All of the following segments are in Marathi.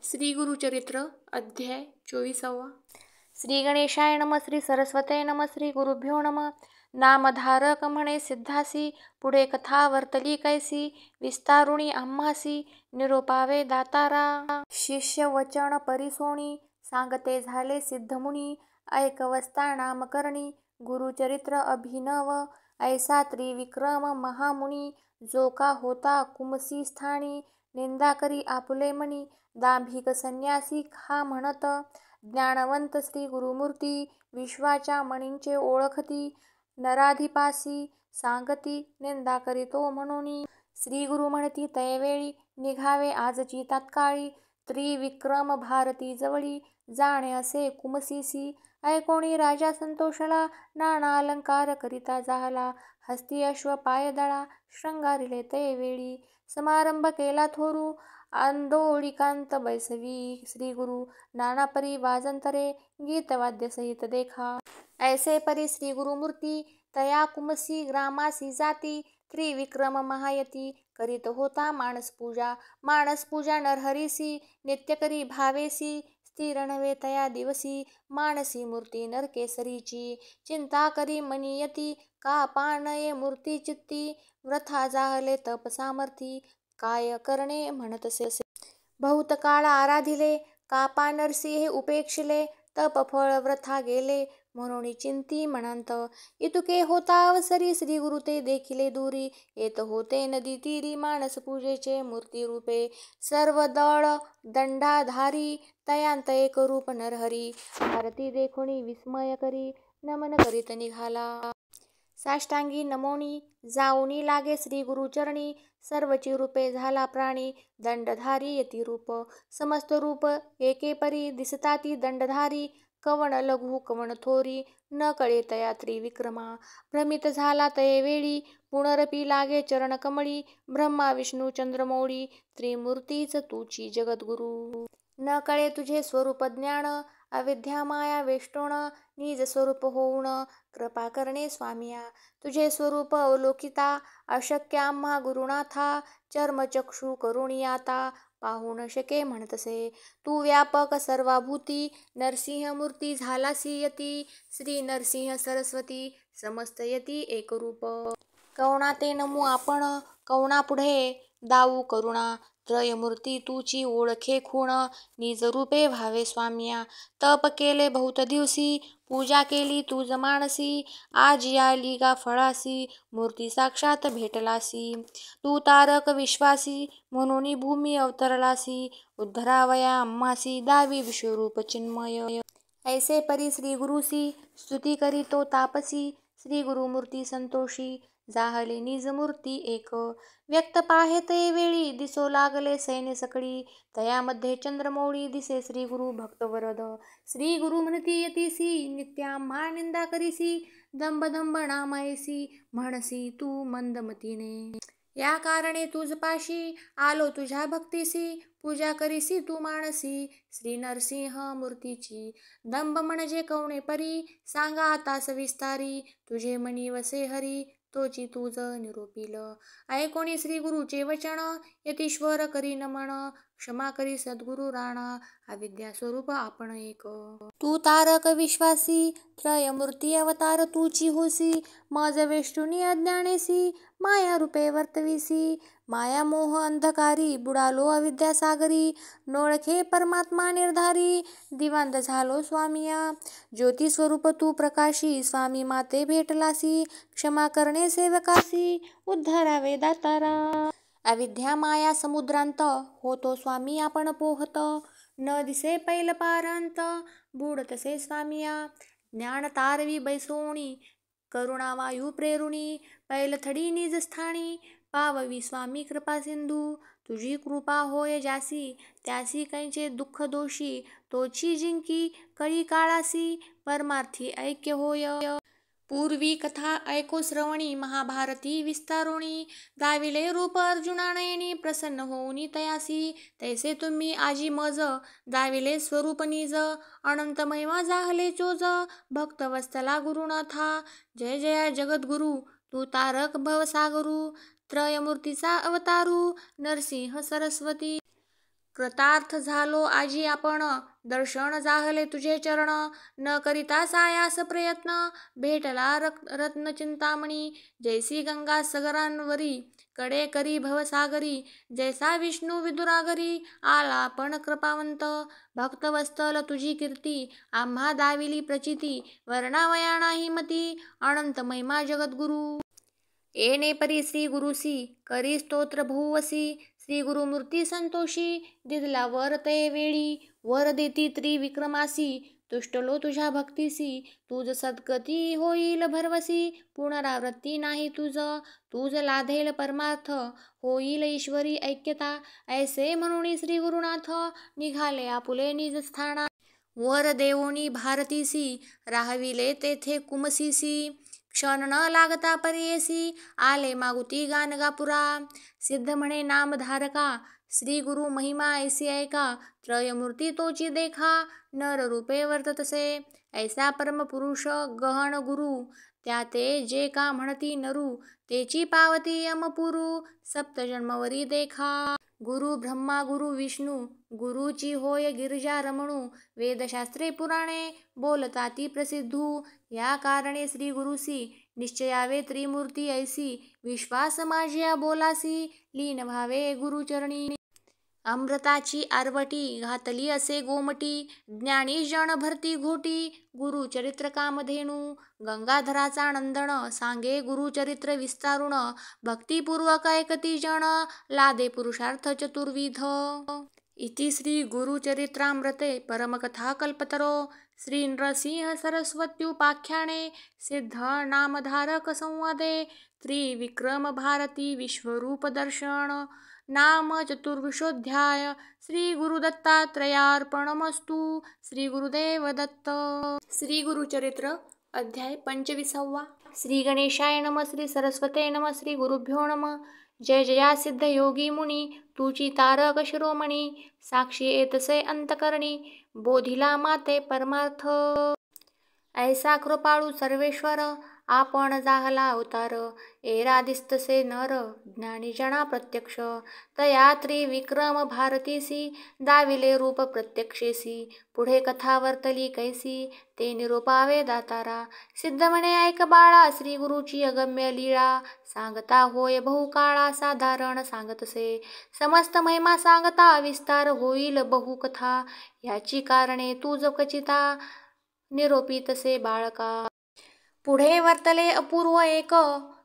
श्री गुरुचरित्र अध्याय 24. श्री गणेशाय नम. श्री सरस्वते नम. श्री गुरुभ्यो नम. नामधारक म्हणे सिद्धासी, पुढे कथा वर्तली कैसी, विस्तारुणी आम्हासी, निरोपावे दातारा. शिष्य वचन परिसोणी, सांगते झाले सिद्धमुनी, ऐकवस्ता नामकरणी, गुरुचरित्र अभिनव. ऐसा त्रिविक्रम महामुनी, जो का होता कुमसी स्थानी, निंदा करी आपुले मनी, दांभिक संन्यासी खा म्हणत. ज्ञानवंत श्री गुरुमूर्ती, विश्वाच्या मणींचे ओळखती, नराधिपासी सांगती, निंदा करीतो म्हणूनी. श्री गुरु म्हणती तैवेळी, निघावे आजची तात्काळी, त्रिविक्रम भारती जवळी, जाणे असे कुमसीसी. ऐकोणी राजा संतोषला, नाना अलंकार करिता झाला, हस्ती अश्व पायदळा, शृंगारिले तैवेळी. समारंभ केला थोरू, आंदोळिकांत बैसवी, श्री गुरु नाना परी वाजंतरे, गीतवाद्य सहित देखा. ऐसे परी श्री गुरुमूर्ती, तया कुमसी ग्रामासी जाती, त्रिविक्रम महायती, करीत होता मानस पूजा नरहरीसी, नित्य करी भावेसी, स्थिर नव्हे तया दिवसी, मानसी मूर्ती नरकेसरीची. चिंता करी मनीयती, का पानये मूर्ती चित्ती, व्रथा जाहले तप सामर्थी, काय करणे म्हणतसे. बहुत काळ आराधिले, कापा नरसिंहे उपेक्षिले, तप फळ व्रथा गेले, म्हणून चिंती मनांत. इतुके होता अवसरी, श्री गुरु ते देखिले दूरी, येत होते नदी तीरी, मानस पूजेचे मूर्ती रूपे. सर्व दळ दंडाधारी, तयांत एक रूप नरहरी, आरती देखोनी विस्मय करी, नमन करीत निघाला. साष्टांगी नमोनी, जाऊनी लागे श्री गुरुचरणी, सर्वची रूपे झाला प्राणी, दंडधारी यती रूप. समस्त रूप एके परी, दिसताती दंडधारी, कवण लघु कवण थोरी, न कळे तया त्रिविक्रमा. भ्रमित झाला तैवेळी, पुनरपी लागे चरणकमळी, ब्रह्मा विष्णू चंद्रमौळी, त्रिमूर्तीच तूची जगद्गुरु. न कळे तुझे स्वरूप ज्ञान, अविद्या माया वेष्टोण, निज स्वरूप होऊन कृपा करणे स्वामिया. तुझे स्वरूप अवलोकिता, अशक्य आम्हा गुरुनाथा, चर्मचक्षु करुणी आता, पाहू न शके म्हणतसे. तू व्यापक सर्वाभूती, नरसिंहमूर्ती झालासी यती, श्री नरसिंह सरस्वती, समस्त यती एकरूप. कवणा ते नमू आपण, कवणा पुढे दाऊ करुणा, त्रयमूर्ती तूची ओळखे खूण, निज रूपे व्हावे स्वामिया. तप केले बहुत दिवसी, पूजा केली तुझ मानसी, आज आली गा फळासी, मूर्ती साक्षात भेटलासी. तू तारक विश्वासी, म्हणून भूमी अवतरलासी, उद्धरावया आम्हासी, दावी विश्वरूप चिन्मय. ऐसे परी श्री गुरुसी, स्तुती करीतो तापसी, श्री गुरुमूर्ती संतोषी, जाहले निज मूर्ती एक. व्यक्त पाहे ते वेळी, दिसो लागले सैन्य सकळी, तयामध्ये चंद्रमौळी दिसे श्री गुरु भक्तवरद. श्री गुरु म्हणती यतीसी, नित्य आम्हा निंदा करीसी, दंभ दंभ नामायसी, म्हणसी तू मंदमतीने. या कारणे तुझ पाशी, आलो तुझ्या भक्तीसी, पूजा करीसी तू मानसी, श्री नरसिंह मूर्तीची. दंभ म्हणजे कवणे परी, सांगा आता सविस्तारी, तुझे मनी वसे हरी, तोची तुझ निरोपिल. ऐकोणी श्री गुरुचे वचन, यतीश्वर करी नमन, क्षमा करी सद्गुरु राणा, अविद्या स्वरूप आपण एक. तू तारक विश्वासी, त्रयमूर्ती अवतार तूची होसी, मज वेष्टुनी अज्ञानेसी, माया रूपे वर्तविसी. माया मोह अंधकारी, बुडालो अविद्या सागरी, नोळखे परमात्मा निर्धारी, दिवांत झालो स्वामिया. ज्योती स्वरूप तू प्रकाशी, स्वामी माते भेटलासी, क्षमा करणे सेवकासी, उद्धरावे दातारा. अविद्या माया समुद्रांत, होतो स्वामी आपण पोहत, न दिसे पैल पारांत, बुडतसे स्वामिया. ज्ञान तारवी बैसोणी, करुणा वायू प्रेरुणी, पैलथडी निज स्थानी, पाववी स्वामी कृपा सिंधू. तुझी कृपा होय ज्यासी, त्यासी कैंचे दुःख दोषी, तोची जिंकी कळी काळासी, परमार्थी ऐक्य होय. पूर्वी कथा ऐको श्रवणी, महाभारती विस्तारोणी, दाविले रूप अर्जुनानयनी, प्रसन्न होऊनी तयासी, तैसे तुम्ही आजी मज, दाविले स्वरूप निज, अनंत महिमा जाहले चोज, भक्त वत्सला गुरुनाथा. जय जय जगद्गुरु, तू तारक भवसागरू, त्रयमूर्तीचा अवतारू, नरसिंह सरस्वती. कृतार्थ झालो आजी आपण, दर्शन जाहले तुझे चरण. न करिता सायास प्रयत्न, भेटला रत्न चिंतामणी. जैसी गंगा सगरांवरी, कडे करी भवसागरी. जैसा विष्णू विदुरागरी, आला पण कृपावंत. भक्तवत्सल तुझी कीर्ती, आम्हा दाविली प्रचिती. वर्णावया नाही मती, अनंत महिमा जगद्गुरु. येणे परी श्री गुरुसी, करी स्तोत्र बहुवसी. श्री गुरुमूर्ती संतोषी, दिदला वर ते वेळी. वर देती त्रिविक्रमासी, तुष्टलो तुझ्या भक्तीसी. तुझ सद्गती होईल भरवसी, पुनरावृत्ती नाही तुझ. तुझ लाधेल परमार्थ, होईल ईश्वरी ऐक्यता. ऐसे म्हणून श्री गुरुनाथ, निघाले आपुले निज स्थाना. वर देवोनी भारतीसी, राहविले तेथे कुमसीसी. क्षण न लागता पर्येसी, आले मागुती गाणगापुरा. सिद्ध म्हणे नामधारका, श्री गुरु महिमा ऐसी ऐका. त्रयमूर्ती तोची देखा, नर रूपे वर्ततसे. ऐसा परमपुरुष गहन गुरु, त्या ते जे का म्हणती नरू. तेची पावती यमपुरू, सप्तजन्मवरी देखा. गुरु ब्रह्मा गुरु विष्णू, गुरुची होय गिरिजा रमणू. वेदशास्त्रे पुराणे, बोलताती प्रसिद्धू. या कारणे श्री गुरुसी, निश्चयावे त्रिमूर्ती ऐसी. विश्वास माझिया बोलासी, लीन व्हावे गुरुचरणी. अमृताची आरवटी, घातली असे गोमटी. ज्ञानी जन भरती घोटी, गुरुचरित्र कामधेनू. गंगाधराचा नंदन, सांगे गुरुचरित्र विस्तारुण. भक्तिपूर्वक ऐकती जन, लादे पुरुषार्थ चतुर्विध. इति श्री गुरुचरित्रामृते परमकथा कल्पतरो. श्री नृसिंह सरस्वत्युपाख्याने सिद्ध नामधारक संवादे. त्रिविक्रम भारती विश्वरूप दर्शन नाम चतुर्विशोऽध्याय. श्री गुरुदत्तात्रयार्पणमस्तु. श्री गुरुदेव दत्त. श्री गुरुचरित्र अध्याय 25. श्री गणेशाय नमः. श्री सरस्वते नमः. श्री गुरुभ्यो नमः. जय जया सिद्ध योगी मुनी, तुची तारक शिरोमणी. साक्षी येतसे अंतकरणी, बोधिला माते परमार्थ. ऐसा कृपाळू सर्वेश्वर, आपण जाहला अवतार. एरादिस्तसे नर, ज्ञानी जना प्रत्यक्ष. तया त्रिविक्रम भारतीसी, दाविले रूप प्रत्यक्षेसी. पुढे कथा वर्तली कैसी, ते निरोपावे दातारा. सिद्ध म्हणे ऐक बाळा, श्री गुरुची अगम्य लीळा. सांगता होय बहुकाळा, साधारण सांगतसे. समस्त महिमा सांगता, विस्तार होईल बहुकथा. याची कारणे तुझ कचिता, निरोपितसे बाळका. पुढे वर्तले अपूर्व एक,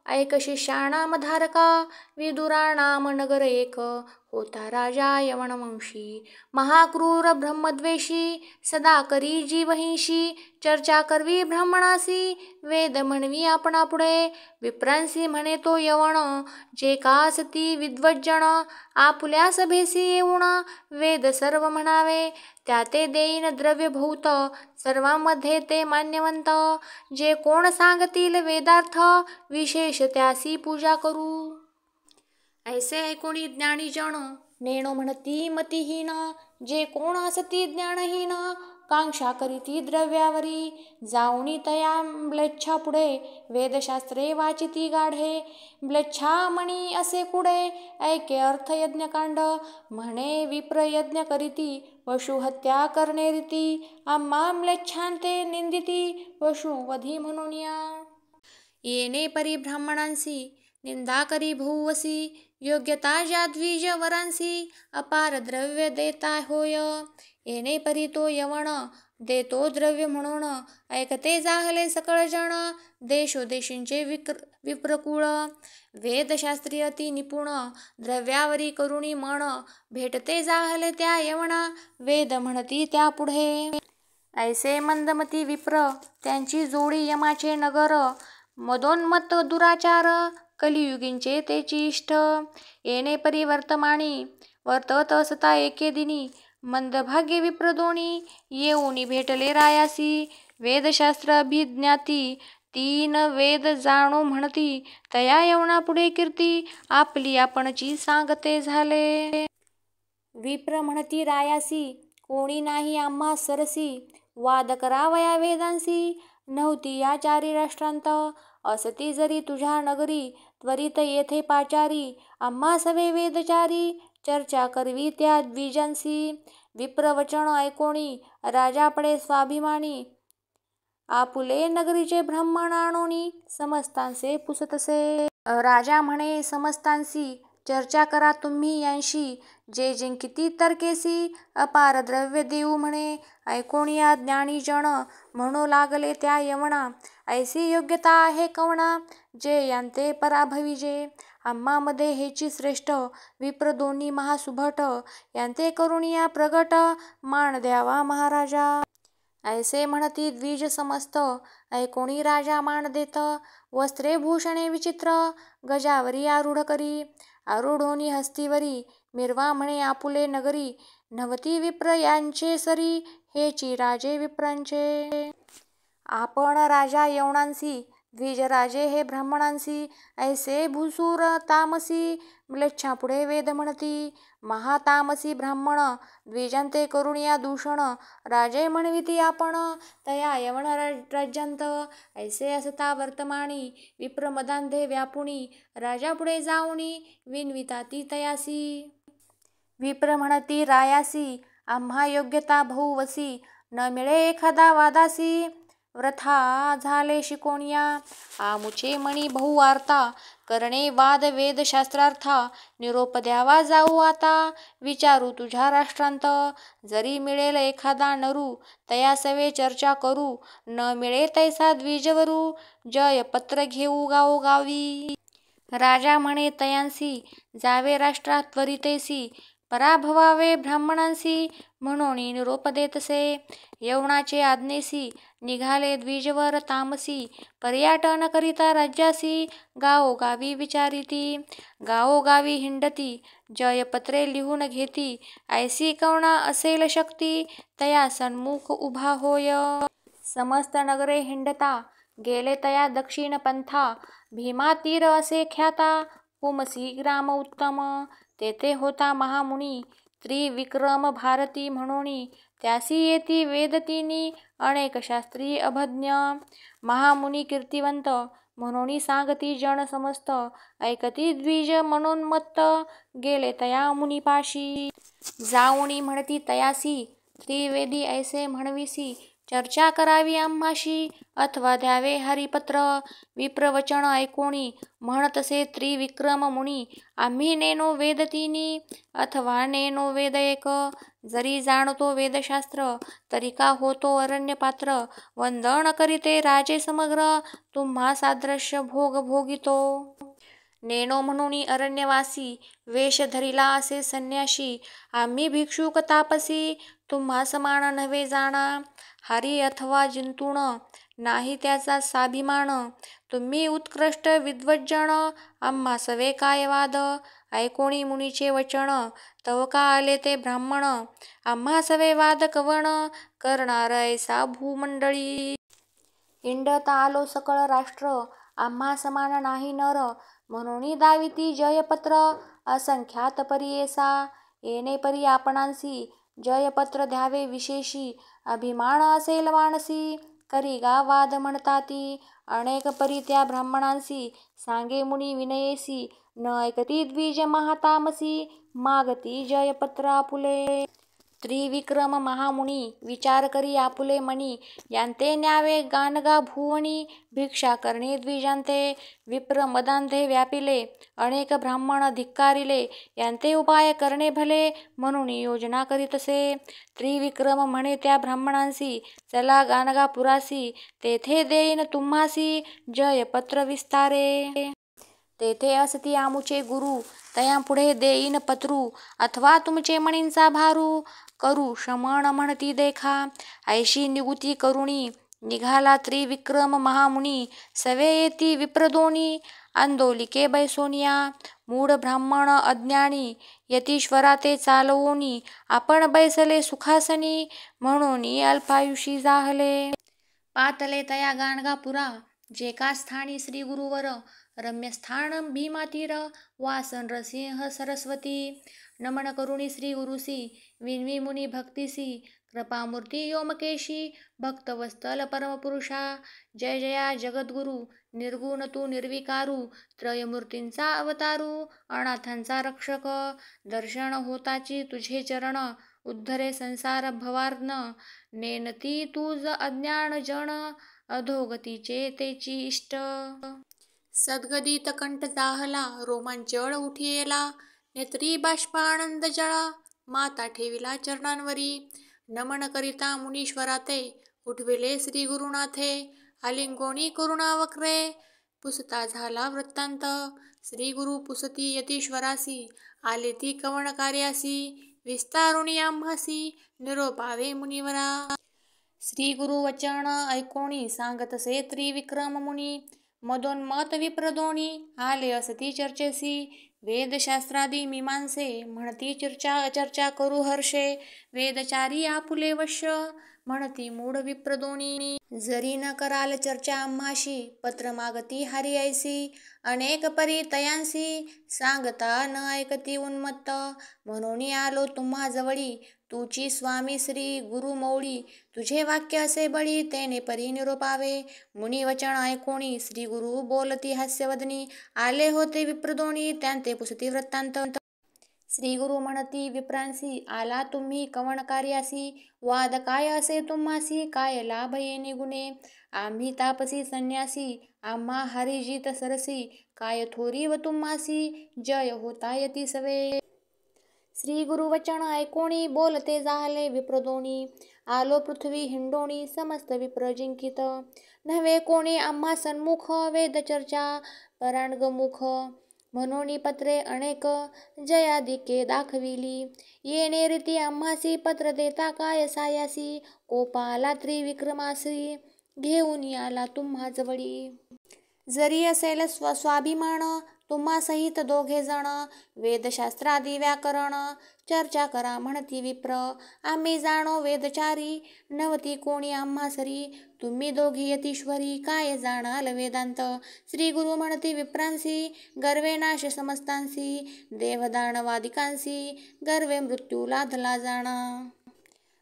ऐक शिष्यानामधारका. विदुरानाम नगर एक, होता राजा यवनवंशी. महाक्रूर ब्रह्मद्वेषी, सदा करी जीवहिंशी. चर्चा करवी ब्राह्मणासी, वेद म्हणवी आपणा पुढे. विप्रांसी म्हणे तो यवन, जे का असती विद्वज्जन. आपुल्या सभेसी येऊन, वेद सर्व म्हणावे. त्या ते देईन द्रव्य बहुत, सर्वांमध्ये ते मान्यवंत. जे कोण सांगतील वेदार्थ, विशेष त्यासी पूजा करू. ऐसे ऐकोणी ज्ञानी जन, नेणो म्हणती मतिहीन. जे कोण असती ज्ञानहीन, कांक्षा करीती द्रव्यावरी. जाऊनी तया म्लेच्छा पुढे, वेदशास्त्रे वाचिती गाढे. म्लेच्छामणी असे कुडे, ऐके अर्थ यज्ञकांड. म्हणे विप्र यज्ञ करीती, वशुहत्या करणे रीती. आम्हा म्लेच्छांते निंदिती, वशुवधी म्हणून या. येणे परी ब्राह्मणांसी, निंदा करी बहुवसी. योग्यता ज्या द्विज वरांसी, अपार द्रव्य देता होय. येणे परी तो यवन, देतो द्रव्य म्हणून. ऐकते जाहले सकळ जण, देशोदेशींचे विप्रकुळ. वेदशास्त्री अति निपुण, द्रव्यावरी करुणी मन. भेटते जाहले त्या यवना, वेद म्हणती त्या पुढे. ऐसे मंदमती विप्र, त्यांची जोडी यमाचे नगर. मदोन्मत्त दुराचार, कलियुगींचे तेची इष्ट. येणे परी वर्तमानी, वर्तत असता एके दिनी. मंदभाग्य विप्रदोणी, येऊनी भेटले रायासी. वेदशास्त्र अभिज्ञाती, तीन वेद जाणो म्हणती. तया यवना पुढे कीर्ती, आपली आपणची सांगते झाले. विप्र म्हणती रायासी, कोणी नाही आम्हा सरसी. वाद करावया वेदांसी, नव्हती या चारी राष्ट्रांत. असती जरी तुझ्या नगरी, त्वरित येथे पाचारी. आम्हा सवे वेदचारी, चर्चा करवी त्या द्विजांसी. विप्रवचन ऐकोणी राजा पडे स्वाभिमानी. आपुले नगरीचे ब्राह्मण आणोनी समस्तांचे पुसतसे. राजा म्हणे समस्तांसी चर्चा करा तुम्ही यांशी. जे जिंकिती तर्केसी अपार द्रव्य देऊ म्हणे. ऐकोनिया ज्ञानी जन म्हणू लागले त्या यवना. ऐसी योग्यता आहे कवना जे यांते पराभविजे. आम्हामध्ये हेची श्रेष्ठ विप्र दोन्ही महासुभट. यांते करुणिया प्रगट मान द्यावा महाराजा. ऐसे म्हणती द्विज समस्त ऐकोणी राजा मान देत. वस्त्रे भूषणे विचित्र गजावरी आरूढ करी. आरूढोनी हस्तीवरी मिरवा म्हणे आपुले नगरी. नवती विप्र यांचे सरी हेची राजे विप्रांचे. आपण राजा यवनांसी द्विजराजे हे ब्राह्मणांसी. ऐसे भूसूर तामसी म्लेच्छापुढे वेद म्हणती. महातामसी ब्राह्मण द्विजांते करुणिया दूषण. राजे म्हणविती आपण तया यवन राज्यांत. ऐसे असता वर्तमानी विप्र मदांधे व्यापुणी. राजापुढे जाऊनी विनविताती तयासी. विप्र म्हणती रायासी आम्हा योग्यता बहुवसी. न मिळे एखादा वादासी. व्रथा झाले शिकोनिया आमुचे मणी बहुवार्ता. करणे वाद वेदशास्त्रार्था. निरोप द्यावा जाऊ आता विचारू तुझ्या राष्ट्रांत. जरी मिळेल एखादा नरू तयासवे चर्चा करू. न मिळे तैसा द्विजवरू जय पत्र घेऊ गावोगावी. राजा म्हणे तयांसी जावे राष्ट्रात त्वरितेसी. पराभवावे ब्राह्मणांसी म्हणून निरोप देतसे. यवनाचे आज्ञेसी निघाले द्विजवर तामसी. पर्यटन करिता राज्यासी गावोगावी विचारिती. गावोगावी हिंडती जयपत्रे लिहून घेती. ऐसी कवना असेल शक्ती तया सन्मुख उभा होय. समस्त नगरे हिंडता गेले तया दक्षिण पंथा. भीमा तीर असे ख्याता कुमसी ग्राम उत्तम. तेथे होता महामुनी त्रिविक्रम भारती म्हणोनी. त्यासी येती वेदतिनी अनेक शास्त्री अभज्ञ. महामुनी कीर्तिवंत म्हणोनी सांगती जन समस्त. ऐकती द्विज मनोन्मत्त गेले तया मुनिपाशी. जाऊनी म्हणती तयासी त्रिवेदी ऐसे म्हणविसी. चर्चा करावी आम्हाशी अथवा द्यावे हरिपत्र. विप्रवचन ऐकोणी म्हणतसे त्रिविक्रम मुनी. आम्ही नेनो वेद तिनी अथवा नेनो वेद एक. जरी जाणतो वेदशास्त्र तरी का होतो अरण्य पात्र. वंदन करीते राजे समग्र तुम्हा सादृश्य भोग भोगितो. नेनो म्हणून अरण्यवासी वेश धरिला असे संन्याशी. आम्ही भिक्षुक तापसी तुम्हा समान नव्हे जाणा. हरी अथवा जिंतूण नाही त्याचा स्वाभिमान. तुम्ही उत्कृष्ट विद्वज्जन आम्हा सवे काय वाद. ऐकोणी मुनीचे वचन तव का आले ते ब्राह्मण. आम्हा सवे वाद कवण करणार ऐसा भूमंडळी. हिंडता आलो सकळ राष्ट्र आम्हा समान नाही नर. म्हणून दाविती जयपत्र असंख्यात परियेसा. येणे परी आपणांसी जयपत्र द्यावे विशेषी. अभिमान असेल मानसी करी गा वाद म्हणताती. अनेक परी त्या ब्राह्मणांसी सांगे मुनी विनयेसी. न ऐकती द्विज महातामसी मागती जयपत्र आपुले. त्रिविक्रम महामुनी विचार करी आपुले मनी. यांते न्यावे गानगा भुवनी भिक्षा करणे द्विजांते. विप्र मदांधे व्यापिले अनेक ब्राह्मण धिक्कारिले. यांते उपाय करणे भले म्हणून योजना करीतसे. त्रिविक्रम म्हणे त्या ब्राह्मणांसी चला गाणगापुरासी. तेथे देईन तुम्हासी जयपत्र विस्तारे. तेथे असती आमुचे गुरु तयांपुढे देईन पत्रू. अथवा तुमचे मणींचा भारू करू श्रमण म्हणती देखा. ऐशी निगुती करुणी निघाला त्रिविक्रम महामुनी. सवे येती विप्रदोनी आंदोलिके बैसोनिया. मूढ ब्राह्मण अज्ञानी यतीश्वरा ते चालवोनी. आपण बैसले सुखासनी म्हणून अल्पायुषी जाहले. पातले तया गाणगापुरा जे का स्थानी श्री गुरुवर. रम्यस्थान भीमातीर वासन नृसिंह सरस्वती. नमन करुणी श्री गुरुसी विनवी मुनी भक्तिसी. कृपामूर्ती योमकेशी भक्तवत्सल परमपुरुषा. जय जया जगद्गुरु निर्गुण तू निर्विकारू, त्रयमूर्तींचा अवतारू, अनाथांचा रक्षक, दर्शन होताची तुझे चरण, उद्धरे संसार भवार्न, नेनती तुझ अज्ञान जन, अधोगतीचे तेची इष्ट. सद्गदित कंठ दाहला, रोमांचळ उठिला, नेत्री बाष्पानंद जळा, माता ठेविला चरणांवरी, नमन करिता मुनीश्वरा ते, उठविले श्री गुरुनाथे, आलिंगोणी करुणा वक्रे, पुसता झाला वृत्तांत, श्री गुरु पुसती यतीश्वरासी, आले ती कवण कार्यासी, विस्तारुणी आम्हासी, निरोपावे मुनिवरा. श्री गुरु वचन ऐकोणी, सांगतसे त्रिविक्रम मुनी, मदोन्मत विप्रदोणी, आले असती चर्चेसी, वेदशास्त्रादी मीमांसे, म्हणती चर्चा करू हर्षे, वेदचारी आपुले वश्य, म्हणती मूढ विप्रदोणी, जरी न कराल चर्चा आम्हाशी, पत्र मागती हरी ऐसी, अनेक परी तयांसी, सांगता न ऐकती उन्मत्त, म्हणून आलो तुम्हा जवळी, तुची स्वामी श्री गुरु मौळी, तुझे वाक्य असे बळी, तेने परी निरोपावे, मुनी वचन ऐकोणी, श्री गुरु बोलती हास्यवदनी, आले होते विप्रदोणी, त्यांते पुसती वृत्तांत. श्री गुरु म्हणती विप्रांसी, आला तुम्ही कवण कार्यासी, वाद काय असे तुम्हासी, काय लाभ येणे गुणे, आम्ही तापसी संन्यासी, आम्हा हरिजित सरसी, काय थोरी व तुम्हासी, जय होता यती सवे. श्री गुरु वचन ऐकोणी, बोलते झाले विप्रदोणी, आलो पृथ्वी हिंडोणी, समस्त विप्र जिंकित, नव्हे कोणी आम्हा सन्मुख, वेदचर्चा परांगमुख, म्हणून पत्रे अनेक जयादिके दाखविली, येणे रीती आम्हासी, पत्र देता काय सायासी, कोपाला त्रिविक्रमासी, घेऊन आला तुम्हा जवळी, जरी असेल स्वाभिमान, तुम्हा सहित दोघे जण, वेदशास्त्रादी व्याकरण, चर्चा करा म्हणती विप्र, आम्ही जाणो वेदचारी, नवती कोणी आम्हा सरी, तुम्ही दोघी यतीश्वरी, काय जाणाल वेदांत. श्री गुरु म्हणती विप्रांसी, गर्वे नाश समस्तांसी, देवदानवादिकांसी, गर्वे मृत्यू लादला जाणा,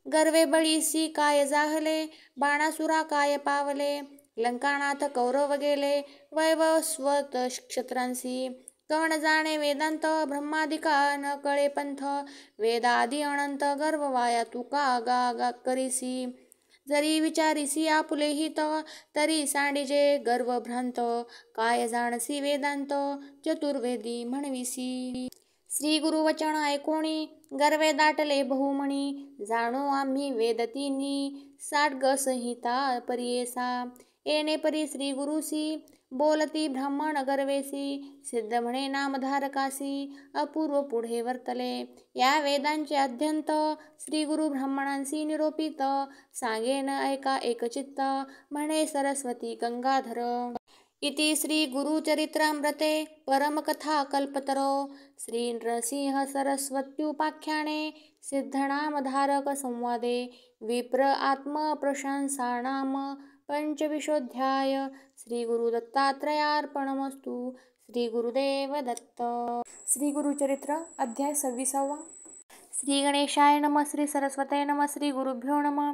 गर्वे बळीसी काय जाहले, बाणासुरा काय पावले, लंकानाथ कौरव गेले, वैभव स्वत क्षत्रांसी, कवण जाणे वेदांत, ब्रह्मादिका न कळे पंथ, वेदादी अनंत, गर्व वाया तू का गा करीसी, जरी विचारीसी आपुले हित, तरी सांडिजे गर्वभ्रांत, काय जाणसी वेदांत, चतुर्वेदी म्हणविसी. श्री गुरु वचन ऐकोणी, गर्वे दाटले बहुमणी, जाणो आम्ही वेदतिनी, साडग संहिता परियेसा, येणे परी श्री गुरुसी, बोलती ब्राह्मण गर्वेसी, सिद्ध म्हणे नामधारकासी, अपूर्व पुढे वर्तले, या वेदांचे अध्यंत, श्री गुरु ब्राह्मणांसी निरोपित, सांगेन ऐका एकचित्त, म्हणे सरस्वती गंगाधर. इति श्री गुरुचरित्रामृते परमकथा कल्पतरो, श्री नृसिंह सरस्वत्युपाख्याने, सिद्धनामधारक संवादे, विप्र आत्मप्रशंसानाम पंचविंशोऽध्याय. श्री गुरुदत्तात्रयार्पणमस्तु. श्री गुरुदेव दत्त. श्री गुरुचरित्र अध्याय 26. श्री गणेशाय नमः. श्री सरस्वते नमः. श्री गुरुभ्यो नमः.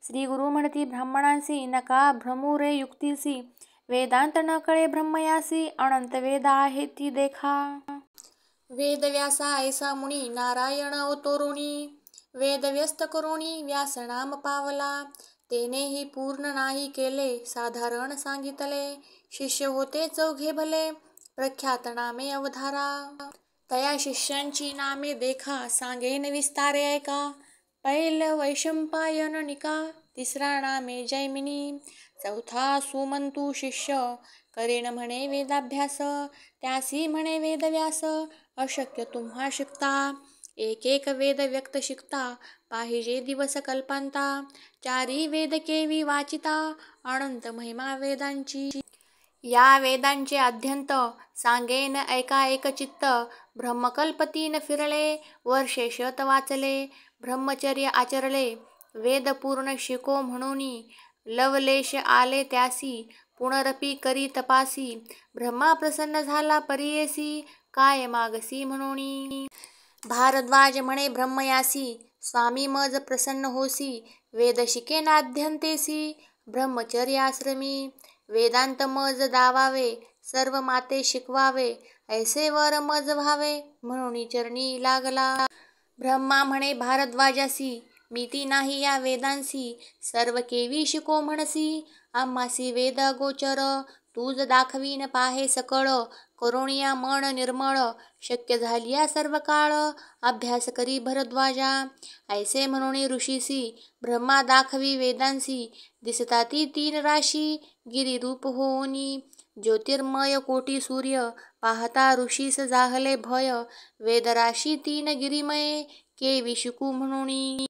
श्री गुरु म्हणती ब्राह्मणांसी, नका भ्रमू रे युक्तीसी, वेदांत न कळे ब्रह्मयासी, अनंत वेद आहे ती देखा. वेदव्यासा ऐसा मुनी, नारायण अवतरोणी, वेद व्यस्त करोणी व्यासनाम पावला, तेनेही पूर्ण नाही केले, साधारण सांगितले, शिष्य होते चौघे भले, प्रख्यात नामे अवधारा, तया शिष्यांची नामे देखा, सांगेन विस्तारे ऐका. पैल वैशंपायनिका, तिसरा नामे जैमिनी, चौथा सुमंतू शिष्य, करेन म्हणे वेदाभ्यास, त्यासी म्हणे वेदव्यास, अशक्य तुम्हा शिकता, एक एक वेद व्यक्त शिकता, पाहिजे दिवस कल्पांता, चारी वेद केवी वाचिता, अनंत महिमा वेदांची, या वेदांचे अध्यंत, सांगेन ऐका एकचित्त, ब्रह्मकल्प 3 फिरले, वर्षे शत वाचले, ब्रह्मचर्य आचरले, वेद पूर्ण शिको म्हणूनी, लवलेश आले त्यासी, पुनरपी करी तपासी, ब्रह्मा प्रसन्न झाला परियेसी, काय मागसी म्हणूनी, भारद्वाज म्हणे ब्रह्मयासी, स्वामी मज प्रसन्न होसी, वेद शिकेनाध्यंतेसी, ब्रह्मचर्याश्रमी, वेदांत मज दावावे, सर्व माते शिकवावे, ऐसे वर मज व्हावे, म्हणून चरणी लागला. ब्रह्मा म्हणे भारद्वाजासी, मीती नाही या वेदांसी, सर्व केवी शिको म्हणसी, आम्हासी वेद गोचर, तूज दाखवीन पाहे सकळ, करुणिया मन निर्मळ, शक्य झालिया सर्व काळ, अभ्यास करी भरद्वाजा, ऐसे म्हणून ऋषीसी, ब्रह्मा दाखवी वेदांसी, दिसताती तीन राशी, गिरिरूप होनी, ज्योतिर्मय कोटी सूर्य, पाहता ऋषीस जाहले भय, वेदराशी तीन गिरिमये, केवी शिकू म्हणून.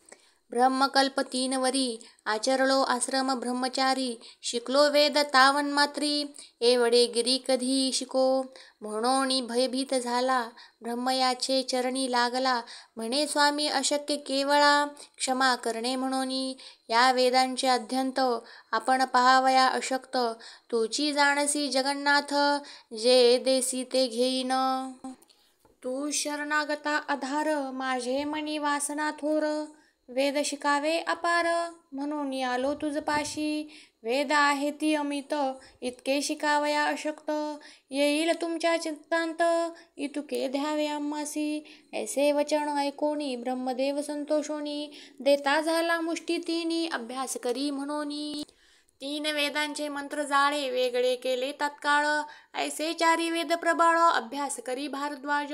ब्रह्मकल्प 3 वरी, आचरलो आश्रम ब्रह्मचारी, शिकलो वेद तावन मात्री, एवढे गिरी कधी शिको, म्हणून भयभीत झाला, ब्रह्मयाचे चरणी लागला, म्हणे स्वामी अशक्य केवळा, क्षमा करणे म्हणून, या वेदांचे अध्यंत, आपण पहावया अशक्त, तुची जाणसी जगन्नाथ, जे देसी ते घेईन. तू शरणागता आधार, माझे मनी वासना थोर, वेद शिकावे अपार, म्हणून आलो तुझ पाशी, वेद आहे ती अमित, इतके शिकावया अशक्त, येईल तुमच्या चित्तांत, इतुके द्यावे आम्हासी, ऐसे वचन ऐकोनी, ब्रह्मदेव संतोषोनी, देता झाला मुष्टी तिनी, अभ्यास करी म्हणून. 3 वेदांचे मंत्र जाळे, वेगळे केले तत्काळ, ऐसे 4 वेद प्रबळ, अभ्यास करी भारद्वाज,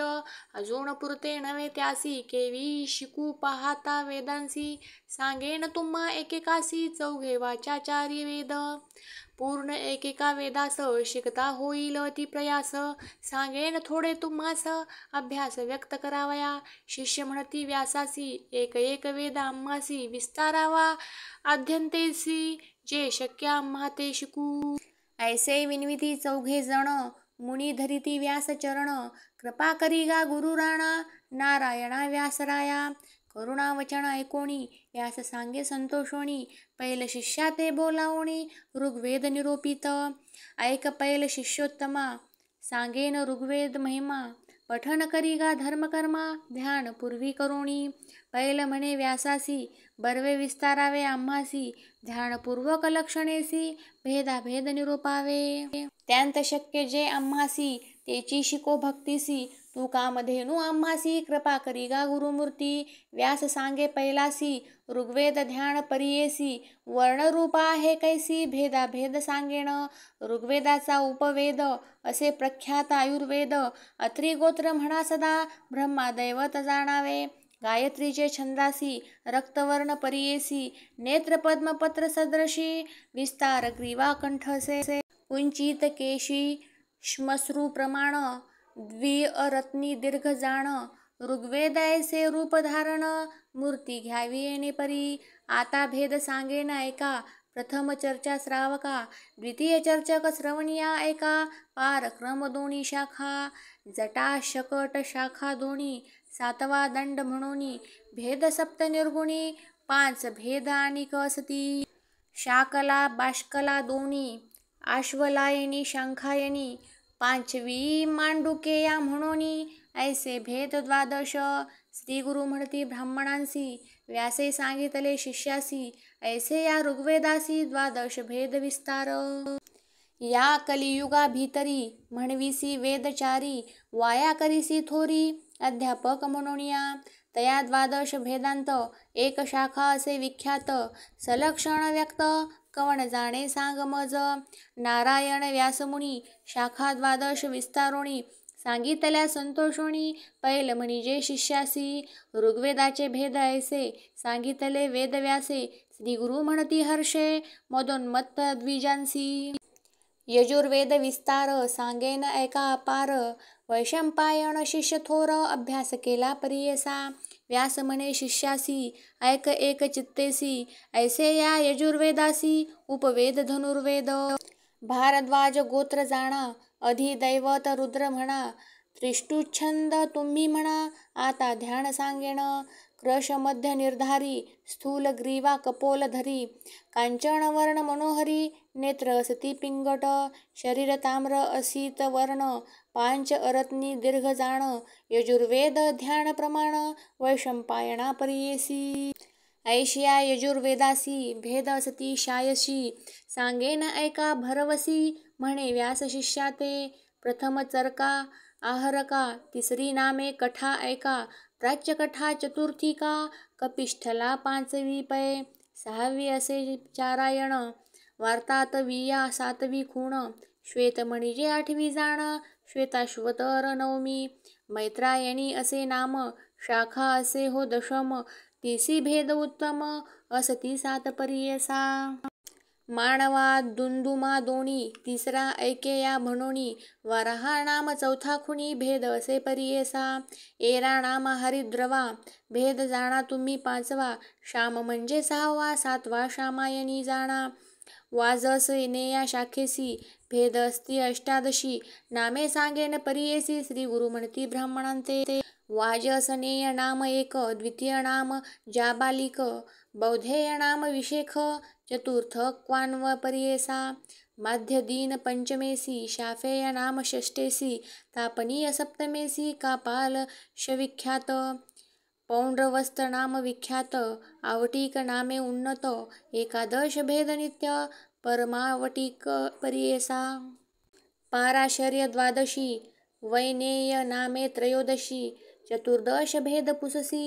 अजून पुरते नव्हे त्यासी, केवी शिकू पाहता वेदांसी, सांगेन तुम्हा एकेकासी, 4 वाचा 4 वेद, पूर्ण एकेका वेदास, शिकता होईल ती प्रयास, सांगेन थोडे तुम्हास, अभ्यास व्यक्त करावया, शिष्य म्हणती व्यासासी, एक एक वेद आम्हासी, विस्तारावा आद्यंतेसी, जे शक्य आम्हा ते शिकू. ऐसे विनविती 4 जण, मुनी धरिती व्यास चरण, कृपा करी गा गुरुराणा, नारायणा व्यासराया, करुणा वचन ऐकोणी, व्यास सांगे संतोषोणी, पैल शिष्या ते बोलावणी, ऋग्वेद निरोपित, ऐक पैल शिष्योत्तमा, सांगेन ऋग्वेद महिमा, पठन करी गा धर्मकर्मा, ध्यान पूर्वी करोणी, पैल म्हणे व्यासासी, बर्वे विस्तारावे आम्हासी, ध्यानपूर्वक लक्षणेसी, भेदाभेद निरूपावे, त्यांत शक्य जे आम्हासी, तेची शिको भक्तीसी, तू कामधेनू आम्हासी, कृपा करी गा गुरुमूर्ती, व्यास सांगे पैलासी, ऋग्वेद ध्यान परियेसी, वर्णरूप आहे कैसी, भेदाभेद सांगेन, ऋग्वेदाचा उपवेद, असे प्रख्यात आयुर्वेद, अत्री गोत्र म्हणा सदा, ब्रह्मा दैवत जाणावे, गायत्रीचे छंदासी, रक्तवर्ण परियेसी, नेत्र पद्मपत्र सदृशी, विस्तार ग्रीवा कंठसे, कुंचित केशी, श्मश्रू प्रमाण, द्विअरत्नी दीर्घ जाण, ऋग्वेद ऐसे रूप धारण, मूर्ती घ्यावी येणे परी, आता भेद सांगेन ऐका, प्रथम चर्चा श्रावका, द्वितीय चर्चक श्रवणिया ऐका, पार क्रम दोन्ही शाखा, जटा शकट शाखा दोन्ही, 7वा दंड म्हणूनी, भेद सप्त निर्गुणी, 5 भेद आणि असती, शाकला बाष्कला दोन्ही, आश्वलायनी शंखायनी, 5वी मांडुकेया म्हणूनी, ऐसे भेद 12, श्री गुरु म्हणती ब्राह्मणांसी, व्यासे सांगितले शिष्यासी, ऐसे या ऋग्वेदासी, 12 भेद विस्तार. या कलियुगा भीतरी, म्हणविसी वेदचारी, वाया करीसी थोरी, अध्यापक म्हणून या, तया 12 भेदांत, एक शाखा असे विख्यात, सलक्षण व्यक्त, कवण जाणे सांग मज, नारायण व्यासमुनी, शाखा 12 विस्तारोणी, सांगितल्या संतोषोणी, पैल म्हणजे शिष्यासी, ऋग्वेदाचे भेद ऐसे, सांगितले वेदव्यासे, श्री गुरु म्हणती हर्षे, मदोन्मत्त द्विजांसी, यजुर्वेद विस्तार, सांगेन ऐका अपार, वैशंपायन शिष्य थोर, अभ्यास केला परियेसा, व्यास म्हणे शिष्यासी, ऐक एक चित्तेसी, ऐसे या यजुर्वेदासी, उपवेद धनुर्वेद, भारद्वाज गोत्र जाणा, अधिदैवत रुद्र म्हणा, त्रिष्टुच्छंद तुम्ही म्हणा, आता ध्यान सांगेन, क्रश मध्य निर्धारी, स्थूल ग्रीवा कपोल धरी, कांचन वर्ण मनोहरी, नेत्र असती पिंगट, शरीर ताम्र असित वर्ण, 5 अरत्नी दीर्घ जाण, यजुर्वेद ध्यान प्रमाण, वैशंपायना परियेसी, ऐशिया यजुर्वेदासी भेद असती शायशी सांगेन ऐका भरवसी म्हणे व्यास शिष्या ते. प्रथम चरका आहरका तिसरी नामे कठा ऐका प्राच्य कठा चतुर्थी का कपिष्ठला पाचवी पै सहावी असे चारायण वार्तात विया सातवी खूण श्वेत म्हणजे आठवी जाण श्वेताश्वतर नवमी मैत्रायणी असे नाम शाखा असे हो दशम तिसी भेद उत्तम असती सात परियसा मानवा दुंदुमा दोणी तिसरा ऐकेया म्हणोनी वराहा नाम चौथा खुनी भेद असे परियेसा एरा नाम हरिद्रवा भेद जाणा तुम्ही पाचवा श्याम म्हणजे सहावा सातवा श्यामायणी जाणा वाजस नेया शाखेसी भेद असती अष्टादशी नामे सांगेन परियेसी श्री गुरु म्हणती ब्राह्मणांते वाजसनेय नाम एक द्वितीय नाम जाबालिक बौद्धेय नाम विशेख चतुर्थ क्वान्व परियेसा माध्य दीन पंचमेसी शाफेय नाम षष्ठेसी तापनीय सप्तमेसी कापाल शविख्यात पौंड्रवस्त नाम विख्यात आवटिक नामे उन्नत एकादश भेद नित्य परमावटिक परियेसा पाराशर्य द्वादशी वैनेय नामे त्रयोदशी चतुर्दश भेद पुससी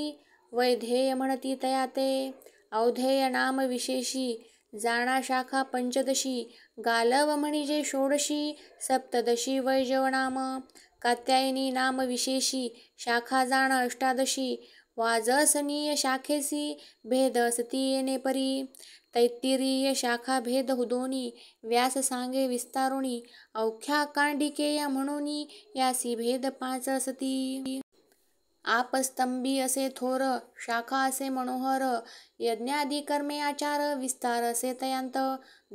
वैधेय म्हणती तयाते औधेय नाम विशेषी जाणा शाखा पंचदशी गालव म्हणजे षोडशी सप्तदशी वैजव नाम कात्यायनी नाम विशेषी शाखा जाणा अष्टादशी वाजसनीय शाखेसी भेद असती येणे परी तैत्तिरीय शाखा भेद दोनी व्यास सांगे विस्तारुणी औख्या कांडिकेया म्हणोनी यासी भेद पाच असती आपस्तंभी असे थोर शाखा असे मनोहर यज्ञादी कर्मे आचार विस्तार असे तयांत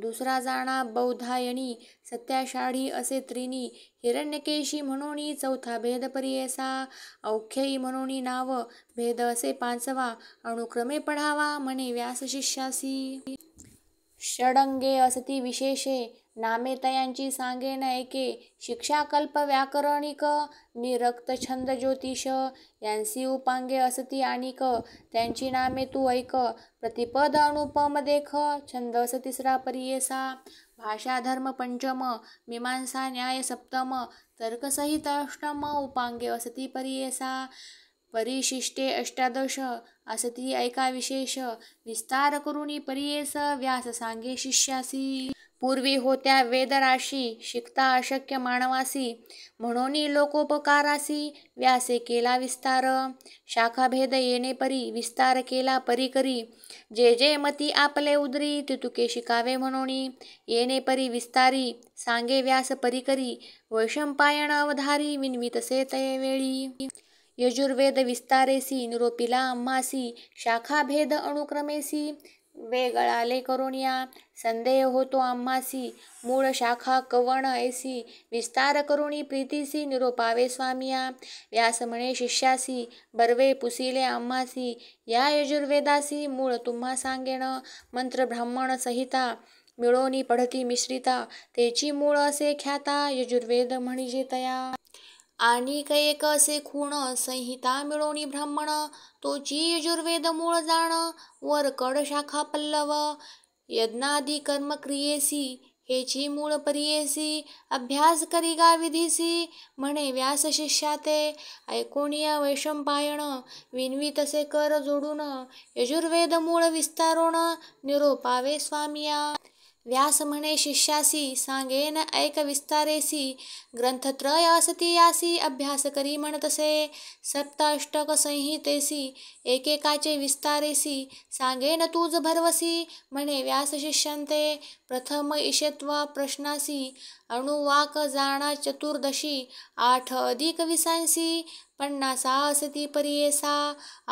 दुसरा जाणा बौधायणी सत्याषाढी असे त्रिणी हिरण्यकेशी म्हणोनी चौथा भेद परियेसा औख्यई म्हणोनी नाव भेद असे पाचवा अनुक्रमे पढावा म्हणे व्यास शिष्यासी षडंगे असती विशेषे नामे तयांची सांगेन ऐके शिक्षाकल्प व्याकरणिक निरक्त छंद ज्योतिष यांसी उपांगे असती आणिक त्यांची नामे तू ऐक प्रतिपद अनुपम देख छंद अस तिसरा परियेसा भाषा धर्म पंचम मीमांसा न्याय सप्तम तर्कसहित अष्टम उपांगे असती परियेसा परिशिष्टे अष्टादश असती ऐका विशेष विस्तार करुणी परियेस व्यास सांगे शिष्यासी पूर्वी होत्या वेदराशी शिकता अशक्य मानवासी म्हणोनी लोकोपकारासी व्यासे केला विस्तार शाखाभेद येणे परी विस्तार केला परी करी जे जे मती आपले उदरी तितुके शिकावे म्हणोनी येणे परी विस्तारी सांगे व्यास परी करी वैशंपायन अवधारी विनवितसे तये वेळी यजुर्वेद विस्तारेसी निरोपिला आम्हासी शाखाभेद अनुक्रमेसी वेगळाले करोनिया संदेह होतो आम्हासी मूळ शाखा कवण ऐसी विस्तार करुणी प्रीतीसी निरोपावे स्वामिया व्यास म्हणे शिष्यासी बर्वे पुसिले आम्हासी या यजुर्वेदासी मूळ तुम्हा सांगेन मंत्र ब्राह्मण संहिता मिळोनी पढती मिश्रिता तेची मूळ असे ख्याता यजुर्वेद म्हणजे तया आणि एक असे खूण संहिता मिळोनी ब्राह्मण तोची यजुर्वेद मूळ जाण वर कड शाखा पल्लव यज्ञादी कर्म क्रियेसी हेची मूळ परियेसी अभ्यास करी गा विधीसी म्हणे व्यास शिष्या ते ऐकोनिया वैशंपायन विनवी तसे कर जोडून यजुर्वेद मूळ विस्तारोण निरोपावे स्वामिया व्यास म्हणे शिष्यासी सांगेन ऐक विस्तारेसी ग्रंथत्रय असती यासी अभ्यास करी म्हणतसे सप्ताष्टक संहितेसी एकेकाचे विस्तारेसी सांगेन तूज भरवसी म्हणे व्यास शिष्यंते प्रथम ईशत्वा प्रश्नासी अणुवाक जाणा चतुर्दशी 8 अधिक विसांसी 50 असती परियेसा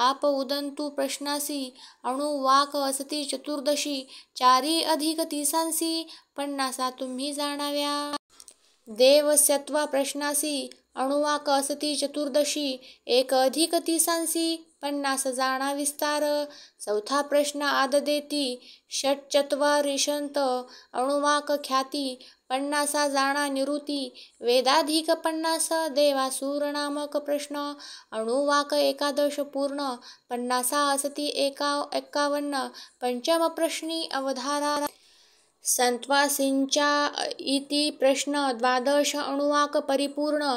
आप उदंतु प्रश्नासी अणुवाक असती चतुर्दशी 4 अधिक तिसांसी 50 तुम्ही जाणाव्या देवस्यत्वा प्रश्नासी अणुवाक असती चतुर्दशी 1 अधिक तिसांसी पन्नास जाणा विस्तार। चौथा प्रश्न आददेती षट्चत्वारिशंत अणुवाक ख्याती। पन्नासा जाणा निवृत्ती वेदाधिक पन्नास देवासुर नामक प्रश्न। अणुवाक एकादश पूर्ण पन्नासा असती 51 पंचम प्रश्नी अवधारा। संत्वासींच्या इति प्रश्न 12 अणुवाक परिपूर्ण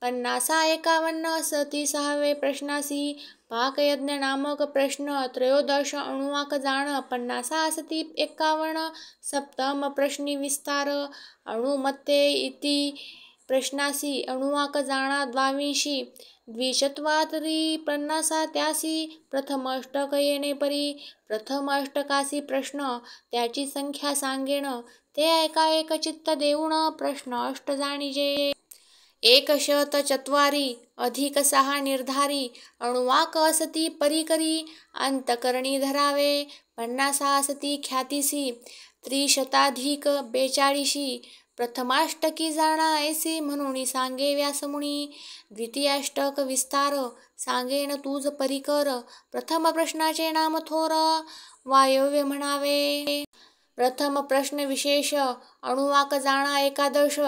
पन्नासा 51 असती 6वे प्रश्नासी। पाकयज्ञ नामक प्रश्न 13 अणुवाक जाण पन्नासा असती 51 सप्तम प्रश्नी विस्तार। अणुमत्ते इति प्रश्नासी अणुवाक जाणा 22 द्विचत्वारी पन्नासा त्यासी प्रथम अष्टक येणे परी। प्रथम अष्टकासी प्रश्न त्याची संख्या सांगेन ते ऐका एक चित्त देऊन प्रश्न अष्ट जाणीजे। 114 अधिक 6 निर्धारी अणुवाक असती परिकरी अंतकरणी धरावे। पन्नासा असती ख्यातीसी त्रिशताधिक 42 प्रथमाष्टकी जाणा ऐसी म्हणून सांगे व्यासमुनी। द्वितीयाष्टक विस्तार सांगेन तूज परिकर प्रथम प्रश्नाचे नाम थोर वायव्य म्हणावे। प्रथम प्रश्न विशेष अणुवाक जाणा एकादश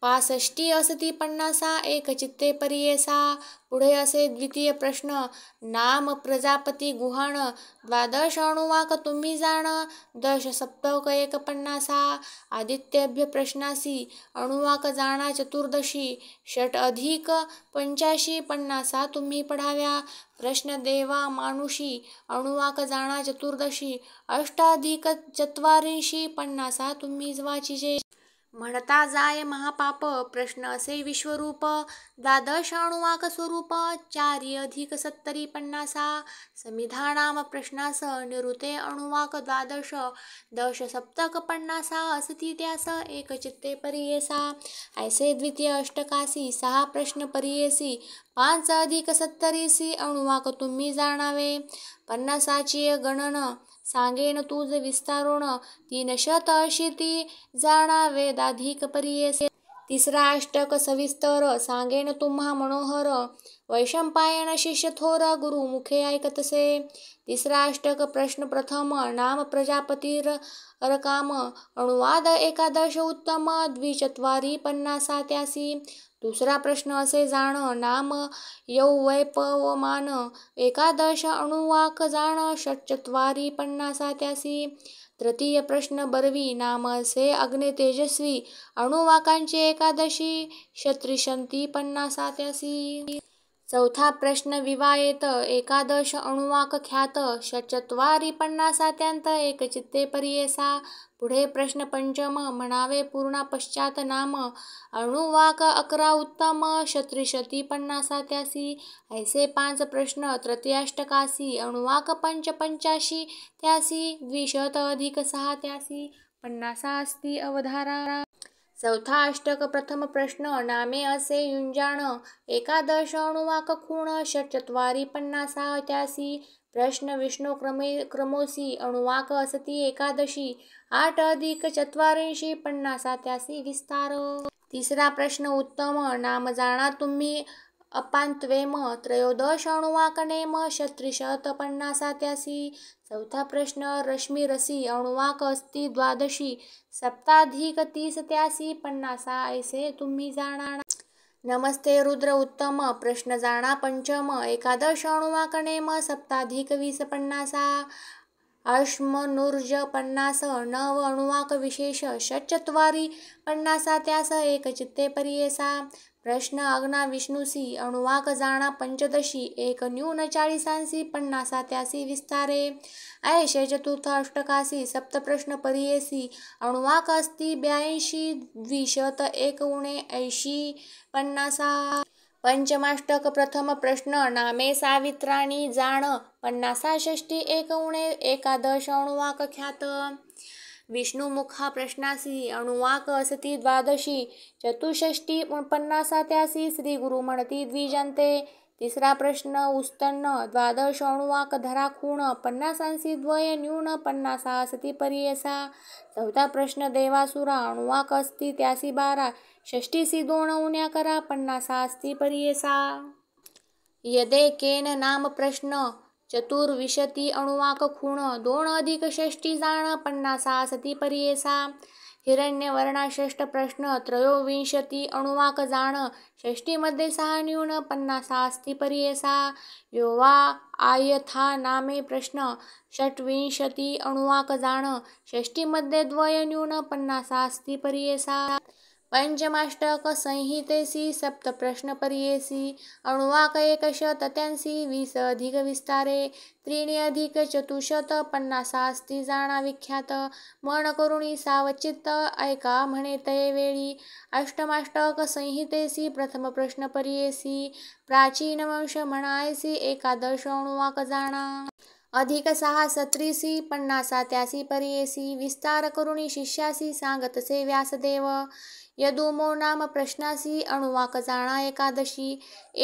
65 असती पन्नासा एक चित्ते परियेसा। पुढे असे द्वितीय प्रश्न नाम प्रजापती गुहाण 12 अणुवाक तुम्ही जाण दश सप्तक 150। आदित्यभ्य प्रश्नासी अणुवाक जाणा चतुर्दशी षट अधिक 85 पन्नासा तुम्ही पढाव्या। प्रश्न देवा मानुषी अणुवाक जाणा चतुर्दशी अष्ट अधिक 44 पन्नासा तुम्ही वाचिजे। म्हणता जाय महापाप प्रश्न असे विश्वरूप 12 अणुवाक स्वरूप 4 अधिक 70 पन्नासा। समिधानाम प्रश्नास निरुते अणुवाक 12 दश सप्तक पन्नासा असती त्यास एक चित्ते परियेसा। ऐसे द्वितीय अष्टकासी 6 प्रश्न परियेसी 5 अधिक 70 अणुवाक तुम्ही जाणावे। पन्नासाची गणन सांगेन तूज विस्तारोण 380 जाणा वेदाधिक परियेसे। तिसरा अष्टक सविस्तर सांगेन तुम्हा मनोहर वैशंपायन शिष्य थोर गुरुमुखे ऐकतसे। तिसरा अष्टक प्रश्न प्रथम नाम प्रजापतीर अरकाम अणुवाद एकादश उत्तम द्विचत्वारी पन्नासा त्यासी। दुसरा प्रश्न असे जाण नाम यौवैपवमान एकादश अणुवाक जाण षट्चत्वारी पन्नासा त्यासी। तृतीय प्रश्न बरवी नाम असे अग्ने तेजस्वी अणुवाकांची एकादशी क्षत्रिशंती पन्नासा त्यासी। चौथा प्रश्न विवायेत एकादश अणुवाक ख्यात षट्चत्वारी पन्नासा त्यांत एक चित्ते परियेसा। पुढे प्रश्न पंचम म्हणावे पूर्णा पश्चात नाम अणुवाक 11 उत्तम क्षत्रिशती पन्नासा त्यासी। ऐसे 5 प्रश्न तृतीयाष्टकासी अणुवाक 85 त्यासी द्विशत अधिक 6 त्यासी पन्नासा असती अवधारा। चौथा अष्टक प्रथम प्रश्न नामे असे युंजाण एकादश अणुवाक खूण षट्चत्वारी पन्नासा त्यासी। प्रश्न विष्णू क्रमोसी अणुवाक असती एकादशी 8 अधिक 44 पन्नासा त्यासी विस्तार। तिसरा प्रश्न उत्तम नाम जाणा तुम्ही अपांत्वेम 13 अणुवाक नेम क्षत्रिशत पन्नासा त्यासी। चौथा प्रश्न रश्मिरसी अणुवाक असती 12 सप्ताधिक 30 त्यासी पन्नासा ऐसे तुम्ही जाणा। नमस्ते रुद्र उत्तम प्रश्न जाणा पंचम एकादश अणुवाक नेम सप्ताधिक 20 पन्नासा। अश्मनुर्ज पन्नास 9 अणुवाक विशेष षट्चत्वारी पन्नासा त्यास एक चित्ते परियेसा। प्रश्न अग्ना विष्णुसी अणुवाक जाणा पंचदशी 1 न्यून 40 पन्नासा त्यासी विस्तारे। ऐशे चतुर्थ अष्टकासी सप्तप्रश्न परियेसी अणुवाक असती 82 द्विशत 1 उणे 80 पन्नासा। पंचमाष्टक प्रथम प्रश्न नामे सावित्राणी जाण पन्नासा षष्टी 1 उणे एकादश अणुवाक ख्यात। विष्णुमुखा प्रश्नासी अणुवाक असती 12 चतुष्षष्टी पन्नासा त्यासी श्री गुरु म्हणती द्विजंते। तिसरा प्रश्न उस्तन्न 12 अणुवाक धरा खूण पन्नासांसी द्वय न्यून पन्नासा असती परियेसा। चौथा प्रश्न देवासुरा अणुवाक असती त्यासी 12 षष्टीसी 2 उण्या करा पन्नासा असती परियेसा। यदेकेन नाम प्रश्न चतुर्विशती अणुवाक खूण 2 अधिक षष्टी जाण 50 सती पर्येसा हिरण्यवर्णा षष्ट प्रश्न त्रयोविंशती अणुवाक जाण षष्टीमध्ये 6 न्यून 50 अस्ति पर्येसा यो वा आयथा नामे प्रश्न षट्विंशती अणुवाक जाण षष्टीमध्ये 2 न्यून 50 अस्ति पर्येसा पंचमाष्टक संहितेसी सप्त प्रश्न पर्येसी अणुवाक 100 20 अधिक विस्तारे 3 अधिक चतुशत 50 अस्ति जाणा विख्यात मन करुणी सावचित्त ऐका म्हणे तये वेळी अष्टमाष्टक संहितेसी प्रथम प्रश्न पर्येसी प्राचीन वंश म्हणायसी 11 अणुवाक जाणा अधिक 6 सत्रीसी 50 त्यासी पर्येसी विस्तार करुणी शिष्यासी सांगतसे व्यासदेव यदुमो नाम प्रश्नासी अणुवाक जाणा 11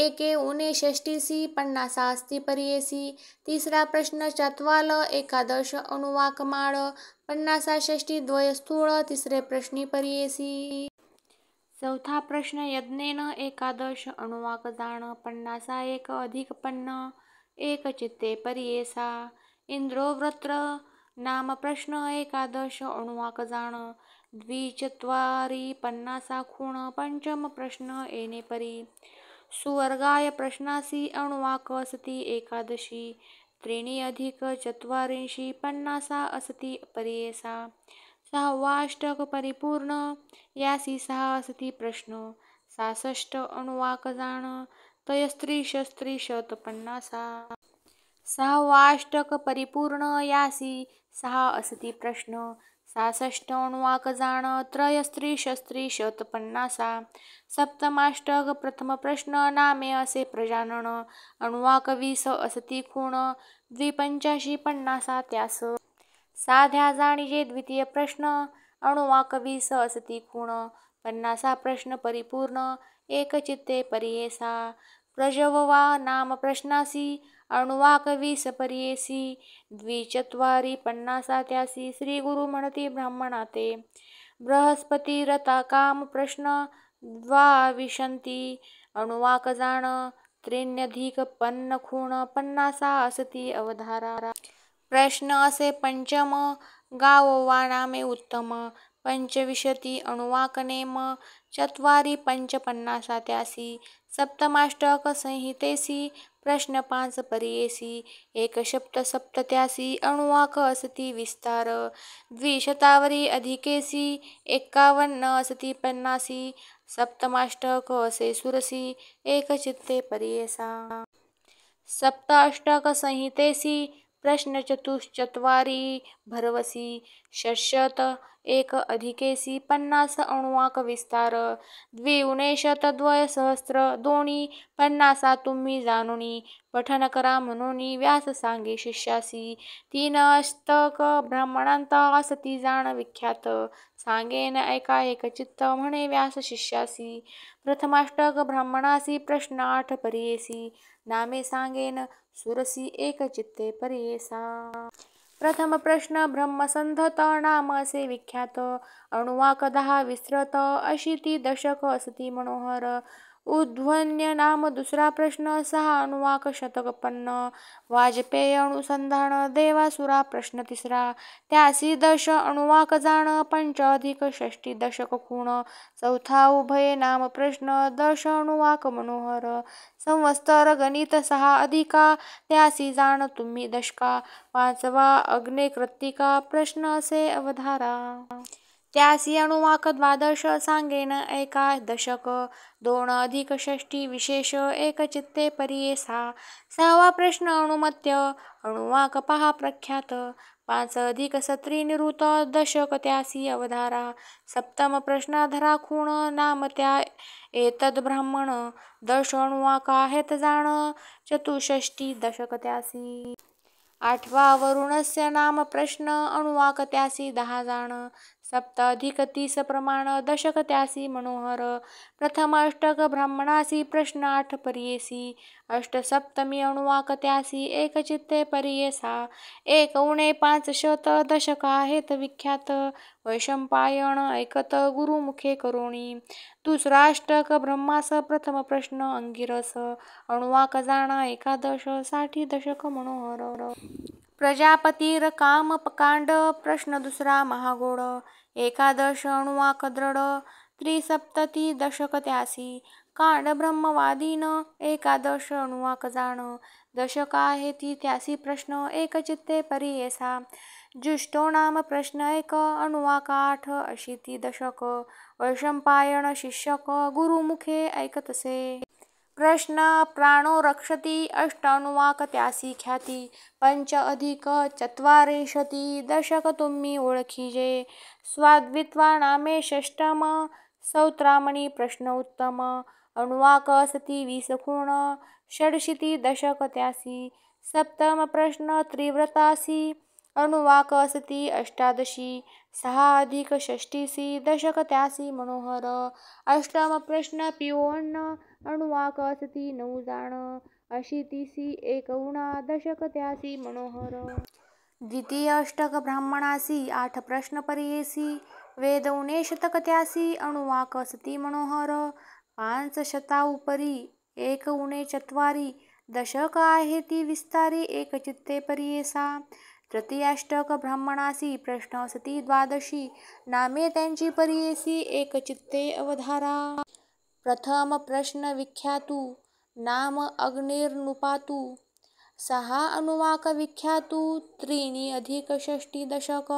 एके उने षष्टीसी 50 अस्ति पर्येसी तिसरा प्रश्न चत्वाल 11 अणुवाक माळ 50 षष्टी द्वय स्थूळ तिसरे प्रश्नी पर्येसी चौथा प्रश्न यज्ञेन 11 अणुवाक जाण 50 एक अधिक 50 एक चित्ते पर्येसा इंद्रोवृत्र नाम प्रश्न 11 अणुवाक जाण द्विचत्वारी 50 खूण पंचम प्रश्न येणे परी सुवर्गाय प्रश्नासी अणुवाक असती 11 त्रीणि अधिक चत्वारिंशी 50 असती पर्येसा सहावाष्टक परिपूर्ण यासी 6 असती प्रश्न 66 अणुवाक जाण तयस्त्रिशस्त्रिशत 50 सहावाष्टक परिपूर्ण यासी 6 असती प्रश्न 66 अणुवाक जाण त्रयस्त्रिशस्त्रिशत 50 सप्तमाष्टक प्रथम प्रश्न नामे असे प्रजानन अणुवाक 20 असती खूण 285 50 त्यास साध्या जाणीजे द्वितीय प्रश्न अणुवाक 20 असती खूण 50 प्रश्न परिपूर्ण एक चित्ते पर्येसा प्रजववा नाम प्रश्नासी अणुवाक 20 पर्येसी द्विचत्वारी 50 त्यासी श्री गुरु म्हणती ब्राह्मणा ते बृहस्पती रता काम प्रश्न द्वाविशंती अणुवाक जाण त्रीण्यधिक 50 खूण 50 असती अवधारा प्रश्न असे पंचम गावो वा नामे उत्तम पंचविशती अणुवाक नेम चत्वारी पंच 50 त्यासी सप्तमाष्टक संहितेसी प्रश्न 5 पर्येसी एक शब्द सप्तत्यासी अणुवाक असती विस्तार द्विशतावरी अधिकेसी 51 असती 50 सप्तमाष्टक असे सुरसी एक चित्ते पर्येसा सप्ताष्टक संहितेसी प्रश्न चतुश्चत्वारी भरवसी षट्शत एक अधिकेसी 50 अणुवाक विस्तार द्विउनेशत द्वयसहस्र दोणी 50 तुम्ही जाणुनी पठन करा म्हणून व्यास सांगे शिष्यासी 3 अष्टक ब्राह्मणांता असती जाण विख्यात सांगेन ऐका एक चित्त म्हणे व्यास शिष्यासी प्रथमाष्टक ब्राह्मणासी प्रश्न 8 पर्येसी नामे सांगेन सुरसी एक चित्ते पर्येसा प्रथम प्रश्न ब्रह्मसंधत नाम असे विख्यात अणुवाक 10 विस्तृत अशीती दशक असती मनोहर उध्वन्य नाम दुसरा प्रश्न 6 अणुवाक शतक 50 वाजपेय अनुसंधान देवासुरा प्रश्न तिसरा त्यासी 10 अणुवाक जाण 5 अधिक षष्टी दशक खूण चौथा उभय नाम प्रश्न 10 अणुवाक मनोहर संवत्सर गणित 6 अधिका त्यासी जाण तुम्ही दशका पाचवा अग्ने कृत्तिका प्रश्न असे अवधारा त्यासी अणुवाक 12 सांगेन ऐका दशक 2 अधिक षष्टी विशेष एक चित्ते पर्येसा सहावा प्रश्न अणुमत्य अणुवाक 5 प्रख्यात 5 अधिक सत्री निवृत्त दशक त्यासी अवधारा सप्तम प्रश्नाधरा खूण नाम त्या एतद ब्राह्मण 10 अणुवाक आहेत जाण चतुष्षष्टी दशक त्यासी आठवा वरुणस्य नाम प्रश्न अणुवाक त्यासी 10 जाण सप्त अधिक 30 प्रमाण दशक त्यासी मनोहर प्रथम अष्टक ब्राह्मणासी प्रश्न 8 परियेसी अष्ट सप्तमी अणुवाक त्यासी एक चित्ते परियेसा एक उणे 500 दशक आहेत विख्यात वैशंपायन ऐकत गुरुमुखे करोणी दुसरा अष्टक ब्रह्मास प्रथम प्रश्न अंगिरस अणुवाक जाणा एकादश 60 दशक मनोहर प्रजापतीर काम कांड प्रश्न दुसरा महागोड एकादश अणुवाक दृढ त्रिसप्तती दशक त्यासी कांड ब्रह्मवादीन एकादश अणुवाक जाण दशक आहे ती त्यासी प्रश्न एक चित्ते परियेसा जुष्टो नाम प्रश्न 1 अणुवाक 8 अशी ती दशक वैशंपायन शिष्यक गुरुमुखे ऐकतसे प्रश्न प्राणो रक्षती अष्ट अणुवाक त्यासी ख्याती 5 अधिक 44 दशक तुम्ही ओळखीजे स्वाद्वित्वा नामे षष्टम सौत्रामणी प्रश्न उत्तम अणुवाक असती 20 खूण 66 दशक त्यासी सप्तम प्रश्न त्रिव्रतासी अणुवाक असती 88 6 अधिक 36 दशक त्यासी मनोहर अष्टम प्रश्न पिओन्न अणुवाक असती 9 जाण अशी तीसी 1 उणा दशक त्यासी मनोहर द्वितीय अष्टक ब्राह्मणासी 8 प्रश्न परियेसी वेद उणे शतक त्यासी अणुवाक असती मनोहर 5 शताउपरी 1 उणे 44 दशक आहे ती विस्तारी एक चित्ते परियेसा तृतीयाष्टक ब्राह्मणासी प्रश्न असती 12 नामे त्यांची परियेसी एक चित्ते अवधारा प्रथम प्रश्न विख्यातू नाम अग्निर्नुपातू 6 अणुवाक विख्यातू 3 अधिक 60 दशक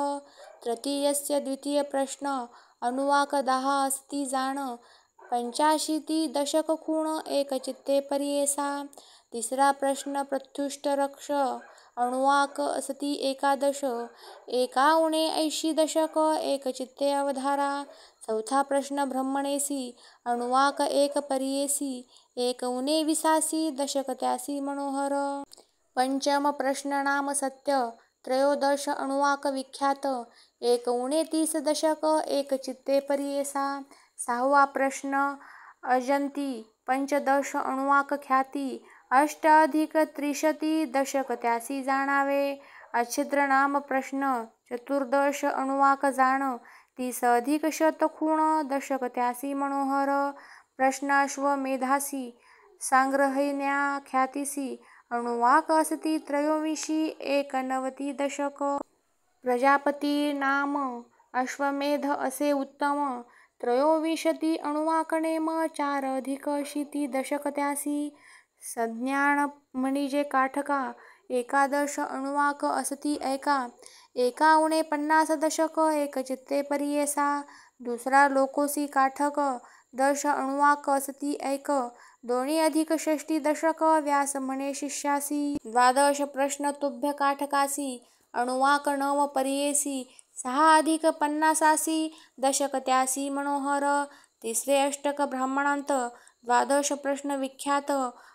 तृतीयस्य द्वितीय प्रश्न अणुवाक 10 असती जाण 85 दशक खूण एक चित्ते परियेसा तिसरा प्रश्न प्रत्युष्ट रक्ष अणुवाक असती एकादश 1 उणे 80 दशक एक चित्ते अवधारा चौथा प्रश्न ब्रह्मणेसी अणुवाक 1 परियेसी 1 उणे 20 दशक त्यासी मनोहर पंचम प्रश्न नाम सत्य त्रयोदश अणुवाक विख्यात 1 उणे 30 दशक एक चित्ते परियेसा सहावा प्रश्न अजंती पंचदश अणुवाक ख्याती 8 अधिक 63 दशक त्यासी जाणावे अच्छिद्र नाम प्रश्न चतुर्दश अणुवाक जाण 30 अधिक 100 खूण दशक त्यासी मनोहर प्रश्न अश्वमेधासी सांग्रहिण्या ख्यातीसी अणुवाक असती 23 91 दशक प्रजापती नाम अश्वमेध असे उत्तम 23 अणुवाक नेम 4 अधिक 80 दशक त्यासी सज्ञान म्हणजे काठका एकादश अणुवाक असती ऐका 1 उणे 50 दशक एक चित्ते परियेसा दुसरा लोकोसी काठक 10 अणुवाक असती ऐक 2 अधिक 60 दशक व्यास म्हणे शिष्यासी द्वादश प्रश्न तुभ्य काठकासी अणुवाक 9 परियेसी 6 अधिक 50 दशक त्यासी मनोहर तिसरे अष्टक ब्राह्मणांत द्वादश प्रश्न विख्यात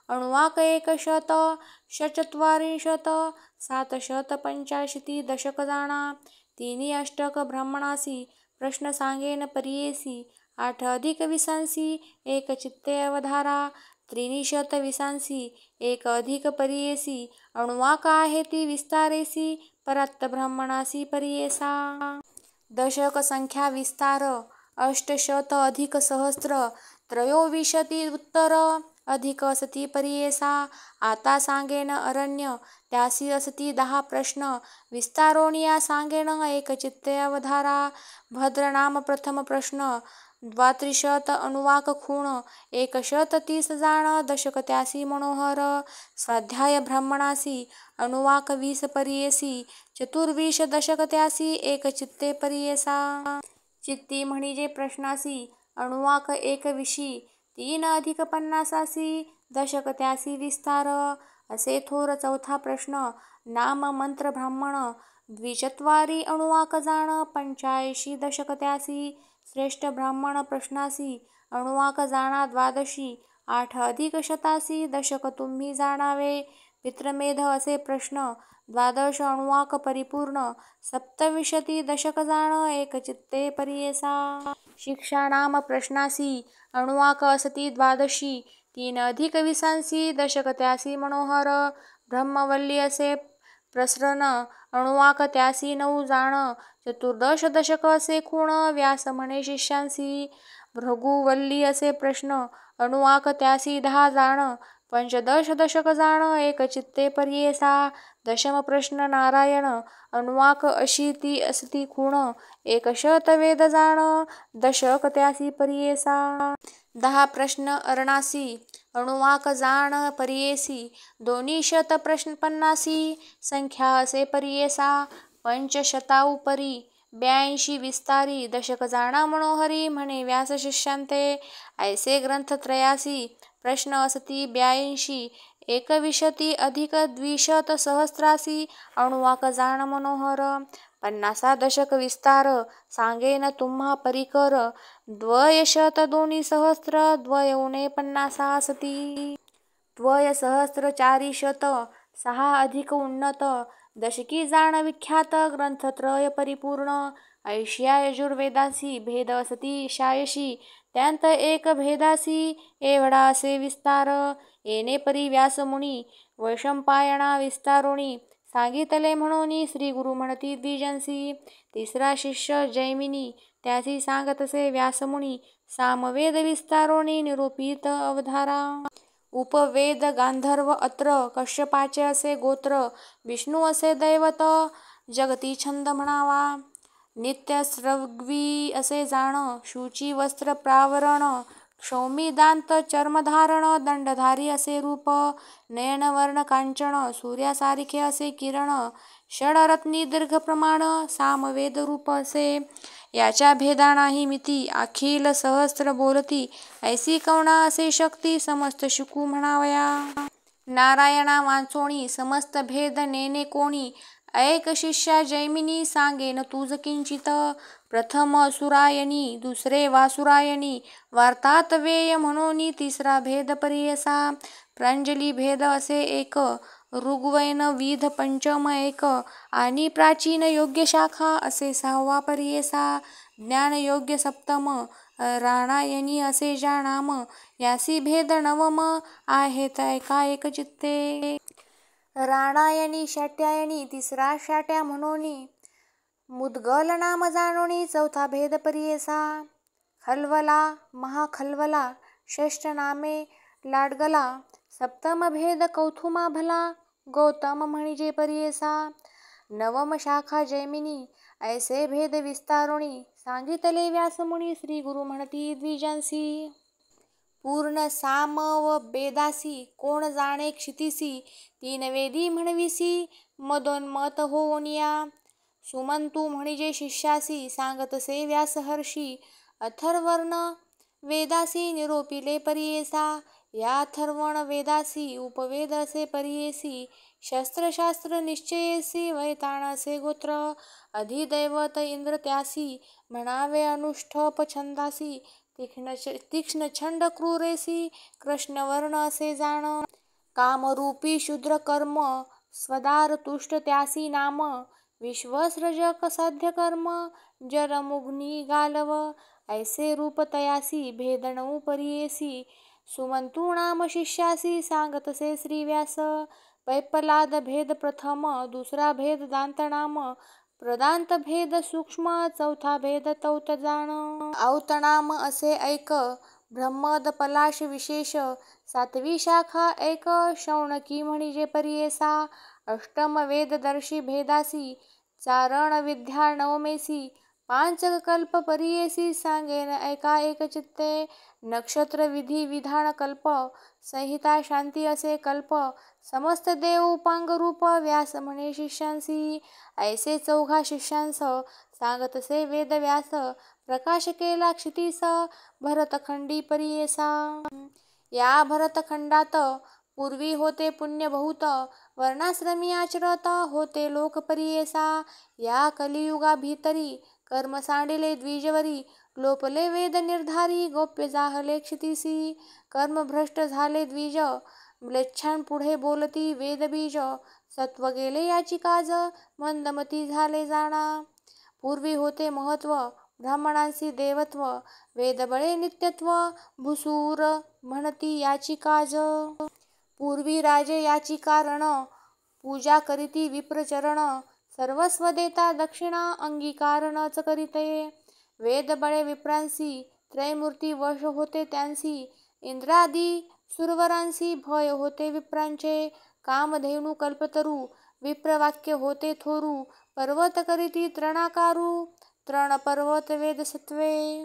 अणुवाक 100 षट्चत्वारिंशत् 785 दशक जाणा तिन्ही अष्टक ब्राह्मणासी प्रश्न सांगेन परियेसी 8 अधिक 20 एक चित्ते अवधारा 320 1 अधिक परियेसी अणुवाक आहे ती विस्तारेसी परात्त ब्राह्मणासी परियेसा दशक संख्या विस्तार 800 अधिक सहस्त्र 23 उत्तर अधिक असती परियेसा आता सांगेन अरण्य त्यासी असती 10 प्रश्न विस्तारोनिया सांगेन एक चित्ते अवधारा भद्र नाम प्रथम प्रश्न 32 अणुवाक खूण 130 जाण दशक त्यासी मनोहर स्वाध्याय ब्राह्मणासी अणुवाक 20 परियेसी 24 दशक त्यासी एक चित्ते परियेसा चित्ती म्हणजे प्रश्नासी अणुवाक 21 3 अधिक 50 दशक त्यासी विस्तार असे थोर चौथा प्रश्न नाम मंत्र ब्राह्मण 24 अणुवाक जाण 85 दशक त्यासी श्रेष्ठ ब्राह्मण प्रश्नासी अणुवाक जाणा 12 8 अधिक 87 दशक तुम्ही जाणावे पितृमेध असे प्रश्न 12 अणुवाक परिपूर्ण 27 दशक जाण एकचित्ते परियेसा शिक्षाणाम प्रश्नासी अणुवाक असती 12 3 अधिक 20 दशक त्यासी मनोहर ब्रह्मवल्ली असे प्रसरण अणुवाक त्यासी 9 जाण 14 दशक असे खूण व्यास म्हणे शिष्यांसी भृगुवल्ली असे प्रश्न अणुवाक त्यासी 10 जाण 15 दशक जाण एकचित्ते परियेसा दशम प्रश्न नारायण अणुवाक अशीती असती खूण 100 वेद जाण दशक त्यासी परियेसा 10 प्रश्न अरणासी अणुवाक जाण परियेसी 200 प्रश्न 50 संख्या असे परियेसा पंचशताउपरी 82 विस्तारी दशक जाणा मनोहरी म्हणे व्यास शिष्यांते ऐसे ग्रंथ 83 प्रश्न असती 82 21 अधिक 200 सहस्रासी अणुवाक जाण मनोहर 50 दशक विस्तार सांगेन तुम्हा परिकर 200 दोन्ही सहस्र 2 असती 2 सहस्र 400 6 अधिक उन्नत दशकी जाण विख्यात ग्रंथत्रय परिपूर्ण 80 यजुर्वेदासी भेद असती 86 त्यांत एक भेदासी एवढा असे विस्तार येणे परी व्यासमुनी वैशंपायना विस्तारोणी सांगितले म्हणून श्री गुरु म्हणती द्विजंसी तिसरा शिष्य जैमिनी त्यासी सांगतसे व्यासमुनी सामवेद विस्तारोणी निरूपित अवधारा उपवेद गांधर्व अत्र कश्यपाचे असे गोत्र विष्णू असे दैवत जगती छंद म्हणावा नित्य स्रग्वी असे जाण शुची वस्त्र प्रावरण क्षौमी दांत चर्मधारण दंडधारी असे रूप नयनवर्ण कांचन सूर्यासारिखे असे किरण षडरत्नी दीर्घ प्रमाण सामवेद रूप असे याच्या भेदा नाही मिती अखिल सहस्त्र बोलती ऐसी कवणा असे शक्ती समस्त शिकू म्हणावया नारायणा वांचोणी समस्त भेद नेने कोणी ऐक शिष्या जैमिनी सांगेन तुझ किंचित प्रथम असुरायणी दुसरे वासुरायणी वार्तात वेय म्हणून तिसरा भेद परियसा प्रांजली भेद असे एक ऋग्वैन विध पंचम एक आणि प्राचीन योग्य शाखा असे 6वा परियेसा ज्ञान योग्य सप्तम राणायणी असे ज्या नाम यासी भेद नवम आहेत एका एकचित्ते राणायणी शाट्यायणी तिसरा शाट्या म्हणून मुद्गल नाम जाणोनी 4था भेद परियेसा खलवला महाखलवला षष्ठ नामे लाडगला सप्तम भेद कौथुमा भला गौतम म्हणजे परियेसा नवम शाखा जैमिनी ऐसे भेद विस्तारोणी सांगितले व्यासमुनी श्री गुरु म्हणती द्विजांसी पूर्ण साम व बेदासी कोण जाणे क्षितिसी 3 वेदी म्हणविसी मदोन्मत होनिया सुमंतू म्हणजे शिष्यासी सांगतसे व्यासहर्षी अथर्वर्ण वेदासी निरोपिले परियेसा या अथर्वण वेदासी उपवेद असे परियेसी शस्त्रशास्त्र निश्चयेसी वैताण असे गोत्र अधिदैवत इंद्र त्यासी म्हणावे अनुष्ठप छंदासी तीक्ष्ण छंद क्रूरेसी कृष्णवर्ण असे जाण कामरूपी शूद्र कर्म स्वदार तुष्ट त्यासी नाम विश्वसृजक साध्य कर्म जरमुग्नी गालव ऐसे रूप तयासी भेद 9 परियेसी सुमंतू नाम शिष्यासी सांगतसे श्री व्यास पैपलाद भेद प्रथम दुसरा भेद दांत नाम प्रदांत भेद सूक्ष्म 4था भेद तौत जाण औतनाम असे ऐक ब्रह्मद पलाश विशेष 7वी शाखा एक शौनकी म्हणजे परियेसा अष्टम वेददर्शी भेदासी चारण विद्या नवमेसी 5 कल्प परियेसी सांगेन एका एकचित्ते नक्षत्र विधी विधान कल्प संहिता शांती असे कल्प समस्त देव उपांग रूप व्यास म्हणे शिष्यांसी ऐसे 4 शिष्यांस सांगतसे वेद व्यास प्रकाश केला क्षितीस भरतखंडी परियेसा या भरतखंडात पूर्वी होते पुण्य बहुत वर्णाश्रमी आचरत होते लोक परियेसा या कलियुगा भीतरी कर्म सांडिले द्विजवरी लोपले वेद निर्धारी गोप्य जाहले क्षितिसी कर्म भ्रष्ट झाले द्विज म्लेच्छान पुढे बोलती वेदबीज, सत्व गेले याची काज, मंदमती झाले जाणा. पूर्वी होते महत्व, ब्राह्मणांसी देवत्व, वेदबळे नित्यत्व, भुसूर म्हणती याची काज. पूर्वी राजे याची कारण, पूजा करीती विप्रचरण, सर्वस्व देता दक्षिणा, अंगीकारणच करीते. वेदबळे विप्रांसी, त्रयमूर्ती वश होते त्यांसी, इंद्रादी सुरवरांसी भय होते विप्रांचे. कामधेनू कल्पतरू, विप्रवाक्य होते थोरू, पर्वत करीती तृणाकारू, तृण पर्वत वेदसत्वे.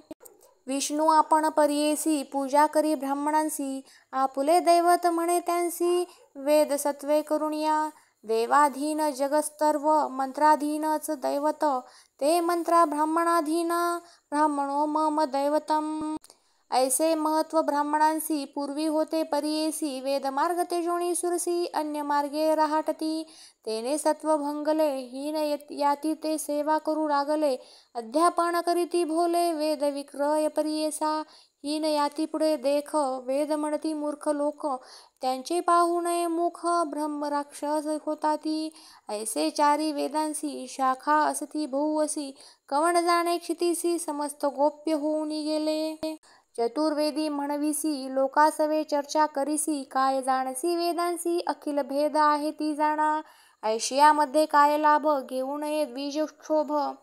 विष्णू आपण परियेसी, पूजा करी ब्राह्मणांसी, आपुले दैवत म्हणे त्यांसी, वेदसत्वे करुणिया. देवाधीन जगस्तर्व, मंत्राधीनच दैवत, ते मंत्रा ब्राह्मणाधीन, ब्राह्मणो मम दैवतम. ऐसे महत्व ब्राह्मणांसी, पूर्वी होते परियेसी, वेदमार्ग तेजोनी सुरसी, अन्य मार्गे रहाटती, तेने सत्व भंगले, हीन याती ते सेवा करू लागले, अध्यापन करीती भोले, वेद विक्रय परियेसा, हीन याती पुढे देख, वेद म्हणती मूर्ख लोक, त्यांचे पाहू नये मुख, ब्रह्म राक्षस होताती. ऐसे चारी वेदांसी, शाखा असती बहुअसी, कवण जाणे क्षितीसी, समस्त गोप्य होऊनी गेले. चतुर्वेदी म्हणविसी, लोकासवे चर्चा करीसी, काय जाणसी वेदांसी, अखिल भेद आहे ती जाणा. ऐशियामध्ये काय लाभ, घेऊ नये द्विजक्षोभ,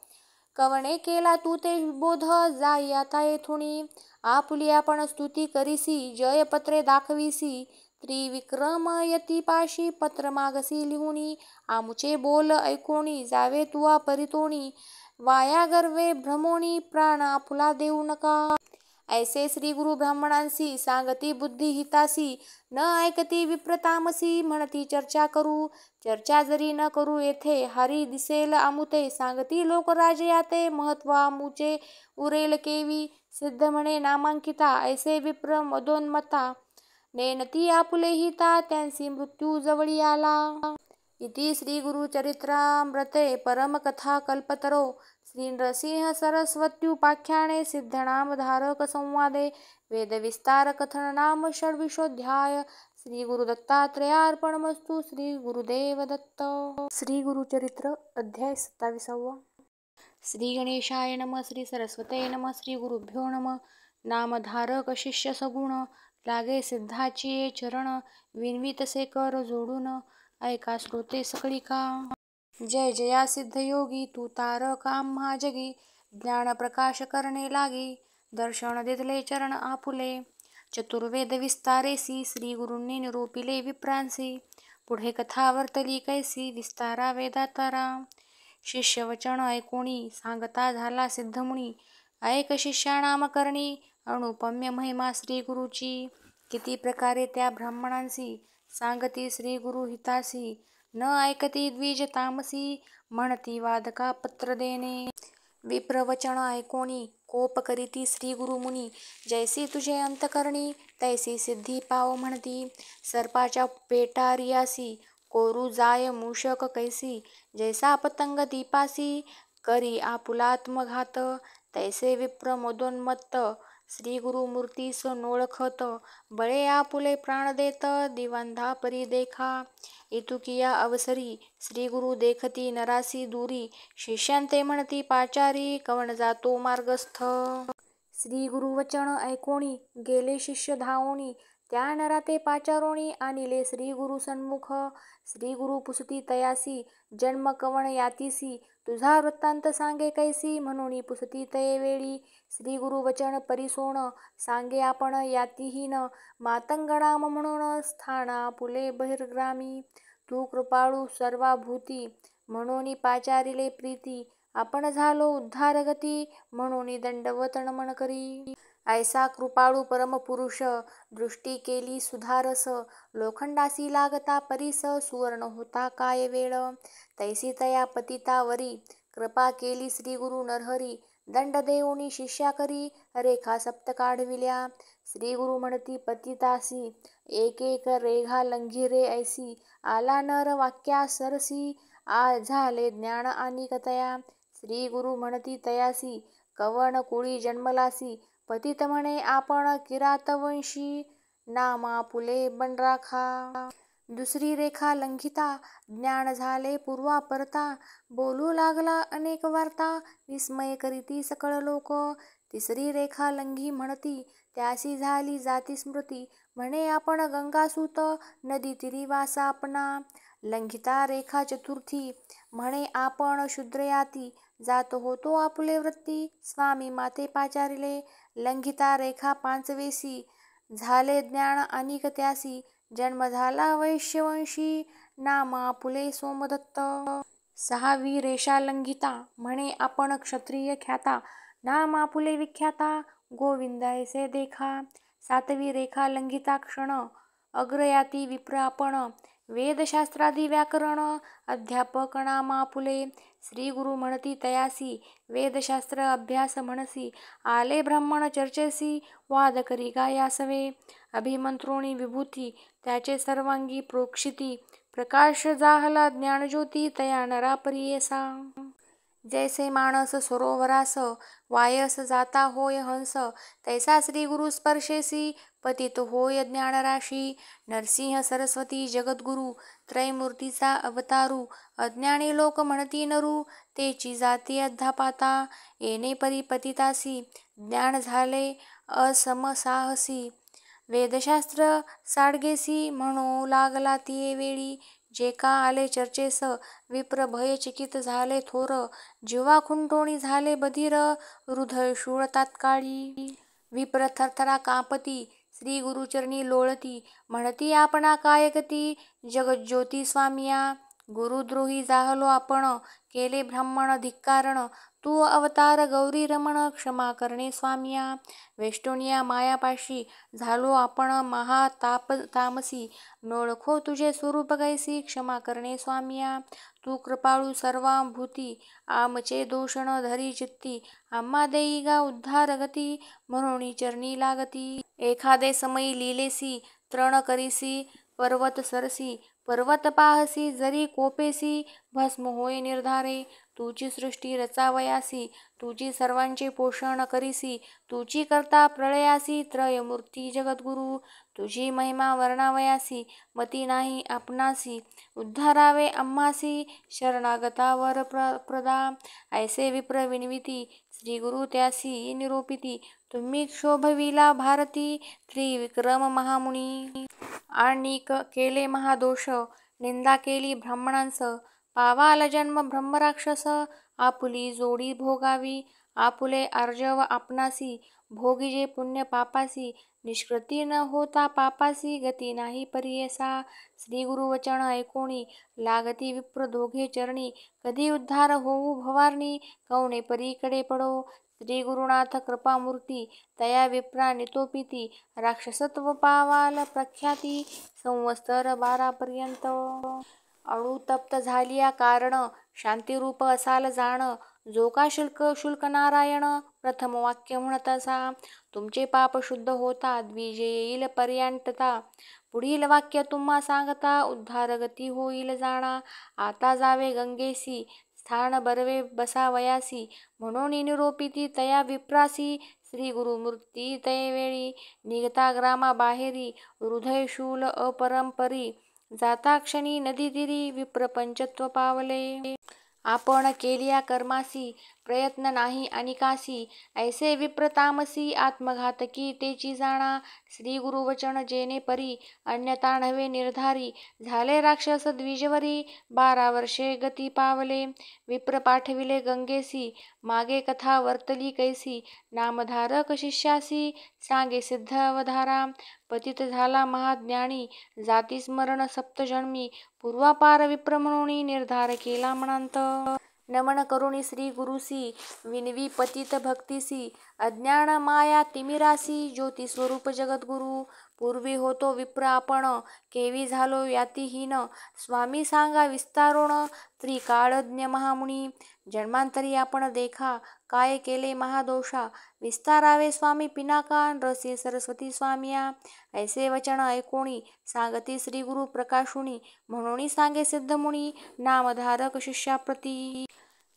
कवणे केला तू ते बोध, जाई आता येथुनी. आपुली आपण स्तुती करीसी, जयपत्रे दाखविसी, त्रिविक्रम यतीपाशी, पत्र मागसी लिहुनी, आमुचे बोल ऐकोणी, जावे तुवा परितोणी, वाया गर्वे भ्रमोणी, प्राण आपुला देऊ नका. ऐसे श्री गुरु ब्राह्मणांसी, सांगती बुद्धी हितासी, न ऐकती विप्रतामसी, म्हणती चर्चा करू, चर्चा जरी न करू येथे, हरी दिसेल आमुते, सांगती लोक राजयाते, महत्व आमुचे उरेल केवी, सिद्ध म्हणे नामांकिता, ऐसे विप्र मदोन्मत्ता, नेनती आपुले हिता, त्यांसी मृत्यू जवळी आला. इति श्री गुरुचरित्रामृते परमकथा कल्पतरो श्री नृसिंह सरस्वत्युपाख्याने सिद्धनामधारक संवादे वेदविस्तार कथन नाम षड्विंशोऽध्याय. श्री गुरुदत्तात्रेयार्पणमस्तु. श्री गुरुदेव दत्त. श्री गुरुचरित्र अध्याय 27. श्री गणेशाय नमः. श्री सरस्वते नमः. श्री गुरुभ्यो नमः. नामधारक शिष्य सगुण, लागे सिद्धाची चरण, विनवितसे कर जोडून, ऐका श्रोते सकळी का. जय जया सिद्धयोगी, तू तारक आम्हा जगी, ज्ञान प्रकाश करणे लागी, दर्शन दिसले चरण आपुले, चतुर्वेद विस्तारेसी, श्री गुरूंनी निरोपिले विप्रांसी, पुढे कथा वर्तली कैसी, विस्तारा वेदातारा. शिष्य वचन ऐकोणी, सांगता झाला सिद्धमुनी, ऐक शिष्या नामकरणी, अनुपम्य महिमा श्री गुरुची. किती प्रकारे त्या ब्राह्मणांसी, सांगती श्री गुरु हितासी, न ऐकती द्विज तामसी, म्हणती वादका पत्र देणे. विप्रवचन ऐकोणी, कोप करीती श्री गुरुमुनी, जैसी तुझे अंतकरणी, तैसी सिद्धी पाव म्हणती, सर्पाच्या पेटारियासी, कोरू जाय मूषक कैसी, जैसा पतंग दीपासी, करी आपुलात्मघात, तैसे विप्र मदोन्मत्त, श्री गुरु मूर्तीस नोळखत, बळे आपुले प्राण देत, दिवांधा परी देखा. इतुकिया अवसरी, श्री गुरु देखती नरासी दूरी, शिष्यांते म्हणती पाचारी, कवण जातो मार्गस्थ. श्री गुरु वचन ऐकोणी, गेले शिष्य धावोणी, त्या नराते पाचारोणी, आणिले श्री गुरु सन्मुख. श्री गुरु पुसती तयासी, जन्म कवण यातीसी, तुझा वृत्तांत सांगे कैसी, म्हणून पुसती तये वेळी. श्री गुरु वचन परिसोण, सांगे आपण यातीहीन, मातंगणाम म्हणून स्थाना पुले बहिर्ग्रामी. तू कृपाळू सर्वाभूती, म्हणून पाचारिले प्रीती, आपण झालो उद्धारगती, म्हणून दंडवत नमन करी. ऐसा कृपाळू परमपुरुष, दृष्टी केली सुधारस, लोखंडासी लागता परीस, सुवर्ण होता काय वेळ, तैसी तया पतितावरी, कृपा केली श्री गुरु नरहरी, दंड देऊनी शिष्या करी, रेखा सप्त काढविल्या. श्री गुरु म्हणती पतितासी, एक एक रेघा लंघिरे ऐसी, आला नर वाक्या सरसी, आ झाले ज्ञान आणि कतया. श्री गुरु म्हणती तयासी, कवण कुळी जन्मलासी, पतित म्हणे आपण किरातवंशी, नाम आपुले बन राखा. दुसरी रेखा लंघिता ज्ञान झाले पूर्वा परता. बोलू लागला अनेक वार्ता विस्मय करीती सकळ लोक. तिसरी रेखा लंघी म्हणती त्यासी झाली जाती स्मृती. म्हणे आपण गंगासूत नदी तिरी वासा आपणा. लंघिता रेखा चतुर्थी म्हणे आपण शूद्रयाती जात होतो आपुले वृत्ती. स्वामी माते पाचारिले लंघिता रेखा पाचवेसी. झाले ज्ञान अनिक त्यासी जन्म झाला वैश्यवंशी. नाम आपुले सोमदत्त. सहावी रेषा लंघिता म्हणे आपण क्षत्रिय ख्याता. नाम आपुले विख्याता गोविंद ऐसे देखा. सातवी रेखा लंघिता क्षण अग्रयाती विप्र आपण. वेदशास्त्रादी व्याकरण अध्यापक नाम आपुले. श्री गुरु म्हणती तयासी वेदशास्त्र अभ्यास म्हणसी. आले ब्राह्मण चर्चेसी वाद करी गायासवे. अभिमंत्रोणी विभूती त्याचे सर्वांगी प्रोक्षिती. प्रकाश जाहला ज्ञानज्योती तया नरा परियेसा. जैसे मानस सरोवरास वायस जाता होय हंस. तैसा श्री गुरु स्पर्शेसी पतित होय ज्ञानराशी. नरसिंह सरस्वती जगद्गुरु त्रैमूर्तीचा अवतारू. अज्ञानी लोक म्हणती नरू तेची जाती अध्यापाता. येणे परी पतितासी ज्ञान झाले असमसाहसी. वेदशास्त्र साडगेसी म्हणू लागला तिये वेळी. जे का आले चर्चेस विप्र भयचकित झाले थोर. जिव्हा खुंटोणी झाले बधीर हृदय शूळ तात्काळी. विप्र थरथरा कांपती श्री गुरुचरणी लोळती. म्हणती आपणा काय गती जगज्योती स्वामिया. गुरुद्रोही जाहलो आपण केले ब्राह्मण धिक्कारण. तू अवतार गौरी रमण क्षमा करणे स्वामिया. वेष्टोनिया मायापाशी झालो आपण तामसी. नोळखो तुझे स्वरूप कैसी क्षमा करणे स्वामिया. तू कृपाळू सर्वांभूती आमचे दोष न धरी चित्ती. आम्हा देई गा उद्धार गती म्हणून चरणी लागती. एखादे समयी लिलेसी तृण करीसी पर्वत सरसी. पर्वत पाहसी जरी कोपेसी भस्म होय निर्धारे. तुची सृष्टी रचावयासी तुची सर्वांचे पोषण करीसी. तुची करता प्रळयासी त्रयमूर्ती जगद्गुरु. तुझी महिमा वर्णावयासी मती नाही आपणासी. उद्धारावे आम्हासी शरणागतावर प्रदा. ऐसे विप्र विनविती श्री गुरु त्यासी निरोपिती. तुम्ही क्षोभविला भारती त्रिविक्रम महामुनी. आणिक केले महादोष निंदा केली ब्राह्मणांस. पावाल जन्म ब्रह्मराक्षस आपुली जोडी भोगावी. आपुले आर्जव आपणासी भोगिजे पुण्य पापासी. निष्कृती न होता पापासी गती नाही परियेसा. श्री गुरुवचन ऐकोणी लागती विप्र दोघे चरणी. कधी उद्धार होऊ भवारणी कवणे परीकडे पडो. श्री गुरुनाथ कृपामूर्ती तया विप्रा नितोपिती. राक्षसत्व पावाल प्रख्याती संवत्सर 12 पर्यंत. अणुतप्त झालिया कारण शांतिरूप असाल जाण. जो का शुल्क नारायण प्रथम वाक्य म्हणतसा. तुमचे पाप शुद्ध होता द्विज येईल पर्यंतता. पुढील वाक्य तुम्हा सांगता उद्धार गती होईल जाणा. आता जावे गंगेसी स्थान बरवे बसावयासी. म्हणून निरोपिती तया विप्रासी श्री गुरुमूर्ती तयवेळी. निघता ग्रामाबाहेरी हृदय शूल अपरंपरी. जाता क्षणी नदी तिरी विप्र पंचत्व पावले. आपण केलिया कर्मासी प्रयत्न नाही अनिकासी. ऐसे विप्र तामसी आत्मघातकी तेची जाणा. श्री गुरुवचन जेने परी अन्यथा नव्हे निर्धारी. झाले राक्षस द्विजवरी 12 वर्षे गती पावले. विप्र पाठविले गंगेसी मागे कथा वर्तली कैसी. नामधारक शिष्यासी सांगे सिद्ध अवधारा. पतित झाला महाज्ञानी जाती स्मरण सप्तजन्मी. पूर्वापार विप्र म्हणून निर्धार केला मनांत. नमन करुणी श्री गुरुसी विनवी पतित भक्तीसी. अज्ञान माया तिमिरासी ज्योती स्वरूप जगद्गुरु. पूर्वी होतो विप्र आपण केवी झालो यातीहीन. स्वामी सांगा विस्तारोण त्रिकाळज्ञ महामुनी. जन्मांतरी आपण देखा काय केले महादोषा. विस्तारावे स्वामी पिनाका नरसिंह सरस्वती स्वामिया. ऐसे वचन ऐकोणी सांगती श्री गुरु प्रकाशुनी. म्हणून सांगे सिद्धमुनी नामधारक शिष्याप्रती.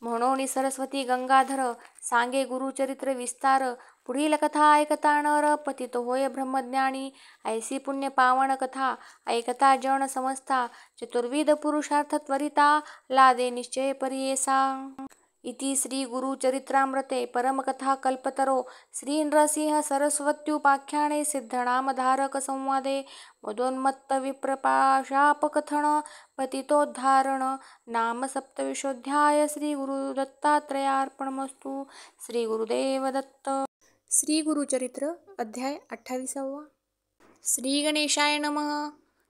म्हणून सरस्वती गंगाधर सांगे गुरुचरित्र विस्तार. पुढील कथा ऐकता नर पतित होय ब्रह्मज्ञानी. ऐसी पुण्य पावन कथा ऐकता जन समजता. चतुर्विध पुरुषार्थ त्वरिता लादे निश्चय परियेसा. इति श्री गुरुचरित्रामृते परमकथा कल्पतरो श्री नृसिंह सरस्वत्युपाख्याने सिद्धनामधारक संवादे मदोन्मत्त विप्रपाशापकथन पतितोद्धारण नाम सप्तविशोऽध्याय. श्री गुरुदत्तात्रयार्पणमस्तु. श्री गुरुदेव दत्त. श्री गुरुचरित्र अध्याय 28. श्री गणेशाय नमः.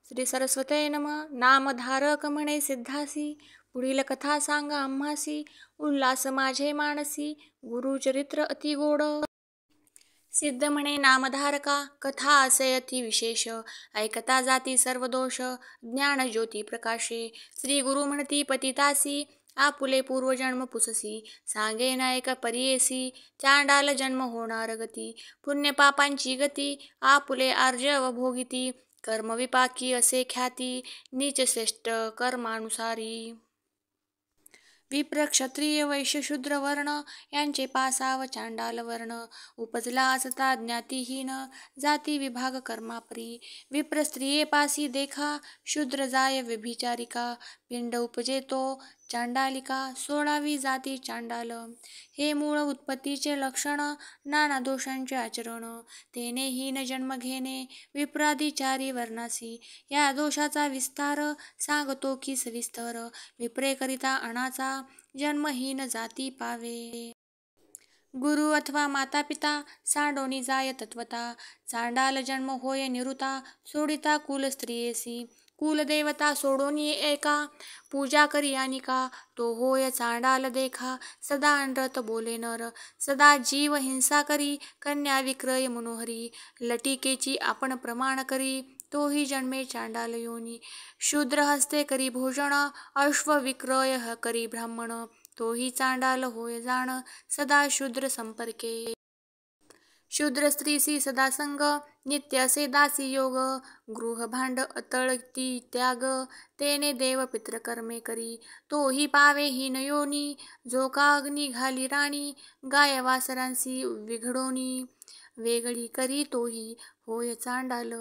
श्री सरस्वते नमः. नामधारक म्हणे सिद्धासी. पुढील कथा सांगा आम्हासी. उल्हास माझे मानसी गुरुचरित्र अति गोड. सिद्ध म्हणे नामधारका कथा असे अति विशेष. ऐकता जाती सर्व दोष ज्ञान ज्योती प्रकाशे. श्री गुरु म्हणती पतितासी आपुले पूर्वजन्म पुससी. सांगेन ऐक परियेसी चांडाल जन्म होणार गती. पुण्य पापांची गती आपुले आर्जव भोगिती. कर्म विपाकी असे ख्याती नीच श्रेष्ठ कर्मानुसारी. विप्र क्षत्रिय वैश्य शूद्र वर्ण यांचे पासाव चांडाल वर्ण. उपजला असता ज्ञातीहीन जाती विभाग कर्मापरी. विप्र स्त्रिये पासी देखा शूद्र जाय व्यभिचारिका. पिंड उपजे तो चांडालिका 16वी जाती चांडाल. हे मूळ उत्पत्तीचे लक्षण नाना दोषांचे आचरण. तेने हीन जन्म घेणे विप्रादिचारी वर्णासी. या दोषाचा विस्तार सांगतो की सविस्तर. विप्रे करिता अनाचा जन्महीन जाती पावे. गुरु अथवा माता पिता सांडोनी जाय तत्वता. चांडाल जन्म होय निरुता सोडिता कुल स्त्रियेसी. कुलदेवता सोडोनी एका पूजा करी अनिका. तो होय चांडाल देखा सदा अनृत बोले नर. सदा जीव हिंसा करी कन्या विक्रय मनोहरी. लटिकेची आपण प्रमाण करी तोही जन्मे चांडाल योनी. शूद्र हस्ते करी भोजन अश्व विक्रय करी ब्राह्मण. तोही चांडाल होय जाण सदा शूद्र संपर्के. शूद्र स्त्रीसी सदा संग नित्य असे दासी योग. गृह भांड अतळती त्याग तेने देव पित्र कर्मे करी. तोही पावे हीन योनी जो का अग्नी घाली राणी. गाय वासरांसी विघडोनी वेगळी करी तोही होय चांडाल.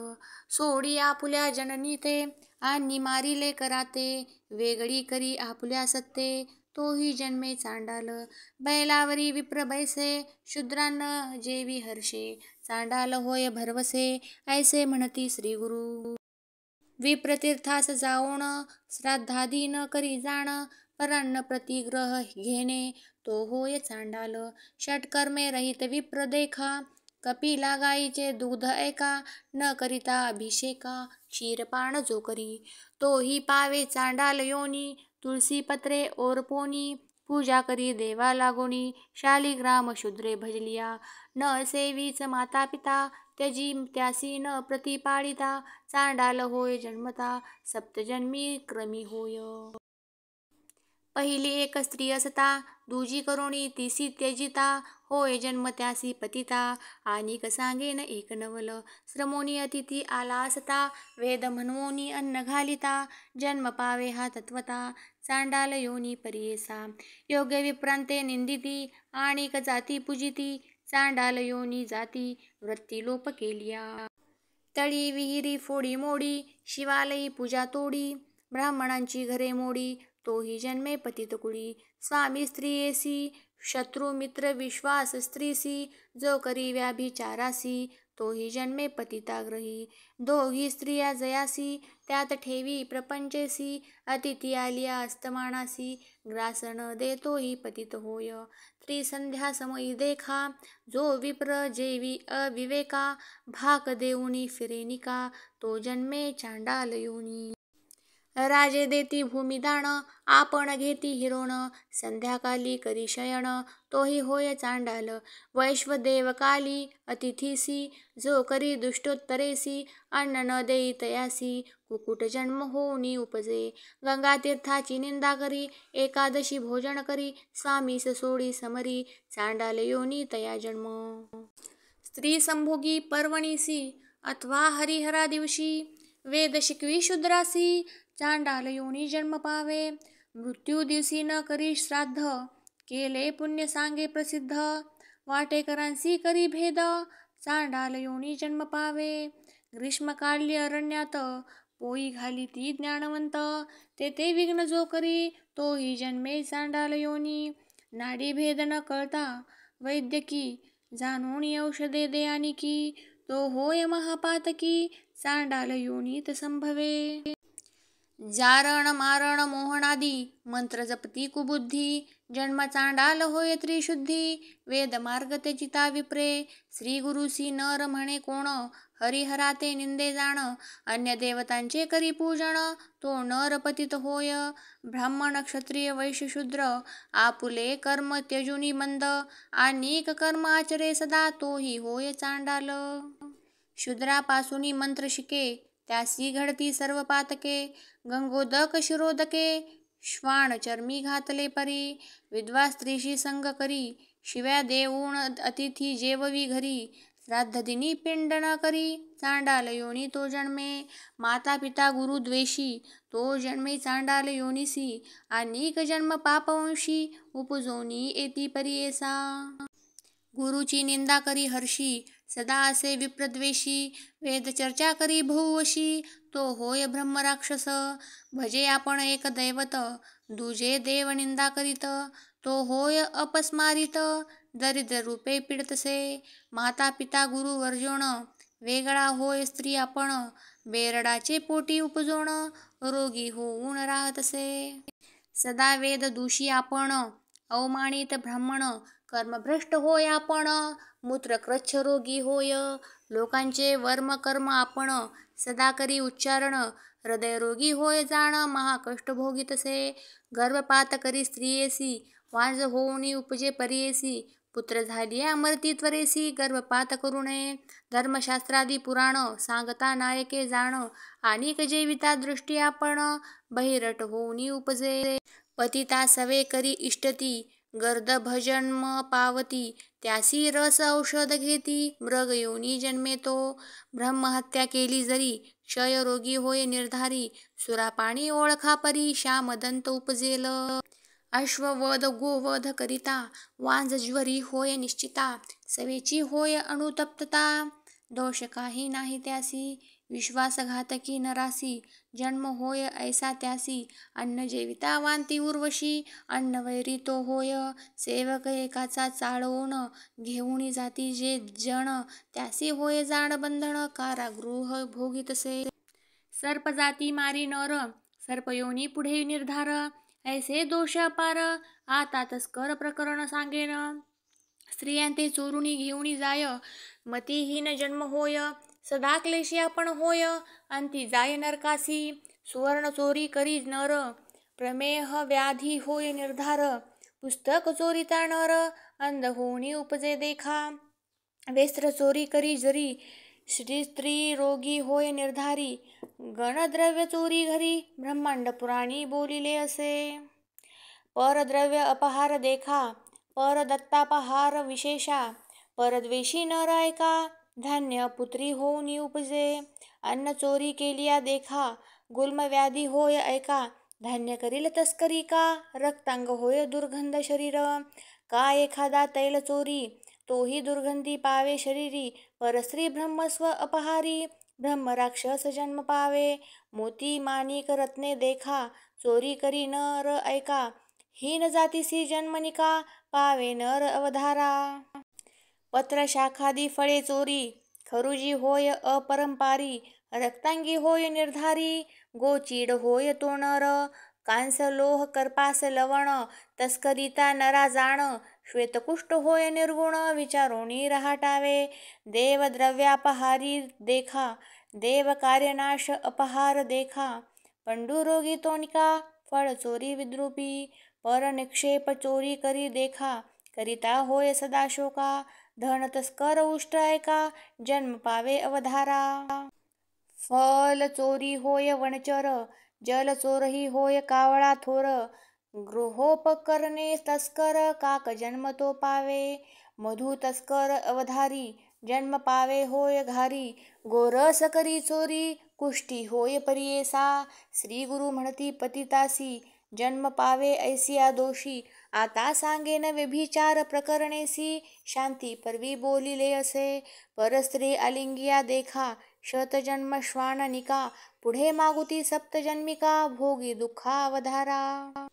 सोडी आपुल्या जननी ते आणि मारिले कराते. वेगळी करी आपुल्या सत्ते तोही जन्मे चांडाल. बैलावरी विप्र बैसे शूद्रांना जेवी हर्षे. चांडाल होय भरवसे ऐसे म्हणती श्री गुरु. विप्रतीर्थास जाओण श्राद्धादी न करी जाण. परान्न प्रतिग्रह घेणे तो होय चांडाल. षटकर्मे रहित विप्र देखा कपिला गाईचे दूध ऐका. न करिता अभिषेका क्षीरपान जो करी तोही पावे चांडाल योनी. तुळसी पत्रे ओरपोनी पूजा करी देवा लागोनी. शालिग्राम शूद्रे भजलिया न सेवीच माता पिता. त्यजी त्यासी न प्रतिपाळिता. चांडाल होय जन्मता सप्तजन्मी क्रमी होय. पहिली एक स्त्री असता दुजी करोणी तिसी त्यजिता. होय जन्म त्यासी पतिता आनिक सांगेन एक नवल. श्रमोनी अतिथी आला असता वेद म्हणवोनी अन्न घालिता. जन्म पावे हा तत्वता चांडाल योनी परियेसा. योग्य विप्रांते निंदिती आनिक जाती पूजिती. चांडाल योनी जाती वृत्ती लोप केलिया. तळी विहिरी फोडी मोडी शिवालयी पूजा तोडी. ब्राह्मणांची घरे मोडी तोही जन्मे पतित कुळी. स्वामी स्त्रियेसी शत्रु मित्र विश्वास स्त्रीसी. जो करी व्याभिचारासी तोही जन्मे पतिताग्रही. दोघी स्त्रिया जयासी त्यात ठेवी प्रपंचेसी. अतिथी आलिया अस्तमानासी ग्रास न दे तोही पतित होय. त्रिसंध्या समयी देखा जो विप्र जेवी अविवेका. भाक देऊनी फिरेनिका तो जन्मे चांडाल योनी. राजे देती भूमिदान आपण घेती हिरोण. संध्याकाली करी शयन तोही होय चांडाल. वैश्वदेवकाली अतिथीसी जो करी दुष्टोत्तरेसी. अन्न न देई तयासी कुकुट जन्म होऊनी उपजे. गंगातीर्थाची निंदा करी एकादशी भोजन करी. स्वामीस सोडी समरी चांडाल योनी तया जन्म. स्त्री संभोगी पर्वणीसी अथवा हरिहरा दिवशी. वेद शिकवी शूद्रासी चांडाल योनी जन्म पावे. मृत्यू दिवशी न करी श्राद्ध केले पुण्य सांगे प्रसिद्ध. वाटेकरांसी करी भेद, चांडाल योनी जन्म पावे. ग्रीष्मकाली अरण्यात, पोई घाली ती ज्ञानवंत. तेथे विघ्न जो करी, तोही जन्मे चांडाल योनी. नाडी भेद न कळता वैद्यकी, जाणून औषधे दे आणिकी. तो होय महापातकी, चांडाल योनीत संभवे. जारण मारण मोहनादी, मंत्र जपती कुबुद्धी. जन्म चांडाल होय त्रिशुद्धी, वेद मार्ग त्याचिता विप्रे. श्री गुरुसी नर म्हणे कोण, हरिहराते निंदे जाण. अन्य देवतांचे करी पूजन, तो नर पतित होय. ब्राह्मण क्षत्रिय वैश्य शूद्र, आपुले कर्म त्यजुनी मंद. अनेक कर्म आचरे सदा, तोही होय चांडाल. शूद्रापासूनी मंत्र शिके, त्यासी घडती सर्व पातके. गंगोदक शिरोदके, श्वान चर्मी घातले परी. विधवा स्त्रीशी संग करी, शिव्या देऊन अतिथी जेववी घरी. श्राद्धदिनी पिंड न करी, चांडाल योनी तो जन्मे. माता पिता गुरु द्वेषी, तो जन्मे चांडाल योनीसी. अनेक जन्म पापवंशी, उपजोनी येती परियेसा. गुरुची निंदा करी हर्षी, सदा असे विप्रद्वेषी. वेद चर्चा करी बहुवशी, तो होय ब्रह्मराक्षस. भजे आपण एक दैवत, दुजे देव निंदा करीत. तो होय अपस्मारित, दरिद्र रूपे पीडतसे. माता पिता गुरु वर्जोन, वेगळा होय स्त्री आपण. बेरडाचे पोटी उपजोन, रोगी होऊन राहतसे. सदा वेद दूषी आपण, अवमानित ब्राह्मण. कर्मभ्रष्ट होय आपण, मूत्रकृच्छ रोगी होय. लोकांचे वर्म कर्म आपण, सदा करी उच्चारण. हृदयरोगी होय जाण, महाकष्ट भोगितसे. गर्भपात करी स्त्रियेसी, वांज होऊनी उपजे परियेसी. पुत्र झालिया मरती त्वरेसी, गर्भपात करू नये. धर्मशास्त्रादी पुराण, सांगता नायके जाण. अनेक जेविता दृष्टी आपण, बहिरट होऊनी उपजे. पतिता सवे करी इष्टती, गर्द भजन्म पावती. त्यासी रस औषध घेती, मृग योनी जन्मे तो. ब्रह्महत्या केली जरी, क्षय रोगी होय निर्धारी. सुरापाणी ओळखा परी, श्यामदंत उपजेल. अश्ववध गोवध करिता, वांज ज्वरी होय निश्चिता. सवेची होय अनुतप्तता, दोष काही नाही त्यासी. विश्वासघातकी नरासी, जन्म होय ऐसा त्यासी. अन्न जेविता वांती उर्वशी, अन्नवैरी तो होय. सेवक एकाचा चाळवून, घेऊनी जाती जे जण. त्यासी होय जाण बंधन, कारागृह भोगितसे. सर्प जाती मारी नर, सर्पयोनी पुढे निर्धार. ऐसे दोष अपार, आता तस्कर प्रकरण सांगेन. स्त्रियांते चोरुनी घेऊनी जाय, मतिहीन जन्म होय. सदा क्लेशी आपण होय, अंती जाय नरकासी. सुवर्ण चोरी करी नर, प्रमेह व्याधी होय निर्धार. पुस्तक चोरीता नर, अंध होऊनी उपजे देखा. वस्त्र चोरी करी जरी, स्त्री रोगी होय निर्धारी. गणद्रव्य चोरी घरी, ब्रह्मांड पुराणी बोलिले असे. परद्रव्य अपहार देखा, परदत्तापहार विशेषा. परद्वेषी नर ऐका, धान्य पुत्री होऊनी उपजे. अन्न चोरी केलिया देखा, गुल्मव्याधी होय ऐका. धान्य करील तस्करी का, रक्तांग होय दुर्गंध शरीर. का एखादा तैल चोरी, तोही दुर्गंधी पावे शरीरी. परस्त्री ब्रह्मस्व अपहारी, ब्रह्मराक्षस जन्म पावे. मोती माणिक रत्ने देखा, चोरी करी नर ऐका. हीन जातीसी जन्मनिका, पावे नर अवधारा. पत्र शाखादी फळे चोरी, खरुजी होय अपरंपारी. रक्तांगी होय निर्धारी, गोचीड होय तो नर. कांस लोह कर्पास लवण, तस्करिता नरा जाण. श्वेतकुष्ठ होय निर्गुण, विचारोनी रहाटावे. देव द्रव्यापहारी देखा, देव कार्यनाश अपहार देखा. पंडुरोगी तोनिका, फळ चोरी विद्रुपी. पर निक्षेप चोरी करी देखा, करिता होय सदा शोका. धन तस्कर उष्ट ऐका, जन्म पावे अवधारा. फल चोरी होय वनचर, जल चोरही होय कावळा थोर. गृहोपकरणे तस्कर, काक जन्म तो पावे. मधु तस्कर अवधारी, जन्म पावे होय घारी. गोरस करी चोरी, कुष्ठी होय परियेसा. श्री गुरु म्हणती पतितासी, जन्म पावे ऐसिया दोषी, आता सांगेन व्यभिचार प्रकरणेसी, शांती परवी बोलिले असे, परस्त्री अलिंगिया देखा, शतजन्म श्वाननिका, पुढे मागुती सप्तजन्मिका, भोगी दुःखावधारा.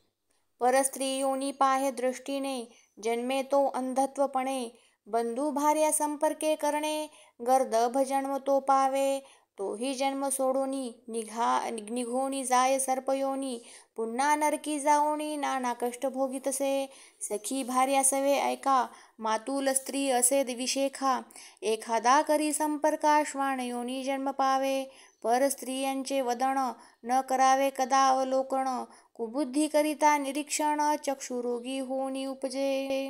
परस्त्री योनी पाहे दृष्टीने, जन्मे तो अंधत्वपणे, बंधू भार्या संपर्के करणे, गर्दभ जन्म तो पावे, तोही जन्म सोडोनी निघोनी जाय सर्पयोनी, पुन्हा नरकी जाओनी नाना कष्ट भोगीतसे. सखी भार्या सवे ऐका, मातुल स्त्री असे विशेखा, एखादा करी संपर्का, श्वानयोनी जन्म पावे, पर स्त्रियांचे वदन, न करावे कदा अवलोकन, कुबुद्धी करिता निरीक्षण, चक्षुरोगी होनी उपजे.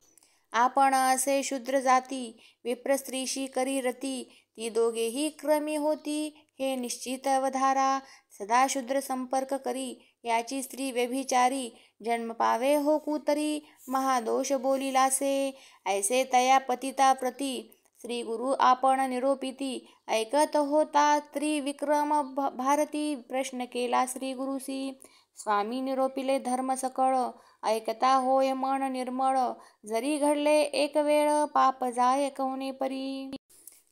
आपण असे शूद्र जाती, विप्र स्त्रीशी करी रती, ती दोघेही क्रमी होती, हे निश्चित अवधारा. सदा शूद्र संपर्क करी, याची स्त्री व्यभिचारी, जन्म पावे हो कुतरी, महादोष बोलिलासे. ऐसे तया पतिता प्रती, श्री गुरु आपण निरोपिती, ऐकत होता त्रिविक्रम भारती, प्रश्न केला श्री गुरुसी. स्वामी निरोपिले धर्म सकळ, ऐकता होय मन निर्मळ, जरी घडले एक वेळ, पाप जाय कवने परी.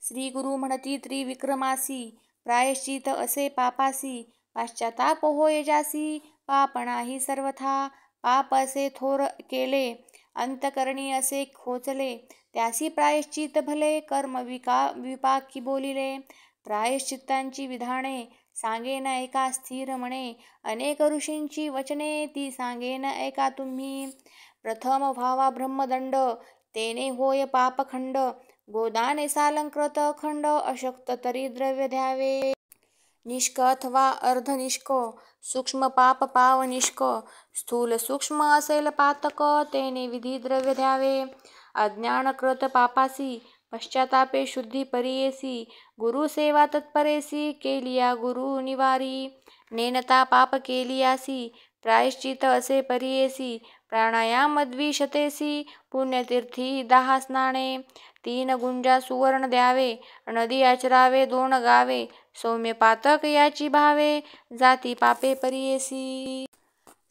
श्री गुरु म्हणती त्रिविक्रमासी, प्रायश्चित असे पापासी, पाश्चाताप होय जासी, पाप नाही सर्वथा. पाप असे थोर केले, अंतकरणी असे खोचले, त्यासी प्रायश्चित भले, कर्म विपाकी बोलिले. प्रायश्चित्तांची विधाने, सांगेन ऐका स्थिर मने, अनेक ऋषींची वचने, ती सांगेन ऐका तुम्ही. प्रथम व्हावा ब्रह्मदंड, तेने होय पापखंड, गोदाने सालंकृत खंड, अशक्त तरी द्रव्य द्यावे. निष्क अथवा अर्धनिष्क, सूक्ष्म पाप पावनिष्क, स्थूल सूक्ष्म असेल पातक, तेने विधी द्रव्य द्यावे. अज्ञानकृत पापासी, पश्चातापे शुद्धी परियेसी, गुरु सेवा तत्परेसी, केलिया गुरु निवारी. नेनता पाप केलियासी, प्रायश्चित असे परियेसी, प्राणायाम द्विशतेसी, पुण्यतीर्थी 10 स्नाने, 3 गुंजा सुवर्ण द्यावे, नदी आचरावे 2 गावे, सौम्य पातक याची भावे, जाती पापे परियेसी.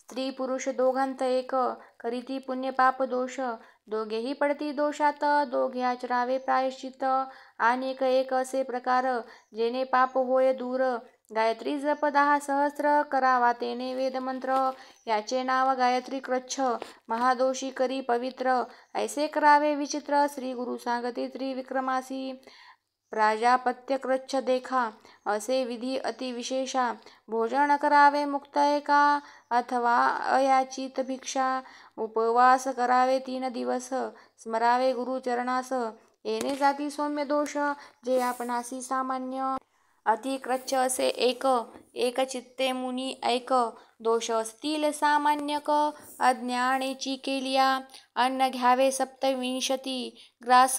स्त्री पुरुष दोघांत एक, करीती पुण्य पाप दोष, दोघेही पडती दोषात, दोघे आचरावे प्रायश्चित. अनेक एक असे प्रकार, जेणे पाप होय दूर, गायत्री जप 10 सहस्र, करावा तेने वेदमंत्र, याचे नाव गायत्री कृच्छ, महादोषी करी पवित्र, ऐसे करावे विचित्र. श्री गुरु सांगती त्रिविक्रमासी, प्राजापत्य कृच्छ देखा, असे विधी अतिविशेषा, भोजन करावे मुक्त एका, अथवा अयाचित भिक्षा, उपवास करावे 3 दिवस, स्मरावे गुरुचरणास, येणे जाती सौम्य दोष, जे आपणासी सामान्य. अतिक्रच्छ असे एक चित्ते मुनी ऐक, दोष असतील सामान्यक, अज्ञानेची केलिया. अन्न घ्यावे 27 ग्रास,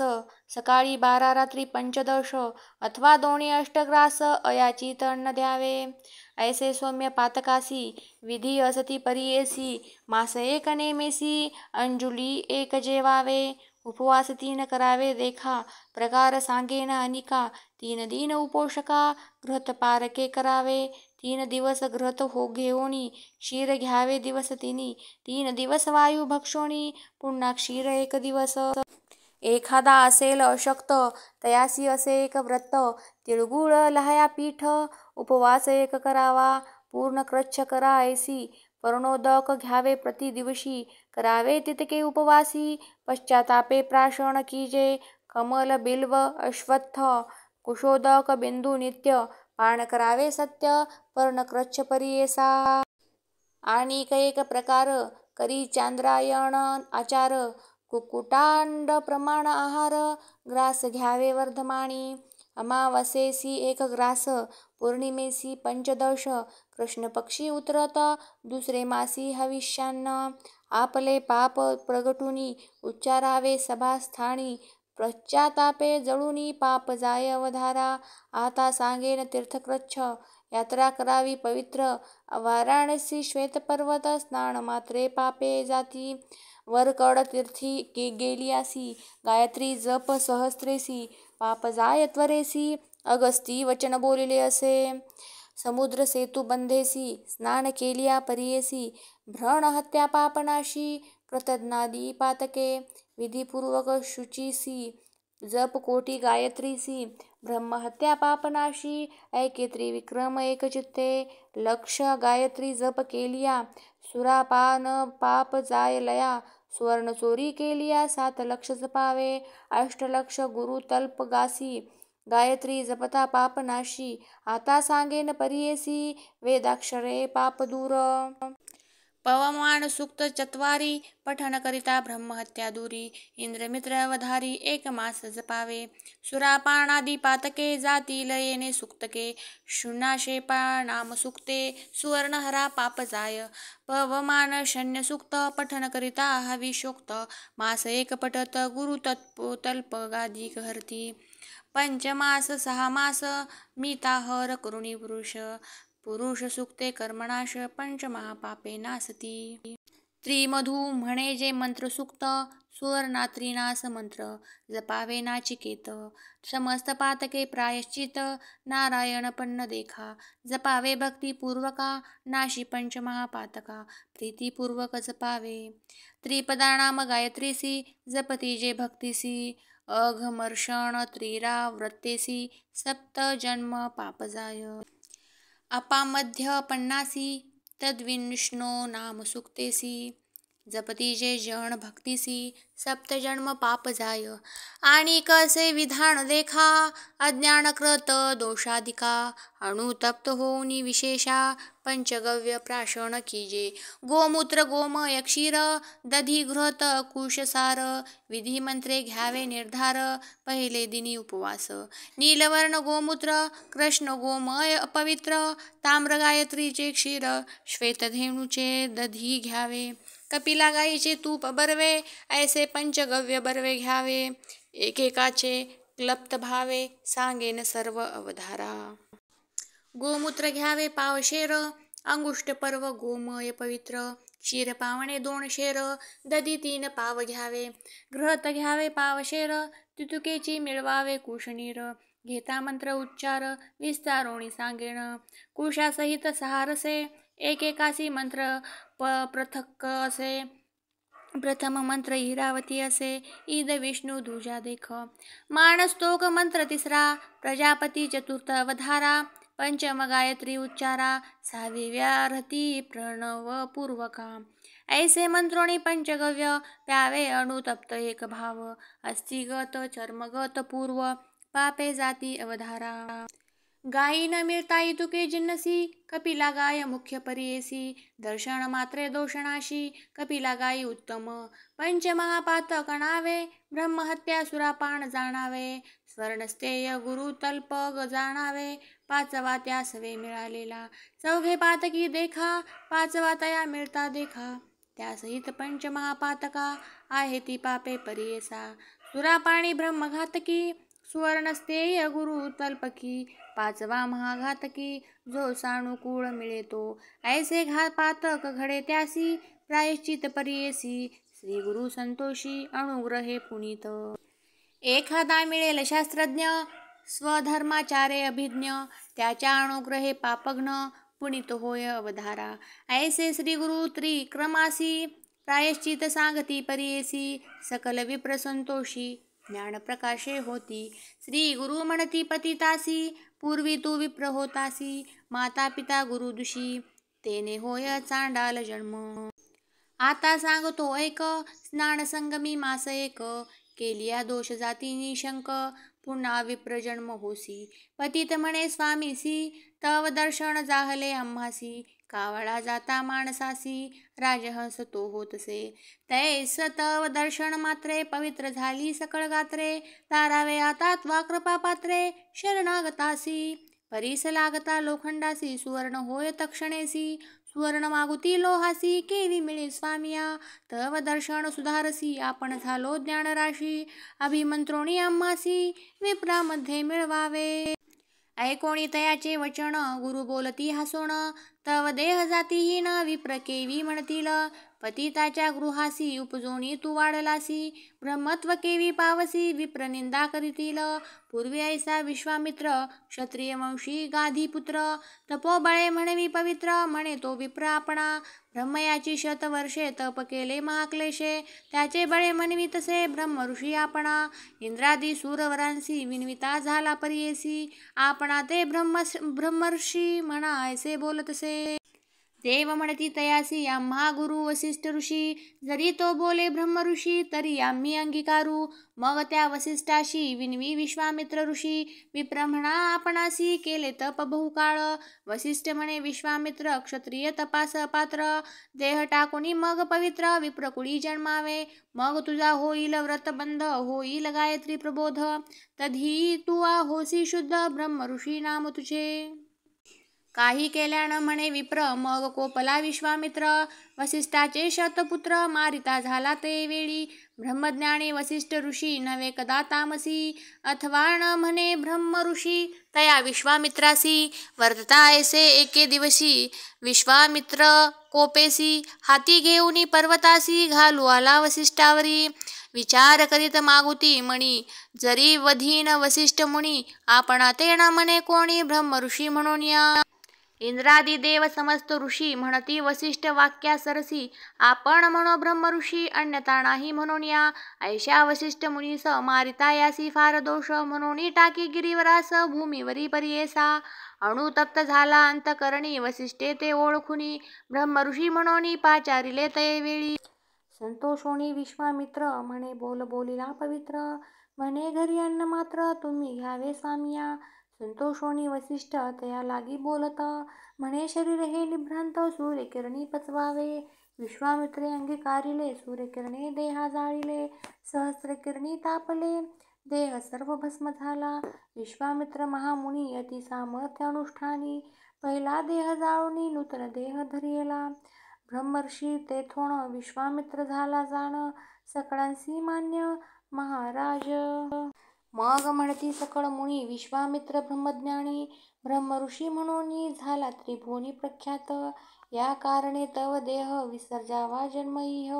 सकाळी 12 रात्री 15 अथवा दोन्ही 8 ग्रास, अयाचित अन्न द्यावे. ऐसे सौम्य पातकासी, विधी असती परियेसी, मास 1 नेमेसी, अंजुली 1 जेवावे, उपवास 3 करावे देखा, प्रकार सांगेन अनिका, 3 दिन उपोषका, घृत पारके करावे, 3 दिवस घृत घेऊनी, क्षीर घ्यावे दिवस 3 दिवस वायू भक्षोनी, पुन्हा क्षीर 1 दिवस. एखादा असेल अशक्त, तयासी असे एक व्रत, तिळगुळ लहाया पीठ, उपवास 1 करावा, पूर्ण कृच्छ करा ऐसी, पर्णोदक घ्यावे प्रति दिवशी, करावे तितके उपवासी, पश्चातापे प्राशन कीजे, कमल बिल्व अश्वत्थ कुशोदक बिंदू नित्य, पान करावे सत्य, पर्ण कृच्छ परियेसा. आणि एक प्रकार, करी चांद्रायण आचार, कुक्कुटांड प्रमाण आहार, ग्रास घ्यावे वर्धमानी, अमावस्येसी 1 ग्रास, पौर्णिमेसी 15, कृष्ण पक्षी उतरत, दुसरे मासी हविष्यान्न, आपले पाप प्रगटुनी, उच्चारावे सभास्थानी, पश्चातापे जळुनी, पाप जाय अवधारा. आता सांगेन तीर्थकृच्छ, यात्रा करावी पवित्र, वाराणसी श्वेतपर्वत, स्नान मात्रे पापे जाती, वरकड तीर्थी गेलियासी, गायत्री जप सहस्रेसी, पाप जाय त्वरेसी. अगस्ती वचन बोलिले असे, समुद्र सेतू बंधेसी स्नान केलिया परियेसी भ्रण हत्या पापनाशी कृतज्ञादी पातके विधिपूर्वक शुचीसी जप कोटी गायत्रीसी ब्रह्महत्या पापनाशी ऐके त्रिविक्रम एकचित्ते लक्ष गायत्री जप केलिया सुरापान पाप जाय लया सुवर्ण चोरी केलिया 7 लक्ष जपावे अष्टलक्ष गुरु तल्प गासी गायत्री जपता पापनाशी आता सांगेन परियेसी वेदाक्षरे पापदूर पवमान सूक्त चत्वारी पठन करिता ब्रह्महत्या दूरी इंद्रमित्र अवधारी 1 मास जपावे सुरापानादी पातके जातील येणे सुक्तके शून्याशेपा नाम सुक्ते सुवर्णहरा पाप जाय पवमान शन्य सुक्त पठन करिता हविषोक्त मास 1 पठत गुरु तल्प गाधिक हरती पंचमास 6 मास मिताहर करुणी पुरुष सुक्ते कर्मणाश पंचमहापापे नासती त्रिमधू म्हणे जे मंत्र सुक्त सुवर्णात्रिनास मंत्र जपावे नाचिकेत समस्त पातके प्रायश्चित नारायण पन्न देखा जपावे भक्तिपूर्वका नाशी पंचमहापातका प्रीतिपूर्वक जपावे त्रिपदानाम गायत्रीसी जपती जे भक्तीसी अघमर्षण त्रिरावृत्तेसी 7 जन्म पापजाय अपामध्य पन्नासी तद्विष्णो नाम सुक्तेसी जपती जे जन भक्तीसी 7 जन्म पाप जाय आणि कसे विधान देखा अज्ञानकृत दोषाधिका अणुतप्त होऊनी विशेषा पंचगव्य प्राशन कीजे गोमूत्र गोमय क्षीर दधी घृत कुशसार विधी मंत्रे घ्यावे निर्धार पहिले दिनी उपवास नीलवर्ण गोमूत्र कृष्ण गोमय अपवित्र ताम्र गायत्रीचे क्षीर श्वेतधेनुचे दधी घ्यावे कपिला गाईचे तूप बर्वे ऐसे पंचगव्य बर्वे घ्यावे एकेकाचे क्लप्त भावे सांगेन सर्व अवधारा गोमूत्र घ्यावे पावशेर अंगुष्ट पर्व गोमय पवित्र क्षीर पावणे 2 शेर दधी 3 पाव घ्यावे घृत घ्यावे पावशेर तितुकेची मिळवावे कुशनीर घेता मंत्र उच्चार विस्तारोणी सांगेन कुशासहित 6 रसे एकेकासी मंत्र पृथक् असे प्रथम मंत्र हिरावती असे ईद विष्णू दुजा देख मानस्तोक मंत्र 3 प्रजापती चतुर्थ अवधारा पंचम गायत्री उच्चारा 6वी व्याहृती प्रणव पूर्वका ऐसे मंत्रोणी पंचगव्य प्यावे अणुतप्त एक भाव अस्थिगत चर्मगत पूर्व पापे जाती अवधारा गायी न मिळता इतुके जिन्नसी कपिला गाय मुख्य परियेसी दर्शन मात्रे दोषणाशी कपिला गायी उत्तम पंचमहापातक नावे ब्रह्महत्या सुरापान जाणावे स्वर्णस्तेय गुरु तल्प जाणावे 5वा त्यासवे मिळालेला 4 पातकी देखा 5वा तया मिळता देखा त्यासहित पंचमहापातका आहे ती पापे परियेसा सुरापाणी ब्रह्मघातकी सुवर्णस्तेय गुरु तल्पकी 5वा महाघातकी जो सानुकूळ मिळेतो ऐसे पातक घडे त्यासी प्रायश्चित परियेसी श्री गुरु संतोषी अनुग्रहे पुनीत एखादा मिळेल शास्त्रज्ञ स्वधर्माचारे अभिज्ञ त्याच्या अनुग्रहे पापघ्न पुनीत होय अवधारा ऐसे श्री गुरु त्रिक्रमासी प्रायश्चित सांगती परियेसी सकल विप्र संतोषी ज्ञान प्रकाशे होती श्री गुरु म्हणती पतितासी पूर्वी तू विप्र होतासी माता पिता गुरुदुषी तेने होय चांडाल जन्म आता सांगतो ऐक स्नान संगमी मास 1 केलिया दोष जाती निशंक पुन्हा विप्र जन्म होसी पतित म्हणे स्वामीसी तव दर्शन जाहले आम्हासी कावळा जाता माणसासी राजहंस तो होतसे तैस तव दर्शन मात्रे पवित्र झाली सकळ गात्रे तारावे आता त्वा कृपा पात्रे शरणागतासी परीस लागता लोखंडासी सुवर्ण होय तक्षणेसी सुवर्ण मागुती लोहासी केवी मिळे स्वामिया तव दर्शन सुधारसी आपण झालो ज्ञानराशी अभिमंत्रोणी आम्हासी विप्रामध्ये मिळवावे ऐकोणी तयाचे वचन गुरु बोलती हसोण तव देह जातीहीन विप्र केवी म्हणतील, पतिताच्या गृहासी उपजोनी तू वाढलासी, ब्रह्मत्व केवी पावसी विप्र निंदा करीतील, पूर्वी ऐसा विश्वामित्र क्षत्रिय वंशी गाधीपुत्र, तपोबळे म्हणवी पवित्र म्हणे तो विप्र आपणा, ब्रह्मयाची शतवर्षे तप केले महाक्लेशे, त्याचे बळे म्हणवी तसे ब्रह्म ऋषी आपणा, इंद्रादी सूरवरांसी विनविता झाला परियेसी, आपणा ते ब्रह्मर्षी म्हणा ऐसे बोलतसे. देव म्हणती तयासी आम्हा गुरु वसिष्ठ ऋषी, जरी तो बोले ब्रह्म ऋषी तरी आम्ही अंगीकारू, मग त्या वसिष्ठाशी विनवी विश्वामित्र ऋषी, विप्र म्हणा आपणासी केले तप बहुकाळ, वसिष्ठ म्हणे विश्वामित्र क्षत्रिय तपास अपात्र, देह टाकुनी मग पवित्र विप्रकुळी जन्मावे, मग तुझा होईल व्रतबंध होईल गायत्री प्रबोध, तधी तू होसी शुद्ध ब्रह्म ऋषी नाम तुझे. काही केल्यानं म्हणे विप्र मग कोपला विश्वामित्र, वसिष्ठाचे शतपुत्र मारिता झाला ते वेळी, ब्रह्मज्ञानी वसिष्ठ ऋषी नव्हे कदा तामसी, अथवा न म्हणे ब्रह्म ऋषी तया विश्वामित्रासी, वर्तता ऐसे एके दिवशी विश्वामित्र कोपेसी, हाती घेऊनी पर्वतासी घालू आला वसिष्ठावरी, विचार करीत मागुती मणी जरी वधीन वसिष्ठ मुनी, आपणा ते न म्हणे कोणी ब्रह्म ऋषी म्हणून या. इंद्रादी देव समस्त ऋषी म्हणती वसिष्ठ वाक्या सरसी, आपण म्हणो ब्रह्म ऋषी अन्यथा नाही म्हणून या, ऐशा वसिष्ठ मुनीस मारिता यासी फार दोष, म्हणून टाकी गिरीवरास भूमीवरी परियेसा, अणुतप्त झाला अंतकरणी वसिष्ठे ते ओळखुनी, ब्रह्म ऋषी म्हणून पाचारिले ते वेळी, संतोषोनी विश्वामित्र म्हणे बोल बोलिला पवित्र, म्हणे घरी अन्न मात्र तुम्ही घ्यावे स्वामिया, संतोषोनी वसिष्ठ तया लागी बोलत, म्हणे शरीर हे निभ्रांत सूर्यकिरणी पचवावे, विश्वामित्रे अंगीकारिले सूर्यकिरणे देहा जाळिले, सहस्रकिरणी तापले देह सर्व भस्म झाला, विश्वामित्र महामुनी अति सामर्थ्य अनुष्ठानी, पहिला देह जाळूनी नूतन देह धरियला, ब्रह्मर्षी तेथोण विश्वामित्र झाला जाण, सकळांसी मान्य महाराज. मग म्हणती सकळ मुनी विश्वामित्र ब्रह्मज्ञानी, ब्रह्म ऋषी म्हणून झाला त्रिभुवनी प्रख्यात, या कारणे तव देह विसर्जावा जन्म इह,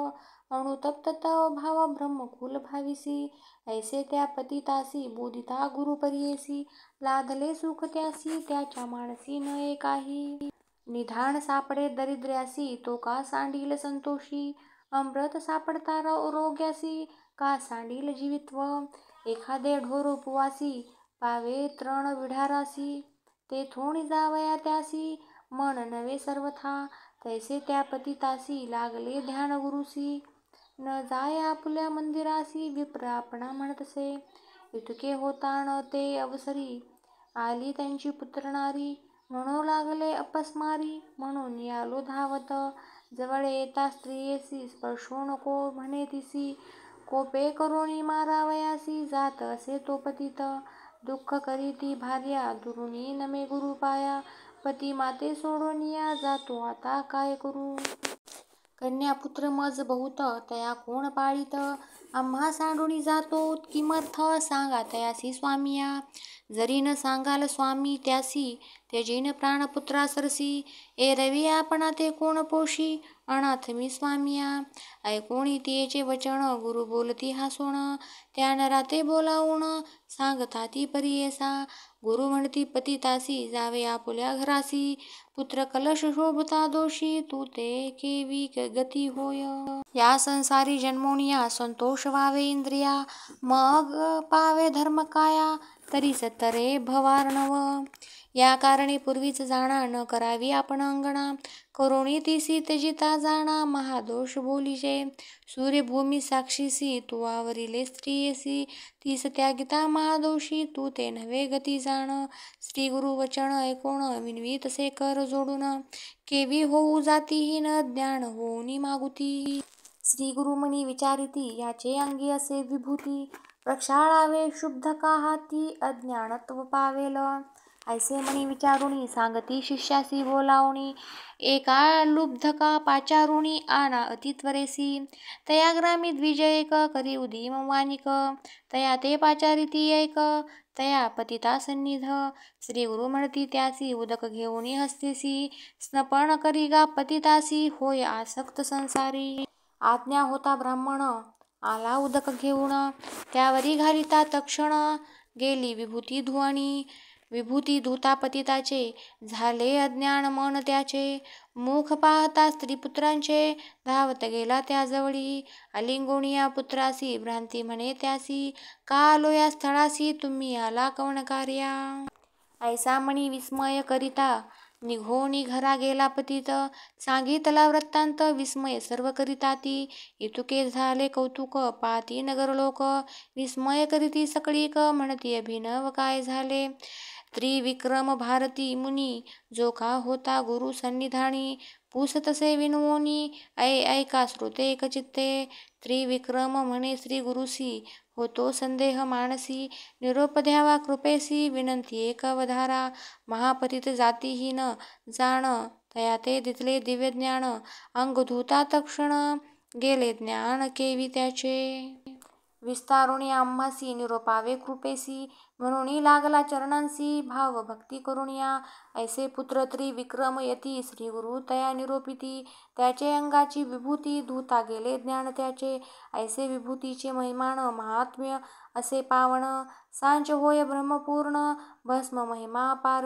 अणुतप्त तव भाव ब्रह्मकुल भाविसी, ऐसे त्या पतितासी बोधिता गुरु परियेसी, लादले सुख त्यासी त्याच्या मानसी न काही, निधान सापडे दरिद्र्यासी तो का सांडील संतोषी, अमृत सापडता रोग्यासी का सांडील जीवित्व, एखादे ढोर उपवासी पावे तृण विढारासी, तेथोणी जावया त्यासी मन नवे सर्वथा, तैसे त्या पतितासी लागले ध्यान गुरुसी, न जाय आपुल्या मंदिरासी विप्र आपणा म्हणतसे, इतके होतान ते अवसरी आली त्यांची पुत्रनारी, म्हणू लागले अपस्मारी म्हणून यालो धावत, जवळ येता स्त्रियेसी स्पर्शो नको म्हणे तिसी, कोपे करोनी मारावयासी जात असे तो पतित, दुःख करीती भार्या दुरुनी नमे गुरु पाया, पती माते सोडोनिया जातो आता काय करू, कन्या पुत्र मज बहुत तया कोण पाळीत, आम्हा सांडूनी जातो किमर्थ सांगा तयासी स्वामिया, जरी न सांगाल स्वामी त्यासी त्यजीन प्राणपुत्रा सरसी, एरवी आपणा ते कोण पोशी अनाथ मी स्वामिया, ऐकोणी तियेचे वचन गुरु बोलती हासोण, त्या नरा ते बोलावून सांगता ती परियेसा, गुरु म्हणती पतितासी जावे आपुल्या घरासी, पुत्र कलश शोभता दोषी तू ते केवी गती होय, या संसारी जन्मोनिया संतोष व्हावे इंद्रिया, मग पावे धर्म काया तरी सत्तरे भवार्णव, या कारणे पूर्वीच जाणा न करावी आपण अंगणा, करोणी तिसी त्यजिता जाणा महादोष बोलीजे, सूर्यभूमी साक्षीसी तू आवरिले स्त्रियेसी, तीस त्यागिता महादोषी तू ते नव्हे गती जाण, श्री गुरु वचन ऐकोण विनवी तसे कर जोडून, केवी होऊ जातीहीन ज्ञान होऊनी मागुती, श्री गुरुमणी विचारिती याचे अंगी असे विभूती, प्रक्षाळावे शुद्ध का हाती अज्ञानत्व पावेल, ऐसे म्हणी विचारुणी सांगती शिष्यासी बोलावणी एका लुब्धका पाचारुणी आना अतित्वरेसी तया ग्रामी द्विजयक करी उदीम वानिक तया ते पाचारिती एक तया पतिता सन्निध श्री गुरु म्हणती त्यासी उदक घेऊनी हस्तेसी स्नपन करी गा पतितासी होय आसक्त संसारी आज्ञा होता ब्राह्मण आला उदक घेऊन त्यावरी घालिता तक्षण गेली विभूती धुवणी विभूती धुता पतिताचे झाले अज्ञान मन त्याचे मुख पाहता स्त्रीपुत्रांचे धावत गेला त्याजवळी अलिंगोणिया पुत्रासी भ्रांती म्हणे त्यासी का आलो या स्थळासी तुम्ही आला कवण कार्या ऐसा म्हणी विस्मय करिता निघोनी घरा गेला पतित सांगितला वृत्तांत विस्मय सर्व करिता ती इतुके झाले कौतुक पाती नगर लोक विस्मय करीती सकळीक म्हणती अभिनव काय झाले त्रिविक्रम भारती मुनी जो का होता गुरु सन्निधानी पुसतसे विनवोनी ऐका श्रोते एकचित्ते त्रिविक्रम म्हणे श्री गुरुसी होतो संदेह मानसी निरोप द्यावा कृपेसी विनंती एक अवधारा महापतित जातीहीन जाण तया ते दिसले दिव्य ज्ञान अंग धुता तक्षण गेले ज्ञान केवी त्याचे विस्तारुणी आम्हासी निरोपावे कृपेसी म्हणून लागला चरणांसी भाव भक्ती करुणिया ऐसे पुत्र त्रिविक्रम यती श्री गुरु तया निरोपिती त्याचे अंगाची विभूती धुता गेले ज्ञान त्याचे ऐसे विभूतीचे महिमान महात्म्य असे पावन सांच होय ब्रह्मपूर्ण भस्म महिमा पार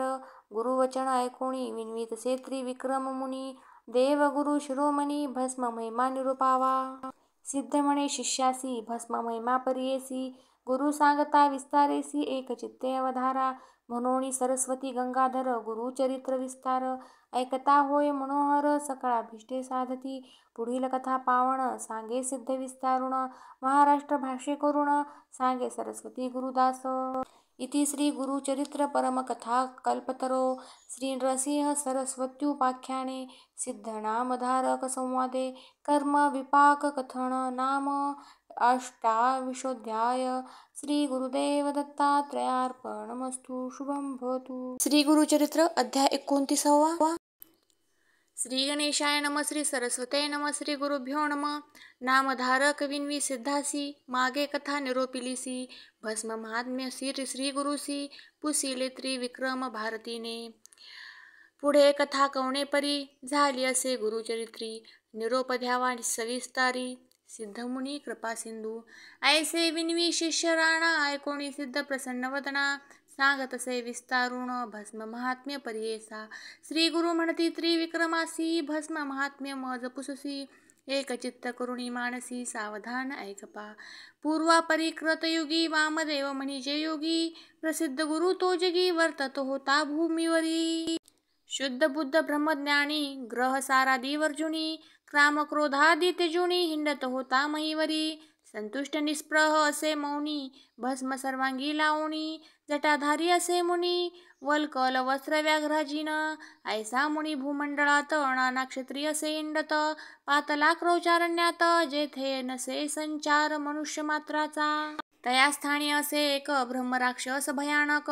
गुरुवचन ऐकोणी विनवीतसे त्रिविक्रम मुनी देव गुरु शिरोमणी भस्म महिमा निरुपावा सिद्ध म्हणे शिष्यासी भस्म महिमा परियेसी गुरु सांगता विस्तारेसी एक चित्ते अवधारा म्हणोनी सरस्वती गंगाधर गुरु चरित्र विस्तार ऐकता होय मनोहर सकळाभिष्टे साधती पुढील कथा पावण सांगे सिद्ध विस्तारुण महाराष्ट्र भाष्य करुण सांगे सरस्वती गुरुदास इति श्री गुरुचरित्र परमकथा कल्पतरो श्री नृसिंह सरस्वत्युपाख्याने सिद्धनामधारक संवादे कर्म विपाक कथन नाम अष्टाविंशोऽध्याय श्री गुरुदेव दत्तात्रयार्पणमस्तु शुभं भवतु श्री गुरुचरित्र अध्याय 29. श्री गणेशाय नम श्री सरस्वते नम श्री गुरुभ्यो नम नामधारक विनवी सिद्धासी मागे कथा निरोपिलीसी भस्म महात्म्य श्री गुरुसी पुसिले त्रिविक्रम भारतीने पुढे कथा कवणे परी झाली असे गुरुचरित्री निरोप द्यावा सविस्तारी सिद्धमुनी कृपा सिंधू ऐसे विनवी शिष्य राणा ऐकोणी सिद्ध प्रसन्न वदना सांगत असे विस्तारुण भस्म महात्म्य परियेसा श्री गुरु म्हणती त्रिविक्रमासी भस्म महात्म्य मज पुससी एक चित्त करुणी मानसी सावधान ऐकपा पूर्वापरी कृतयुगी वामदेव म्हणीचे योगी प्रसिद्ध गुरु तो जगी वर्तत होता भूमीवरी शुद्ध बुद्ध ब्रह्मज्ञानी ग्रह सारादी वर्जुनी क्राम क्रोधादी तेजुनी हिंडत होता महीवरी संतुष्ट निस्पृह असे मौनी भस्म सर्वांगी लावणी जटाधारी असे मुनी वल्कल वस्त्र व्याघ्राजीन ऐसा मुनी भूमंडळात नाना क्षत्रिय असे हिंडत पातला क्रौचारण्यात जेथे नसे संचार मनुष्य मात्राचा तया स्थानी असे एक ब्रह्मराक्षस भयानक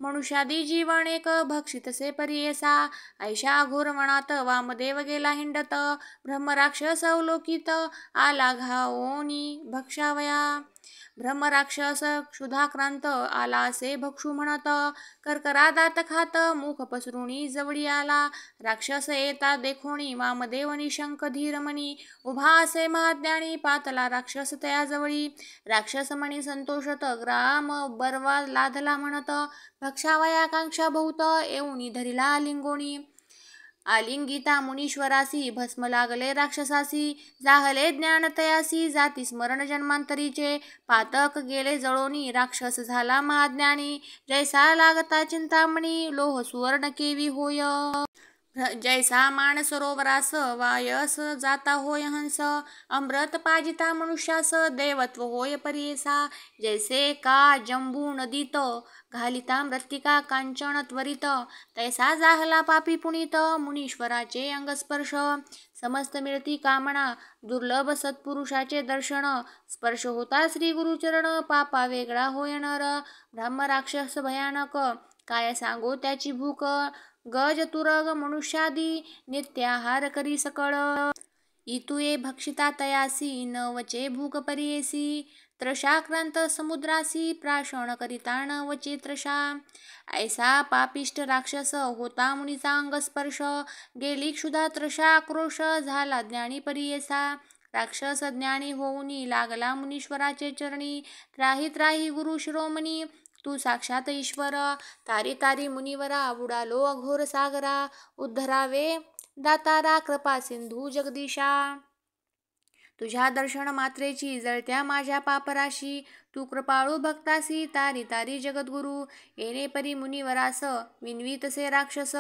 मनुष्यादी जीवन एक भक्षितसे परियेसा ऐशा घोर वनात वामदेव गेला हिंडत ब्रह्मराक्षस अवलोकित आला घाओनी भक्षावया ब्रह्मराक्षस क्षुधाक्रांत आला असे भक्षू म्हणत करकरा दात खात मुख पसरुणी जवळी आला राक्षस येता देखोणी वामदेव निशंक धीरमणी उभा असे महाज्ञानी पातला राक्षस तया जवळी राक्षस मणी संतोषत ग्राम बरवा लाधला म्हणत भक्षावया कांक्षा बहुत येऊनी धरिला आलिंगोणी आलिंगिता मुनीश्वरासी भस्म लागले राक्षसासी जाहले ज्ञान तयासी जाती स्मरण जन्मांतरीचे पातक गेले जळोनी राक्षस झाला महाज्ञानी जैसा लागता चिंतामणी लोह सुवर्ण केवी होय जैसा मान सरोवरास वायस जाता होय हंस अमृत पाजिता मनुष्यास देवत्व होय परियेसा जैसे का जंबू नदीत घालिता मृत्तिका कांचन त्वरित तैसा जाहला पापी पुनीत मुनीश्वराचे अंगस्पर्श समस्त मिळती कामना दुर्लभ सत्पुरुषाचे दर्शन स्पर्श होता श्री गुरुचरण पापा वेगळा होय नर ब्रह्मराक्षस भयानक काय सांगो त्याची भूक, गज तुरग मनुष्यादी नित्याहार करी सकळ. इतुये भक्षिता तयासी न वचे भूक परियेसी, त्रशाक्रांत समुद्रासी प्राशन करिता न वचे त्रशा. ऐसा पापिष्ट राक्षस होता मुनीचा अंगस्पर्श, गेली क्षुधा त्रशा आक्रोश झाला ज्ञानी परियेसा. राक्षस ज्ञानी होऊनी लागला मुनीश्वराचे चरणी, त्राही त्राही गुरु शिरोमणी तू साक्षात ईश्वर. तारी तारी मुनिवरा बुडालो अघोर सागरा, उद्धरावे दातारा कृपा सिंधू जगदीशा. तुझ्या दर्शन मात्रेची जळत्या माझ्या पापराशी, तू कृपाळू भक्तासी तारी तारी जगद्गुरु. येणे परी मुनिवरास विनवीतसे राक्षस,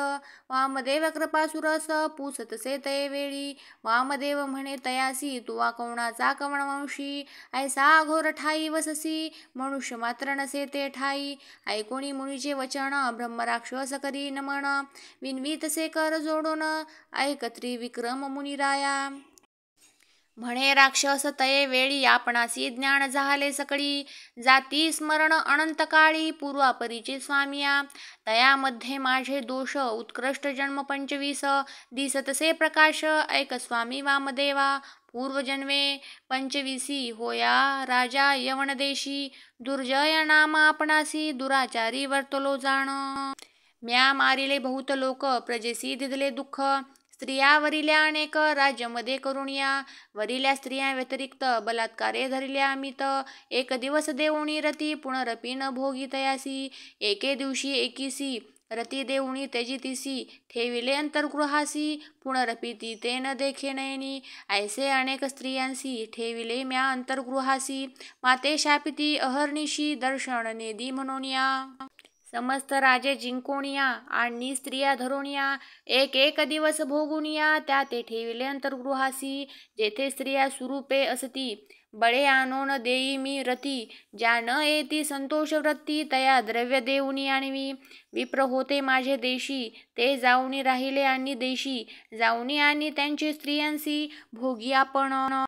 वामदेव कृपासुरस पूसतसे तये वेळी. वामदेव म्हणे तयासी तुवा कवणाचा कवणवंशी, ऐसा अघोर ठाई वससी मनुष्य मात्र नसे ते ठाई. ऐकोणी मुनीचे वचन ब्रह्मराक्षस करी नमन, विनवीतसे कर जोडून ऐक त्रिविक्रम मुनिराया. म्हणे राक्षस तये वेळी आपणासी ज्ञान झाले सकळी, जाती स्मरण अनंत काळी पूर्वापरीचे स्वामिया. तयामध्ये माझे दोष उत्कृष्ट जन्म 25, दिसतसे प्रकाश ऐक स्वामी वामदेवा. पूर्वजन्मे 25 होया राजा यवनदेशी, दुर्जय नाम आपणासी दुराचारी वर्तलो जाण. म्या मारिले बहुत लोक प्रजेसी दिदले दुःख, स्त्रिया वरिल्या अनेक राज्यमध्ये करुणिया. वरिल्या स्त्रिया व्यतिरिक्त बलात्कारे धरिल्या अमित, एक दिवस देऊणी रती पुनरपी न भोगी तयासी. एके दिवशी एकीसी रती देऊणी त्यजितीसी, ठेविले अंतर्गृहासी पुनरपी ती ते न देखे नयनी. ऐसे अनेक स्त्रियांसी ठेविले म्या अंतर्गृहासी, माते शापिती अहर्निशी दर्शन नेदी म्हणोनिया. समस्त राजे जिंकोनिया आणि स्त्रिया धरोनिया, एक एक दिवस भोगुनिया त्या ते ठेविले अंतर्गृहासी. जेथे स्त्रिया सुरूपे असती बळे आणून देई मी रती, ज्या न येती संतोष वृत्ती तया द्रव्य देऊनी आणवी. विप्र होते माझे देशी ते जाऊनी राहिले आणि देशी, जाऊनी आणि त्यांचे स्त्रियांसी भोगी आपण.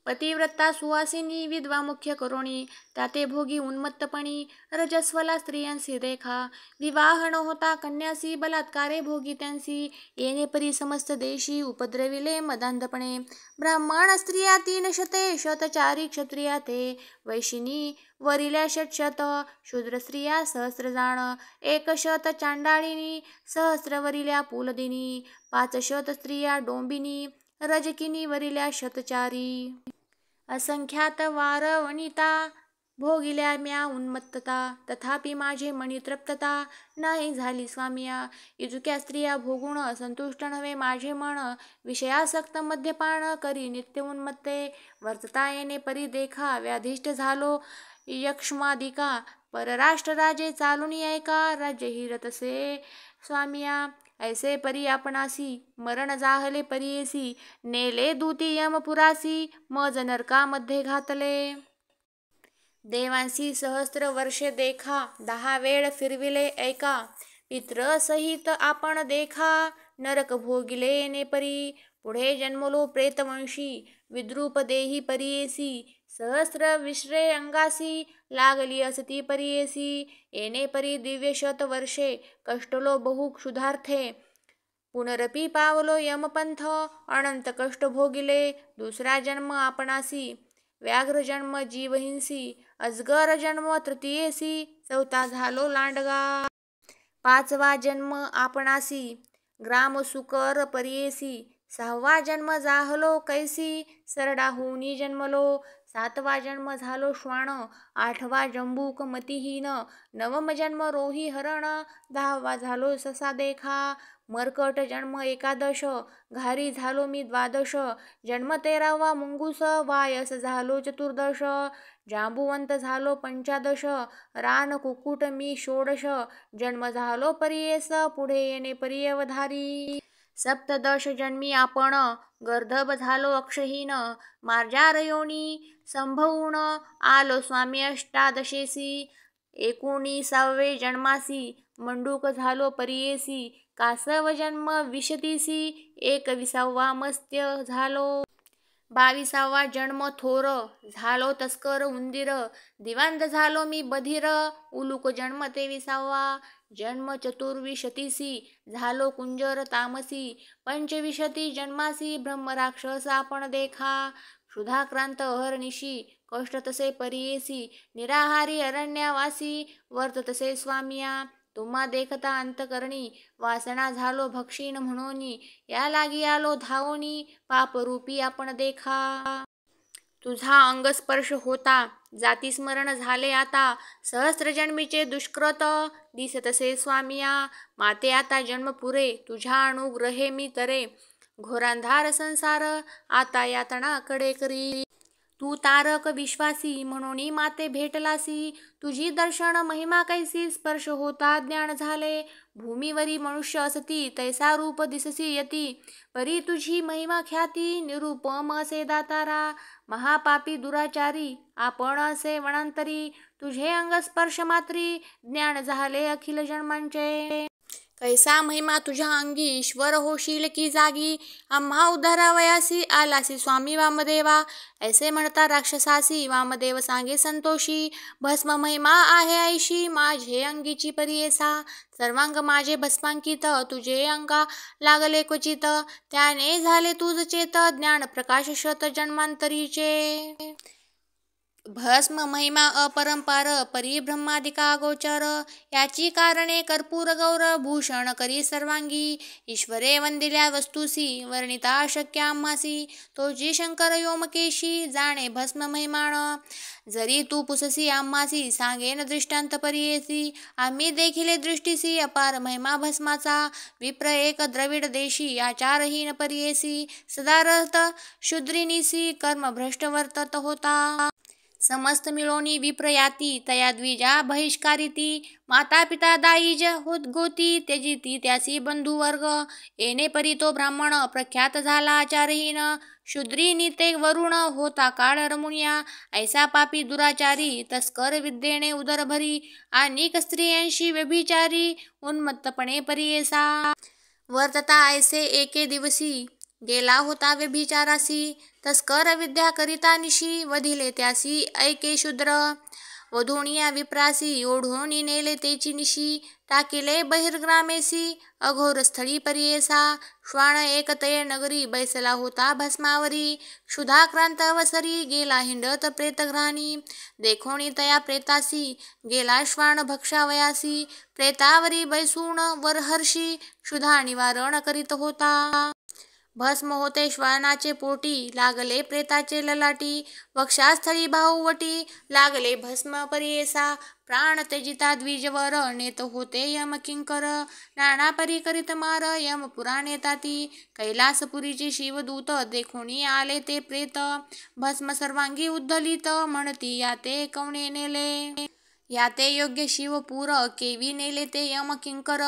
पतिव्रता सुवासिनी विधवा मुख्य करोणी, त्याते भोगी उन्मत्तपणी रजस्वला स्त्रियांसी देखा. विवाह न होता कन्यासी बलात्कारे भोगी त्यांसी, येणे परी समस्त देशी उपद्रविले मदांधपणे. ब्राह्मण स्त्रिया 3 शते, शतचारी क्षत्रिया ते वैशिनी वरिल्या 600, शूद्र स्त्रिया सहस्रजाण, 100 चांडाळिनी सहस्र वरिल्या पुलदिनी. 500 स्त्रिया डोंबिनी रजकिनी वरिल्या शतचारी. असंख्यात वार वनिता भोगिल्या म्या उन्मत्तता, तथापि माझे मनी तृप्तता नाही झाली स्वामिया. इतक्या स्त्रिया भोगुण संतुष्ट नव्हे माझे मन, विषयासक्त मद्यपान करी नित्य उन्मत्ते. वर्तता येणे परी देखा व्याधिष्ट झालो यक्ष्मादिका, परराष्ट्र राजे चालुनी ऐका राज्य हिरतसे स्वामिया. ऐसे परी आपणासी मरण जाहले परियेसी, नेले दूती यमपुरासी मज नरकामध्ये घातले. देवांसी सहस्र वर्षे देखा 10 वेळ फिरविले ऐका, पित्र सहित आपण देखा नरक भोगिले ने परी. पुढे जन्मलो प्रेतवंशी विद्रूप देही परियेसी, सहस्र विश्रे अंगासी लागली असती परियेसी. येणे परी दिव्य 100 वर्षे कष्टलो बहु क्षुधार्थे, पुनरपी पावलो यमपंथ अनंत कष्ट भोगिले. दुसरा जन्म आपणासी व्याघ्र जन्म जीवहिंसी, अजगर जन्म तृतीयेसी, चौथा झालो लांडगा. 5वा जन्म आपणासी ग्रामसुकर परियेसी, 6वा जन्म जाहलो कैसी सरडाहुनी जन्मलो. 7वा जन्म झालो श्वान, 8वा जंबूक मतिहीन, 9व जन्म रोही हरण, 10वा झालो ससा देखा. मर्कट जन्म 11, घारी झालो मी 12, जन्म 13वा मुंगूस, वायस झालो 14, जांबुवंत झालो 15, रान कुक्कुट मी 16, जन्म झालो परियेस पुढे येणे परियवधारी. 17 जन्मी आपण गर्दभ झालो अक्षहीन, मार्जार योनी संभवून आलो स्वामी 18सी. 19वे जन्मासी मंडूक झालो परियेसी, कासव जन्म 20सी. 21वा मत्स्य झालो. 22वा जन्म थोर, झालो तस्कर उंदीर, दिवांत झालो मी बधीर, उलूक जन्म 23वा जन्म चतुर्विशतीसी, झालो कुंजर तामसी, 25 जन्मासी, ब्रह्म राक्षस आपण देखा, क्षुधाक्रांत अहर्निशी, कष्ट तसे परियेसी, निराहारी अरण्यावासी, वर्त तसे स्वामिया, तुम्हा देखता अंतकरणी, वासना झालो भक्षीण म्हणोनी, या लागी आलो धावोनी, पापरूपी आपण देखा. तुझा अंगस्पर्श होता, जाती स्मरण झाले आता, सहस्त्रजन्मीचे दुष्कृत, दिसतसे स्वामिया, माते आता जन्म पुरे, तुझ्या अनुग्रहे मी तरे, घोरांधार संसार, आता यातना कडे करी. तू तारक विश्वासी, म्हणून माते भेटलासी, तुझी दर्शन महिमा कैसी, स्पर्श होता ज्ञान झाले, भूमीवरी मनुष्य असती, तैसा रूप दिससी यती, परी तुझी महिमा ख्याती, निरुपम असे दातारा, महापापी दुराचारी, आपण असे वनांतरी, तुझे अंग स्पर्श मात्री, ज्ञान झाले अखिल जन्मांचे. कैसा महिमा तुझ्या अंगी, ईश्वर होशील की जागी, आम्हा उद्धारावयासी, आलासी स्वामी वामदेवा, ऐसे म्हणता राक्षसासी, वामदेव सांगे संतोषी, भस्म महिमा आहे ऐशी, माझे अंगीची परियेसा, सर्वांग माझे भस्मांकित, तुझे अंगा लागले क्वचित, त्याने झाले तुझ चेत, ज्ञान प्रकाश शत जन्मांतरीचे. भस्म महिमा अपरंपार, परिब्रह्मादिका गोचर, याची कारणे कर्पूर गौर, भूषण करी सर्वांगी, ईश्वरे वंदिल्या वस्तुसी, वर्णिता अशक्य आम्हासी, तोची शंकर योमकेशी, जाणे भस्म महिमाण, जरी तू पुससी आम्हासी, सांगेन दृष्टांत परियेसी, आम्ही देखिले दृष्टीसी, अपार महिमा भस्माचा, विप्र एक द्रविड देशी, आचारहीन परियेसी, सदारथ शूद्रिनीसी, कर्म भ्रष्ट वर्तत होता, समस्त मिळोनी विप्रयाती, तया द्विजा बहिष्कारिती, माता पिता दाईज होत गोती, त्यजिती त्यासी बंधुवर्ग, येणे परी तो ब्राह्मण, प्रख्यात झाला आचारहीन, शूद्रीनी ते वरुण, होता काळ रमुनिया, ऐसा पापी दुराचारी, तस्कर विद्येने उदरभरी, अनेक स्त्रियांशी व्यभिचारी, उन्मत्तपणे परियेसा, वर्तता ऐसे एके दिवसी, गेला होता व्यभिचारासी, तस्कर विद्या करिता निशी, वधिले त्यासी ऐके शूद्र, वधूनिया विप्रासी, ओढून नेले तेची निशी, टाकिले बहिर्ग्रामेसी, अघोर स्थळी परियेसा, श्वान एक तये नगरी, बैसला होता भस्मावरी, क्षुधाक्रांत अवसरी, गेला हिंडत प्रेतघ्राणी, देखोणी तया प्रेतासी, गेला श्वान भक्षावयासी, प्रेतावरी बैसून वरहर्षी, क्षुधा निवारण करीत होता, भस्म होते श्वानाचे पोटी, लागले प्रेताचे ललाटी, वक्षास्थळी भाऊवटी, लागले भस्म परियेसा, प्राण त्यजिता द्विजवर, नेत होते यम किंकर, नाना परी करीत मार, यम पुराणे ताती, कैलासपुरीचे शिवदूत, देखोणी आले ते प्रेत, भस्म सर्वांगी उद्धलित, म्हणती याते कवणे नेले, याते योग्य शिवपूर, केवी नेले ते यम किंकर,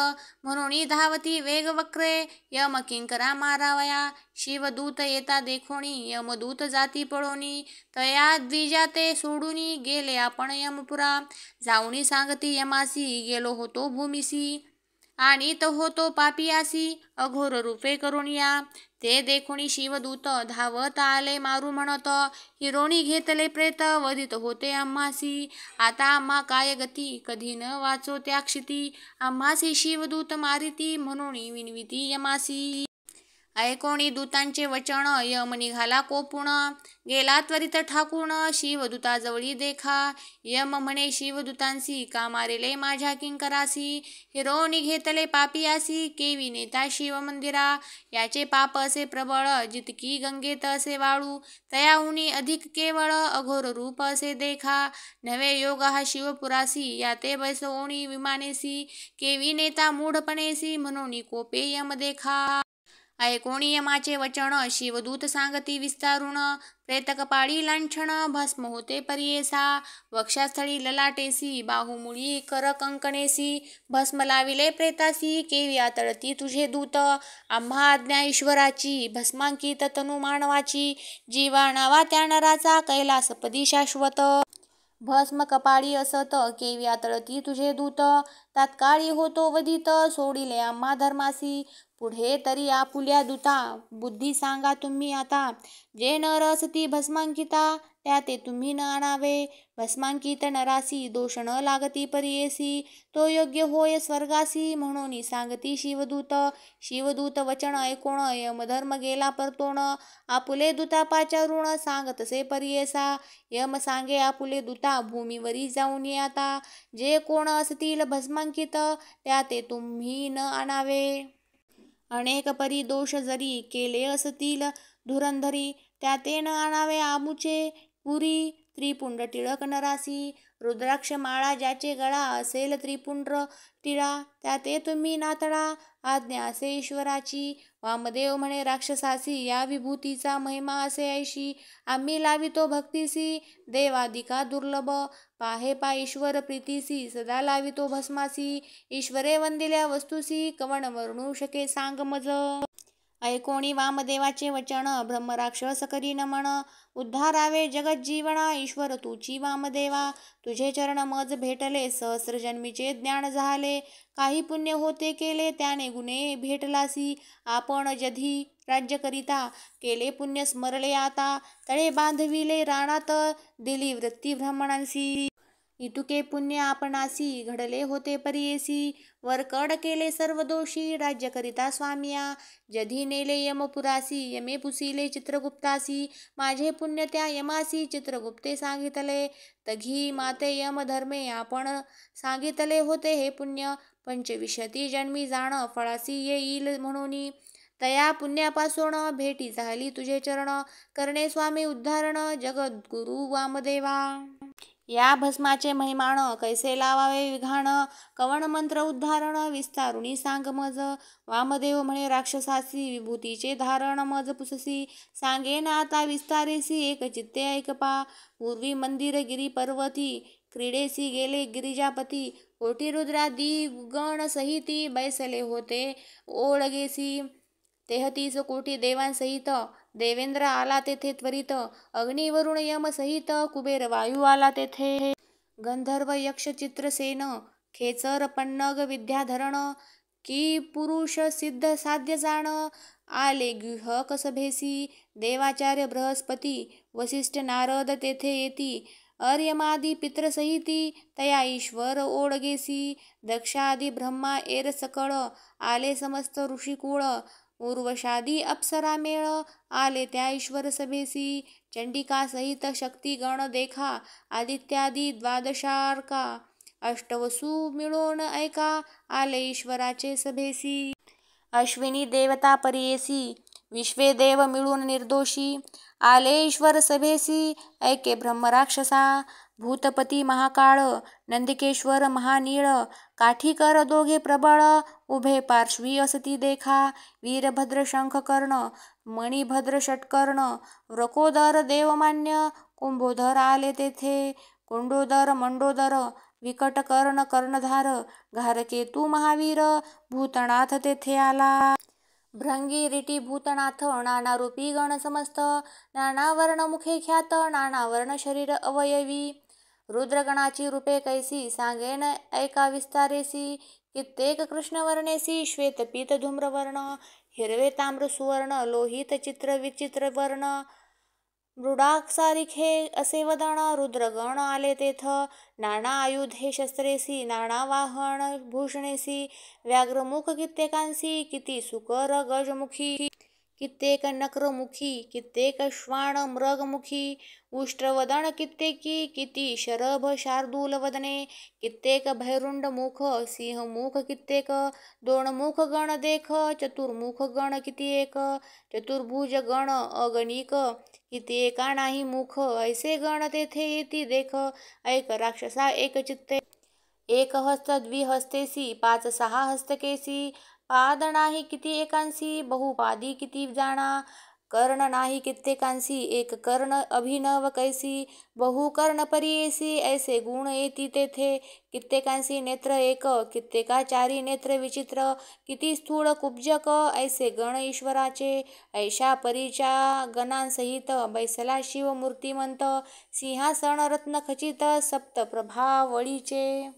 म्हणून धावती वेगवक्रे, यम किंकरा मारावया, शिवदूत येता देखोणी, यमदूत जाती पळोनी, तया द्विजा ते सोडूनी, गेले आपण यमपुरा, जाऊनी सांगती यमासी, गेलो होतो भूमिसी, आणि तो होतो पापियासी, अघोर रूपे करून या, ते देखोणी शिवदूत, धावत आले मारू म्हणत, हिरोणी घेतले प्रेत, वधित होते आम्हासी, आता आम्हा काय गती, कधी न वाचो त्या क्षिती, आम्हासी शिवदूत मारिती, म्हणून विनविती यमासी, ऐकोणी दूतांचे वचन, यम निघाला कोपूण, गेला त्वरित ठाकून, शिवदूताजवळी देखा, यम म्हणे शिवदूतांसी, का मारिले माझ्या किंकरासी, हिरोणी घेतले पापियासी, केवी नेता शिव मंदिरा, याचे पाप असे प्रबळ, जितकी गंगेत असे वाळू, तयाहुनी अधिक केवळ, अघोर रूप असे देखा, नवे योग हा शिवपुरासी, याते बैसवोणी विमानेसी, केवी नेता मूढपणेसी, म्हणून कोपे यम देखा, ऐकोणी यमाचे वचन, शिवदूत सांगती विस्तारून, प्रेतकपाळी लांछन, भस्म होते परियेसा, वक्षास्थळी ललाटेसी, बाहुमुळी कर कंकणेसी, भस्म लाविले प्रेतासी, केवी आतळती तुझे दूत, आम्हा आज्ञा ईश्वराची, भस्मांकित तनु मानवाची, जीवा नावा त्या नराचा, कैलासपदी शाश्वत, भस्म कपाळी असत केव्या तळती तुझे दूत, तात्काळी होतो वधित सोडिले आम्हा धर्मासी. पुढे तरी आपुल्या दूता बुद्धी सांगा तुम्ही आता, जे नर असती भस्मांकिता त्या ते तुम्ही न आणावे. भस्मांकित नरासी दोष न लागती परियेसी, तो योग्य होय स्वर्गासी म्हणून सांगती शिवदूत. शिवदूत वचन ऐकोण यमधर्म गेला परतोण, आपुले दूता पाचारून सांगतसे परियेसा. यम सांगे आपुले दूता भूमीवरी जाऊन ये आता, जे कोण असतील भस्मांकित त्या ते तुम्ही न आणावे. अनेक परी दोष जरी केले असतील धुरंधरी, त्या ते न आणावे आमुचे पुरी. त्रिपुंड टिळक नरासी रुद्राक्ष माळा ज्याचे गळा असेल त्रिपुंड टिळा, त्या ते तुम्ही नातळा. आज्ञा असे ईश्वराची वामदेव म्हणे राक्षसासी, या विभूतीचा महिमा असे ऐशी आम्ही लावितो भक्तीसी. देवादिका दुर्लभ पाहे पा ईश्वर प्रीतीसी, सदा लावितो भस्मासी. ईश्वरे वंदिल्या वस्तुसी, कवण वर्णू शके सांग मज. ऐकोणी वामदेवाचे वचन ब्रह्मराक्षस करी नमन, उद्धारावे जगज्जीवना ईश्वर तुची वामदेवा. तुझे चरण मज भेटले सहस्र जन्मीचे ज्ञान झाले, काही पुण्य होते केले त्याने गुणे भेटलासी. आपण जधी राज्य करिता केले पुण्य स्मरले आता, तळे बांधविले राणात दिली वृत्ती ब्राह्मणांसी. इतुके पुण्य आपणासी घडले होते परियेसी, वरकड केले सर्व दोषी राज्य करिता स्वामिया. जधी नेले यमपुरासी यमे पुसिले चित्रगुप्तासी, माझे पुण्य त्या यमासी चित्रगुप्ते सांगितले. तघी माते यम धर्मे आपण सांगितले होते हे पुण्य, पंचविंशती जन्मी जाण फळासी येईल म्हणून. तया पुण्यापासून भेटी झाली तुझे चरण, करणे स्वामी उद्धारण जगद्गुरु वामदेवा. या भस्माचे महिमाण कैसे लावावे विघाण, कवण मंत्र उद्धारण विस्तारुनी सांग मज. वामदेव म्हणे राक्षसासी विभूतीचे धारण मज पुससी, सांगेन आता विस्तारेसी एक चित्ते ऐकपा. पूर्वी मंदिर गिरी पर्वती क्रीडेसी गेले गिरिजापती, कोटी रुद्रादी गण सहिती बैसले होते ओळगेसी. 33 कोटी देवांसहित देवेंद्र आला तेथे त्वरित, अग्निवरुण यम सहित कुबेर वायू आला तेथे. गंधर्व यक्ष चित्रसेन खेचर पन्नग विद्याधरण, की पुरुष सिद्ध साध्य जाण आले गुहक सभेसी. देवाचार्य बृहस्पती वसिष्ठ नारद तेथे येती, अर्यमादी पित्रसहिती तया ईश्वर ओळगेसी. दक्षादी ब्रह्मा एर सकळ आले समस्त ऋषिकुळ, उर्वशादी अप्सरा मेळ आले त्या ईश्वर सभेसी. चंडिका सहित शक्ती गण देखा आदित्यादी द्वादशार्का, अष्टवसु मिळून ऐका आले ईश्वराचे सभेसी. अश्विनी देवता परियेसी विश्वे देव मिळून निर्दोषी, आले ईश्वर सभेसी ऐके ब्रह्मराक्षसा. भूतपती महाकाळ नंदिकेश्वर महानीळ, काठीकर दोघे प्रबळ उभे पार्श्वी असती देखा. वीरभद्र शंखकर्ण मणिभद्र षटकर्ण, वृकोदर देवमान्य कुंभोधर आले तेथे. कुंडोदर मंडोदर विकटकर्ण कर्णधार, घारकेतू महावीर भूतनाथ तेथे आला. भृंगी रिटी भूतनाथ नाना रूपी गण समस्त, नाना वर्ण मुखे ख्यात नाना वर्ण शरीर अवयवी. रुद्रगणाची रूपे कैसी सांगेन ऐका विस्तारेसी, कित्येक कृष्णवर्णेसी श्वेत पीत धूम्रवर्ण, हिरवे ताम्र सुवर्ण लोहित चित्र विचित्र वर्ण. मृडाक्षारिखे असे वदन रुद्रगण आले तेथ, नाना आयुधे शस्त्रेसी नाना वाहन भूषणेसी. व्याघ्रमुख कित्येकांसी किती सुकर गजमुखी, कित्येक नक्रमुखी कित्येक श्वान मृगमुखी. उष्ट्रवदन कित्येकी किती शरभ शार्दूल वदने, कित्येक भैरुंड मुख सिंहमुख कित्येक. दोनमुख गण देख चतुर्मुख गण कितीएक, चतुर्भुज गण अगणिक कित्येका नाही मुख, ऐसे गण तेथे येती देख ऐक राक्षसा एक चित्ते. एक हस्त द्विहस्तेसी 5-6 हस्तकेसी, पाद नाही किती एकांसी बहुपादी किती जाणा. कर्ण नाही कित्येकांसी, एक कर्ण अभिनव कैसी, बहु कर्ण परियेसी, ऐसे गुण येती तेथे. कित्येकांसी नेत्र एक, कित्येकाचारी नेत्र विचित्र, किती स्थूळ कुब्जक, ऐसे गण ईश्वराचे. ऐशा परीच्या गणांसहित, बैसला शिव मूर्तिमंत, सिंहासन रत्न खचित, सप्त प्रभावळीचे.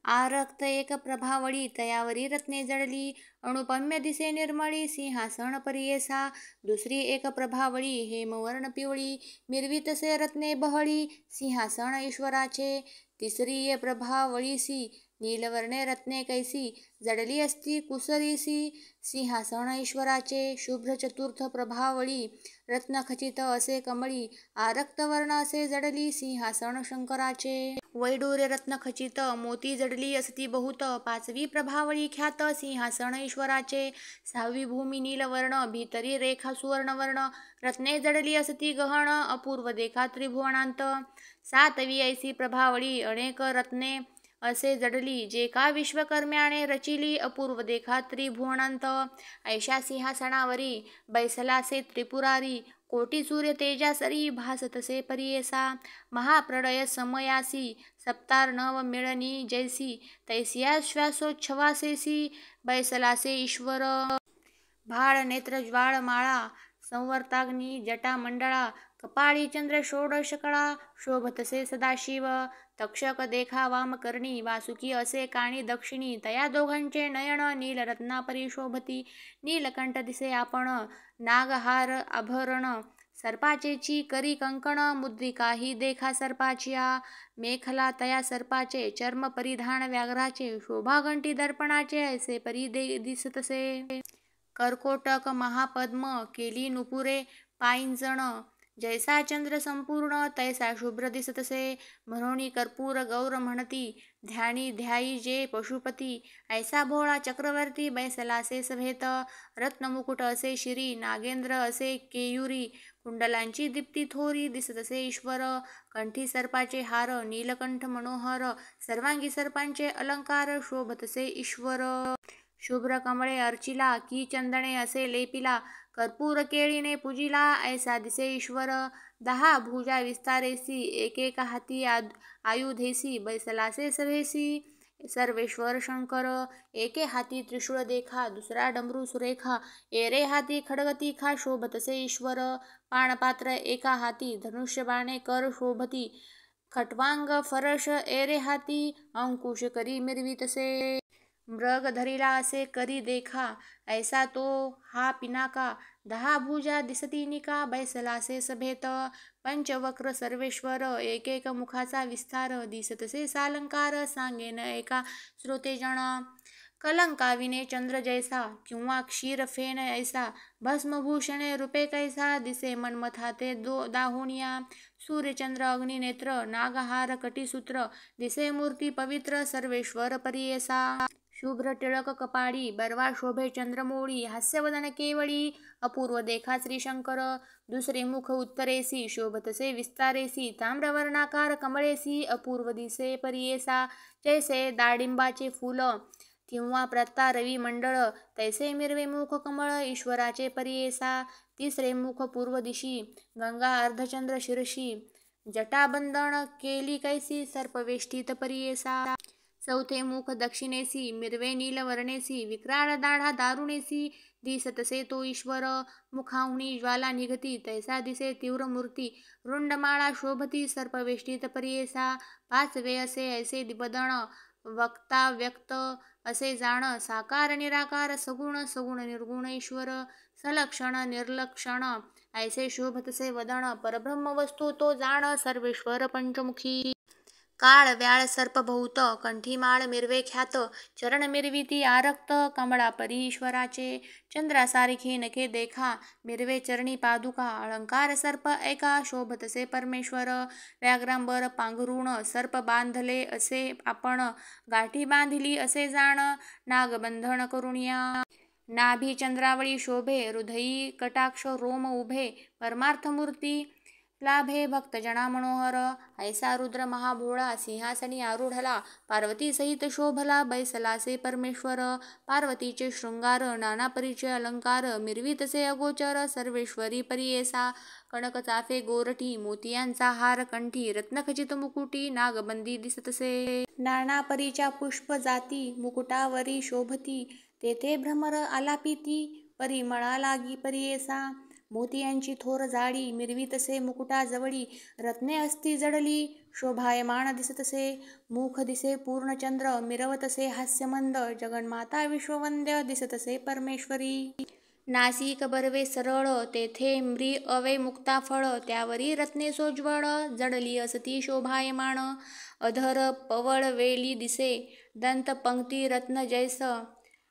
आरक्त एक प्रभावळी, तयावरी रत्ने जडली, अनुपम्य दिसे निर्मळी, सिंहासन परियेसा. दुसरी एक प्रभावळी, हेमवर्ण पिवळी, मिरवीतसे रत्ने बहळी, सिंहासन ईश्वराचे. तिसरी प्रभावळीसी, नीलवर्णे रत्ने कैसी, जडली असती कुसरीसी, सिंहासन ईश्वराचे. शुभ्र चतुर्थ प्रभावळी, रत्नखचित असे कमळी, आरक्तवर्ण असे जडली, सिंहासन शंकराचे. वैडूर्य रत्नखचित, मोती जडली असती बहुत, पाचवी प्रभावळी ख्यात, सिंहासन ईश्वराचे. सहावी भूमी नीलवर्ण, भीतरी रेखा सुवर्णवर्ण, रत्ने जडली असती गहन, अपूर्व देखा त्रिभुवनांत. सातवी ऐसी प्रभावळी, अनेक रत्ने असे जडली, जे का विश्वकर्म्याने रचिली, अपूर्व देखा त्रिभुवनांत. ऐशा सिंहासनावरी, बैसलासे त्रिपुरारी, कोटी सूर्य तेजासरी, भासतसे परियेसा. महाप्रळय समयासी, सप्तार्णव मिळणी जैसी, तैसिया श्वासोच्छवासेसी, बैसलासे ईश्वर. भाळ नेत्र ज्वाळ माळा, संवर्ताग्नी जटा मंडळा, कपाळी चंद्र षोडशकळा, शोभतसे सदाशिव. तक्षक देखा वामकर्णी, वासुकी असे काणी दक्षिणी, तया दोघांचे नयन नीलरत्नापरी शोभती. नीलकंठ दिसे आपण, नागहार आभरण, सर्पाचेची करी कंकण, मुद्रिकाही देखा सर्पाचिया. मेखला तया सर्पाचे, चर्म परिधान व्याघ्राचे, शोभाघंटी दर्पणाचे, ऐसे परी दिसतसे. कर्कोटक महापद्म, केली नुपुरे पायंजण, जैसा चंद्र संपूर्ण, तैसा शुभ्र दिसतसे. म्हणून कर्पूर गौर म्हणती, ध्यानी ध्यायी जे पशुपती, ऐसा भोळा चक्रवर्ती, बैसलासे सभेत. रत्नमुकुट असे शिरी, नागेंद्र असे केयुरी, कुंडलांची दीप्ती थोरी, दिसतसे ईश्वर. कंठी सर्पाचे हार, नीलकंठ मनोहर, सर्वांगी सर्पांचे अलंकार, शोभतसे ईश्वर. शुभ्र कमळे अर्चिला, की चंदने असे लेपिला, कर्पूर केळीने पूजिला, ऐसा दिसे ईश्वर. 10 भुजा विस्तारेसी, एकेक हाती आयुधेसी, बैसलासे सभेसी, सर्वेश्वर शंकर. एके हाती त्रिशूळ देखा, दुसरा डमरू सुरेखा, एरे हाती खड्ग तिखा, शोभतसे ईश्वर. पाणपात्र एका हाती, धनुष्य बाणे कर शोभती, खट्वांग फरश एरे हाती, अंकुश करी मिरवितसे. मृग धरिला असे करी देखा, ऐसा तो हा पिनाका, 10 भुजा दिसतीनिका, बैसलासे सभेत. पंचवक्र सर्वेश्वर, एकेक मुखाचा विस्तार, दिसतसे सालंकार, सांगेन एका श्रोतेजन. कलंकाविने चंद्र जैसा, किंवा क्षीरफेन ऐसा, भस्मभूषणे रूपे कैसा, दिसे मन्मथाते दाहुनिया. सूर्यचंद्र अग्निनेत्र, नागहार कटीसूत्र, दिसे मूर्ती पवित्र, सर्वेश्वर परियेसा. शुभ्र टिळक कपाळी, बर्वा शोभे चंद्रमौळी, हास्यवदन केवळी, अपूर्व देखा श्रीशंकर. दुसरे मुख उत्तरेसी, शोभतसे विस्तारेसी, ताम्रवर्णाकार कमळेसी, अपूर्व दिसे परियेसा. जैसे डाळिंबाचे फूल, किंवा प्रत्तारवी मंडळ, तैसे मिरवे मुख कमळ, ईश्वराचे परियेसा. तिसरे मुख पूर्व दिशी, गंगा अर्धचंद्र शिरशी, जटाबंधन केली कैसी, सर्पवेष्टित परियेसा. चौथे मुख दक्षिणेसी, मिरवे नीलवर्णेसी, विक्राळ दाढा दारुणेसी, दिसतसे तो ईश्वर. मुखाहुनी ज्वाला निघती, तैसा दिसे तीव्र मूर्ती, रुंडमाळा शोभती, सर्पवेष्टित परियेसा. 5वे असे ऐसे बदन, वक्ता व्यक्त असे जाण, साकार निराकार सगुण, सगुण निर्गुण ईश्वर. सलक्षण निर्लक्षण ऐसे शोभतसे वदन, परब्रह्म वस्तू तो जाण, सर्वेश्वर पंचमुखी. काळ व्याळ सर्प बहुत, कंठीमाळ मिरवे ख्यात, चरण मिरविती आरक्त, कमळापरी ईश्वराचे. चंद्रासारखी नखे देखा, मिरवे चरणी पादुका, अलंकार सर्प ऐका, शोभतसे परमेश्वर. व्याघ्रांबर पांघरुण, सर्प बांधले असे आपण, गाठी बांधिली असे जाण, नागबंधन करुणिया. नाभी चंद्रावळी शोभे, हृदयी कटाक्ष रोम उभे, परमार्थ मूर्ती, लाभे भक्तजना मनोहर। ऐसा रुद्र महाभोळा सिंहासनी आरूढला, पार्वती सहित शोभला बैसलासे परमेश्वर। पार्वतीचे शृंगार नाना परीचे अलंकार, मिरवीतसे अगोचर सर्वेश्वरी परियेसा। कणक चाफे गोरठी मोतियांचा हार कंठी, रत्नखचित मुकुटी नागबंदी दिसतसे। नाना परीच्या पुष्प जाती मुकुटावरी शोभती, तेथे भ्रमर आलापिती परिमळा लागी परियेसा। मोतियांची थोर जाडी मिरवीतसे मुकुटाजवळी, रत्ने अस्ती जडली शोभायमान दिसतसे। मुख दिसे पूर्णचंद्र मिरवतसे हास्यमंद, जगन्माता विश्ववंद्य दिसतसे परमेश्वरी। नासिक बर्वे सरळ तेथे म्री अवे मुक्ताफळ, त्यावरी रत्ने सोज्वळ जडली असती शोभायमान। अधर पवळ वेली दिसे दंत पंक्ती रत्न जैस,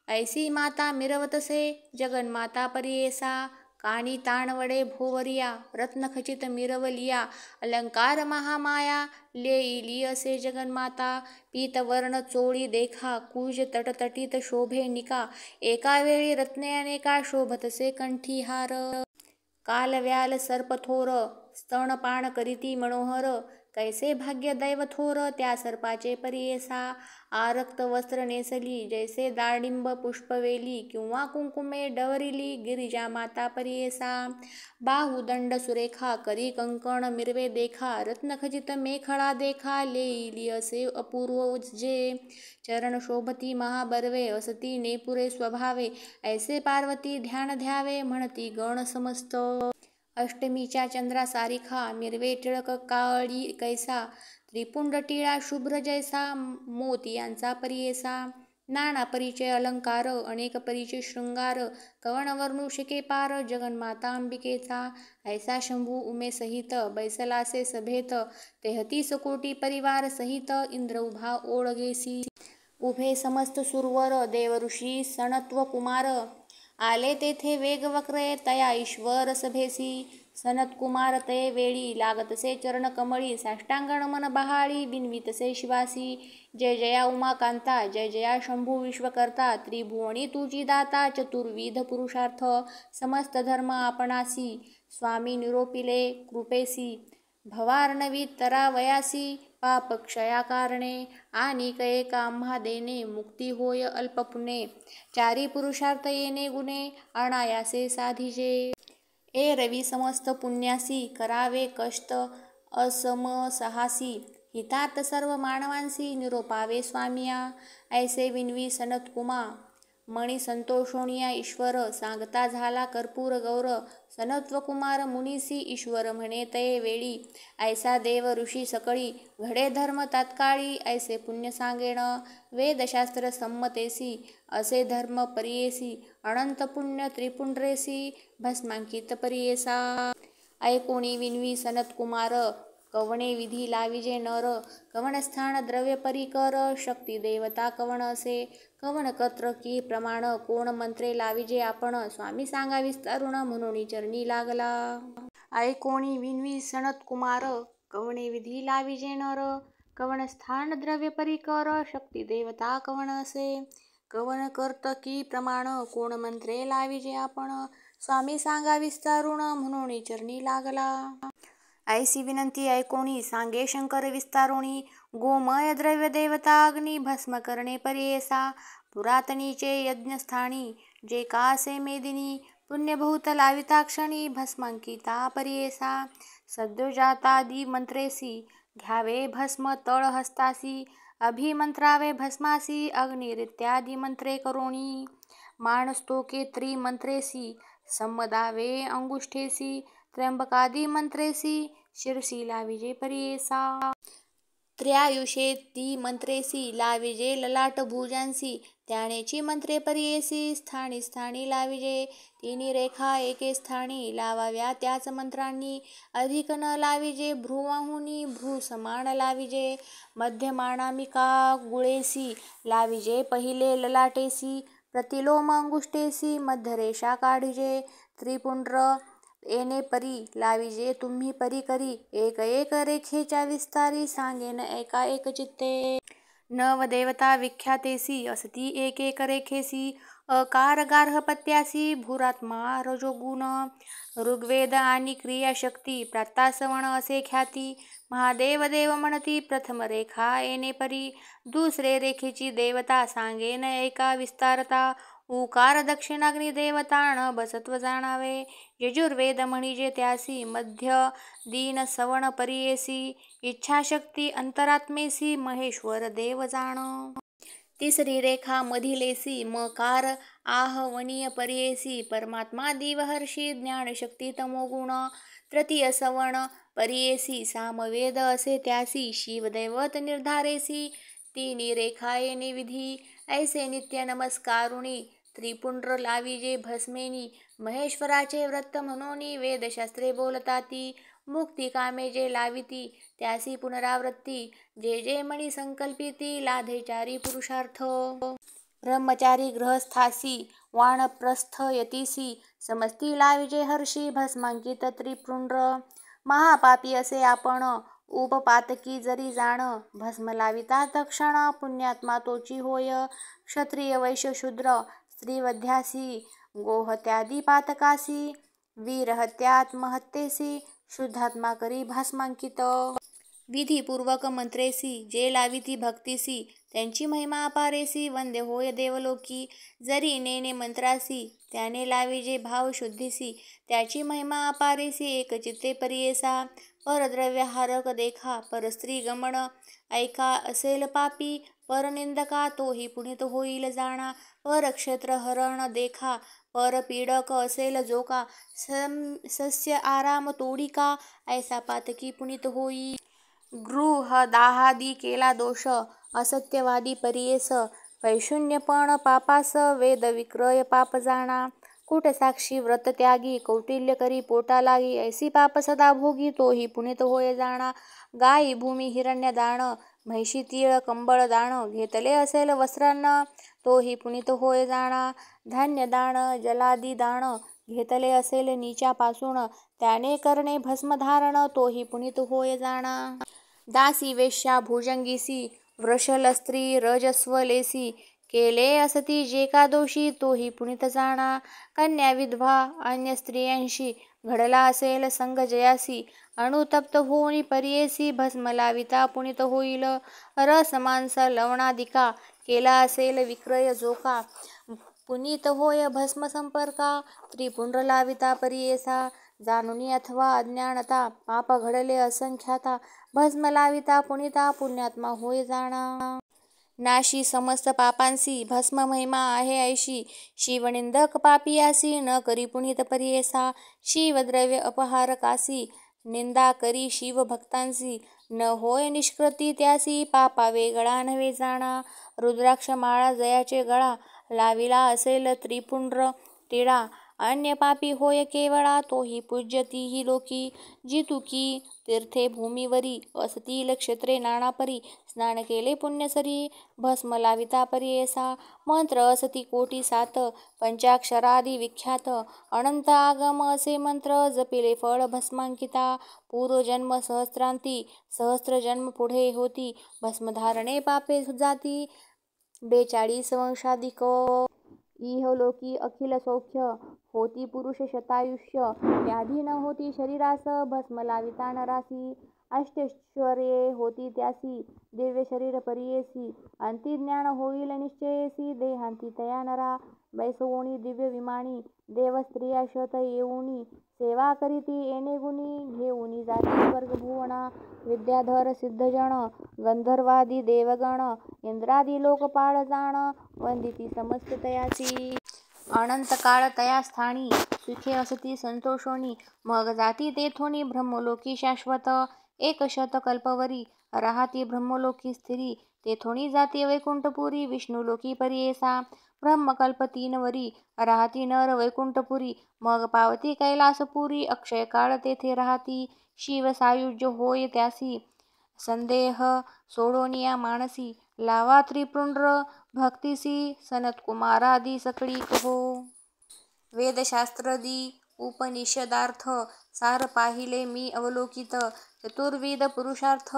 ऐसी माता मिरवतसे जगन्माता परियेसा। कानी ताणवडे भोवरिया रत्नखचित मिरवलिया, अलंकार महामाया लेईली असे जगन्माता। पीतवर्ण चोळी देखा कुज तटतटीत शोभे निका, एका वेळी रत्ने अनेका शोभतसे कंठीहार। कालव्याल सर्पथोर स्तनपान करीती मनोहर, कैसे भाग्य दैवथोर त्या सर्पाचे परियेसा। आरक्त वस्त्र नेसली जैसे दाडिंब पुष्पवेली, किंवा कुंकुमे डवरिली गिरिजा माता परियेसा। बाहुदंड सुरेखा करी कंकण मिरवे देखा, रत्नखचित मेखळा देखा लेईली असे अपूर्व जे। चरण शोभती महाबर्वे असती नेपुरे स्वभावे, ऐसे पार्वती ध्यान ध्यावे म्हणती गण समस्त। अष्टमीच्या चंद्रा सारिखा मिरवे टिळक काळी कैसा, त्रिपुंड टिळा शुभ्र जैसा मोतियांचा परियेसा। नाना परीचे अलंकार अनेक परीचे शृंगार, कवण वर्णू शके पार जगन्माता अंबिकेचा। ऐसा शंभू उमे सहित बैसलासे सभेत, तेहतीस कोटी परिवार सहित इंद्र उभा ओळगेसी। उभे समस्त सुरवर देव ऋषी सनत्व कुमार, आले तेथे वेग वक्रे तया ईश्वर सभेसी। सनत्कुमार तये वेळी लागतसे चरण कमळी, साष्टांग नमन बहाळी बिनवितसे शिवासी। जय जया उमाकांता जय जया शंभू विश्वकर्ता, त्रिभुवनी तुझी दाता चतुर्विध पुरुषार्थ। समस्त धर्म आपणासी स्वामी निरोपिले कृपेसी, भवार्णवी तरावयासी पाप क्षया कारणे। आनिक एक आम्हा देणे मुक्ती होय अल्प पुणे, चारी पुरुषार्थ येणे गुणे अनायासे साधिजे। एरवी समस्त पुण्यासी करावे कष्ट असम सहासी, हितार्थ सर्व मानवांसी निरोपावे स्वामिया। ऐसे विनवी सनत्कुमा मणी संतोषोनिया ईश्वर, सांगता झाला कर्पूर गौर सनत्वकुमार मुनीसी ईश्वर म्हणे तये वेळी। ऐसा देव ऋषी सकळी घडे धर्म तात्काळी, ऐसे पुण्य सांगेण वेदशास्त्र संमतेसी असे धर्म परियेसी। अनंत पुण्य त्रिपुंड्रेसी भस्मांकित परियेसा। ऐकोणी विनवी सनत्कुमार कवणे विधी लाविजे नर, कवण स्थान द्रव्य परिकर शक्ती देवता कवण असे। कवण कर्त्र की प्रमाण कोण मंत्रे लाविजे आपण, स्वामी सांगा विस्तारुण म्हणून चरणी लागला। ऐकोणी विनवी सनत्कुमार कवणे विधी लाविजे नर, कवण स्थान द्रव्य परिकर शक्ती देवता कवण असे। कवण कर्त की प्रमाण कोण मंत्रे लाविजे आपण, स्वामी सांगा विस्तारुण म्हणून चरणी लागला। ऐसी विनंती ऐकोणी सांगे शंकर विस्तारुणी, गोमय द्रव्य देवता अग्नी भस्म करणे परियेसा। पुरातनीचे यज्ञस्थानी जे कासे मेदिनी, पुण्यभूत लाविता क्षणी भस्मांकिता परियेसा। सद्योजातादि मंत्रेसी घ्यावे भस्म तळ हस्तासी, अभिमंत्रावे भस्मासी अग्निरित्यादी मंत्रे करोणी। मानस्तोके त्रिमंत्रेसी संमदावे अंगुष्ठेसी, त्र्यंबकादि मंत्रेसी शिरसी लाविजे परियेसा। त्र्यायुषे ती मंत्रेसी लाविजे ललाट भुजांसी, त्यानेची मंत्रे परियेसी स्थानी स्थानी लाविजे। तिन्ही रेखा एके स्थानी लावाव्या त्याच मंत्रांनी, अधिक न लाविजे भ्रुवाहुनी भ्रू समान लाविजे। मध्यमानामिका गुळेसी लाविजे पहिले ललाटेसी, प्रतिलोम अंगुष्ठेसी मध्यरेषा काढिजे। त्रिपुंड्र येणे परी लाविजे तुम्ही परी करी, एक एक रेखेच्या विस्तारी सांगेन एका एक चित्ते। नवदेवता विख्यातेसी असती एक एक रेखेसी, अकार गार्हपत्यासी भूरात्मा रजोगुण ऋग्वेद आणि क्रियाशक्ती प्रातासवण असे ख्याती महादेव देव म्हणती प्रथम रेखा येणे परी दुसरे रेखेची देवता सांगेन एका विस्तारता उकार दक्षिणाग्नी देवताण बसत्व जाणावे यजुर्वेद म्हणजे त्यासी मध्य दीन सवण परियेसी इच्छाशक्ती अंतरात्मेसी महेश्वर देव जाण तिसरी रेखा मधिलेसी मकार आहवनीय परियेसी परमात्मा दिवहर्षी ज्ञानशक्ती तमोगुण तृतीय सवण परियेसी सामवेद असे त्यासी शिवदैवत निर्धारेसी तिनी रेखा येणे विधी ऐसे नित्य नमस्कारुणी त्रिपुंड्र लाविजे भस्मेनी महेश्वराचे व्रत म्हणून वेदशास्त्रे बोलताती मुक्ती कामे जे लाविती त्यासी पुनरावृत्ती जे जे मणी संकल्पिती लाधे चारी पुरुषार्थ ब्रह्मचारी गृहस्थासी वानप्रस्थ यतीसी समस्ती लाविजे हर्षी भस्मांकित त्रिपुंड्र महापापी असे आपण उपपातकी जरी जाण भस्म लाविता तक्षण पुण्यात्मा तोची होय क्षत्रिय वैश्य शूद्र स्त्रीवध्यासी गोहत्यादी पातकासी वीरहत्यात्महत्येसी शुद्धात्मा करी भस्मांकित विधीपूर्वक मंत्रेसी जे लाविती भक्तीसी त्यांची महिमा अपारेसी वंद्य होय देवलोकी जरी नेने मंत्रासी त्याने लाविजे भाव शुद्धीसी त्याची महिमा अपारेसी एकचित्ते परियेसा परद्रव्य हारक देखा परस्त्री गमन ऐका असेल पापी परनिंदका तोही पुनित होईल जाणा परक्षेत्र हरण देखा परपीडक असेल जोका सस्य आराम तोडिका ऐसा पातकी पुनित होई गृह दाहादी केला दोष असत्यवादी परियेस पैशून्यपण पापास वेद विक्रय पाप जाणा कूटसाक्षी व्रत त्यागी कौटिल्य करी पोटा लागी ऐसी पाप सदा भोगी तोही पुनित होय जाणा गाई भूमी हिरण्य दान म्हैशी तीळ कंबळ दान घेतले असेल वस्त्रांना तोही पुनित होय जाणा धान्य दान जलादी दान घेतले असेल नीचापासून त्याने करणे भस्मधारण तोही पुनित होय जाणा दासी वेश्या भुजंगीसी वृषल स्त्री रजस्वलेसी केले असती जे का दोषी तोही पुनित जाणा कन्या विधवा अन्य स्त्रियांशी घडला असेल संग जयासी अणुतप्त होऊन परियेसी भस्म लाविता पुनित होईल रस मांस लवणादिका केला असेल विक्रय जोका पुनीत होय भस्म संपर्का त्रिपुंड्र लाविता परियेसा जाणुनी अथवा अज्ञानता पाप घडले असंख्याता भस्म लाविता पुनिता पुण्यात्मा होय जाणा नाशी समस्त पापांसी भस्म महिमा आहे ऐशी शिवनिंदक पापियासी न करी पुनित परियेसा शिवद्रव्य अपहारकासी निंदा करी शिवभक्तांसी न होय निष्कृती त्यासी पापा वेगळा नव्हे जाणा रुद्राक्ष माळा जयाचे गळा लाविला असेल त्रिपुंड्र टिळा अन्य पापी होय केवळा तोही पूज्यतीही लोकी जितुकी तीर्थे भूमीवरी असतील क्षेत्रे नानापरी स्नान केले पुण्यसरी भस्म लाविता परियेसा मंत्र असती कोटी सात पंचाक्षरादी विख्यात अनंत आगम असे मंत्र जपिले फळ भस्मांकिता पूर्वजन्म सहस्रांती सहस्त्र जन्म पुढे होती भस्मधारणे पापे जाती 42 वंशाधिक इहलोकी अखिल सौख्य होती पुरुष शतायुष्य व्याधी न होती शरीरास भस्म लाविता नरासी अष्टैश्वर्ये होती त्यासी दिव्य शरीर परियेसी अंतिज्ञान होईल निश्चयेसी देहांती तया नरा बैसवोनी दिव्य विमानी देव स्त्रिया शत येऊनी सेवा करीती येणे गुणी घेऊनी जाती स्वर्ग भुवना विद्याधर सिद्धजन गंधर्वादी देवगण इंद्रादी लोकपाळ जाण वंदिती समस्त तयासी अनंत काळ तया स्थानी सुखे असती संतोषोनी मग जाती तेथोनी ब्रह्मलोकी शाश्वत एक शत कल्पवरी राहती ब्रह्मलोकी स्थिरी तेथोनी जाती वैकुंठपुरी विष्णुलोकी परियेसा ब्रह्मकल्प 3 वरी राहती नर वैकुंठपुरी मग पावती कैलासपुरी अक्षय काळ तेथे राहती शिव सायुज्य होय त्यासी संदेह सोडोनिया मानसी लावा त्रिपुंड्र भक्तिसी सनतकुमारादी सकळी कहो वेदशास्त्रदी उपनिषदार्थ सार पाहिले मी अवलोकित चतुर्विध पुरुषार्थ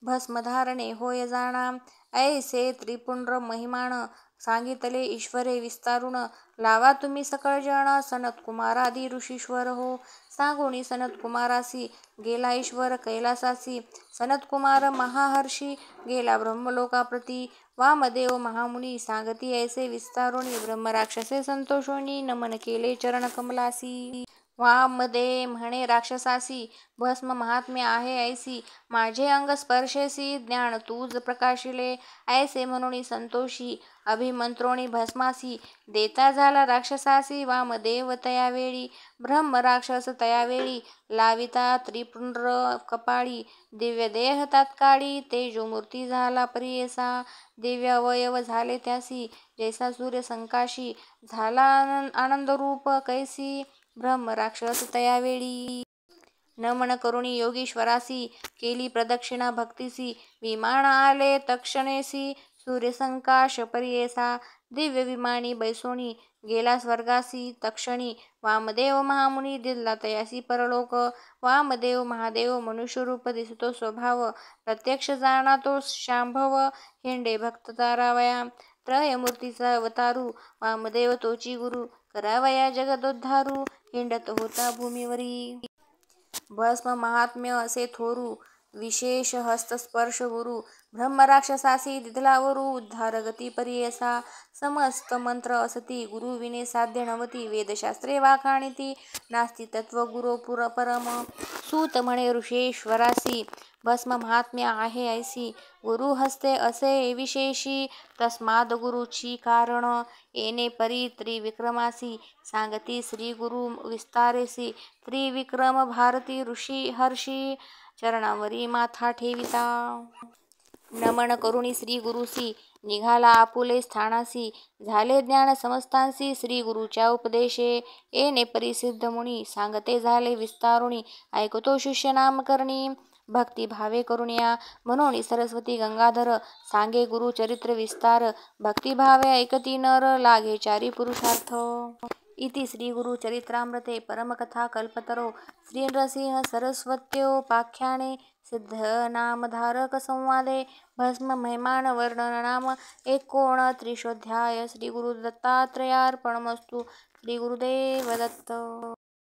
भस्मधारणे होय जाणा ऐसे त्रिपुंड्र महिमाण सांगितले ईश्वरे विस्तारून लावा तुम्ही सकळ जण सनत कुमारादी ऋषीश्वर हो. सांगुणी सनत कुमारासी गेला ईश्वर कैलासासी सनत कुमार महाहर्षी गेला ब्रह्मलोकाप्रती वामदेव महामुनी सांगती ऐसे विस्तारोणी ब्रह्मराक्षसे संतोषोनी नमन केले चरण कमलासी. वामदे म्हणे राक्षसासी भस्म महात्म्य आहे ऐसी माझे अंग स्पर्शेसी ज्ञान तूज प्रकाशिले ऐसे म्हणून संतोषी अभिमंत्रोणी भस्मासी देता झाला राक्षसासी वामदेव तयावेळी ब्रह्म राक्षस तयावेळी लाविता त्रिपुंड्र कपाळी दिव्य देह तात्काळी तेजोमूर्ती झाला परियेसा दिव्य अवयव झाले त्यासी जैसा सूर्य संकाशी झाला आनंदरूप कैसी ब्रह्म राक्षस तयावेळी. नमन करुणी योगीश्वरासी केली प्रदक्षिणा भक्तीसी विमान आले तक्षणेसी सूर्यसंकाश परियेसा दिव्य विमानी बैसोणी गेला स्वर्गासी तक्षणी वामदेव महामुनी दिला तयासी परलोक वामदेव महादेव मनुष्यरूप दिसतो स्वभाव प्रत्यक्ष जाणा तो शांभव हिंडे भक्त तारावया त्रयमूर्तीचा अवतारू वामदेव तोची गुरु करावया जगदोद्धारू हिंडत होता भूमीवरी. भस्म महात्म्य असे थोरू विशेष हस्तस्पर्श गुरु ब्रह्मराक्षसासी दिधलावरू उद्धार गती परियेसा समस्त मंत्र असती गुरु विने साध्य नवती वेदशास्त्रे वाखाणिती नास्ती तत्व गुरु परम सूत म्हणे ऋषेश्वरासी भस्म महात्म्य आहे ऐसी गुरु हस्ते असे विशेषी तस्माद गुरुची कारण येणे परी त्रिविक्रमासी सांगती श्री गुरु विस्तारेसी त्रिविक्रम भारती ऋषी हर्षी चरणावरी माथा ठेविता. नमन करुणी श्री गुरुसी निघाला आपुले स्थानासी झाले ज्ञान समस्तांसी श्री गुरुच्या उपदेशे येणे परिसिद्ध मुनी सांगते झाले विस्तारुणी ऐकतो शिष्य नामकरणी भक्ती भावे करुणिया म्हणून सरस्वती गंगाधर सांगे गुरु चरित्र विस्तार भक्ती भावे ऐकती नर लागे चारी पुरुषार्थ. इति श्री गुरु चरित्रामृते परमकथा कल्पतरो श्री नृसिंह सरस्वत्योपाख्याने सिद्धनामधारक संवादे भस्म महिमान वर्णन नाम 39 श्री गुरु दत्तात्रयार्पणमस्तु. श्री गुरुदेव दत्त.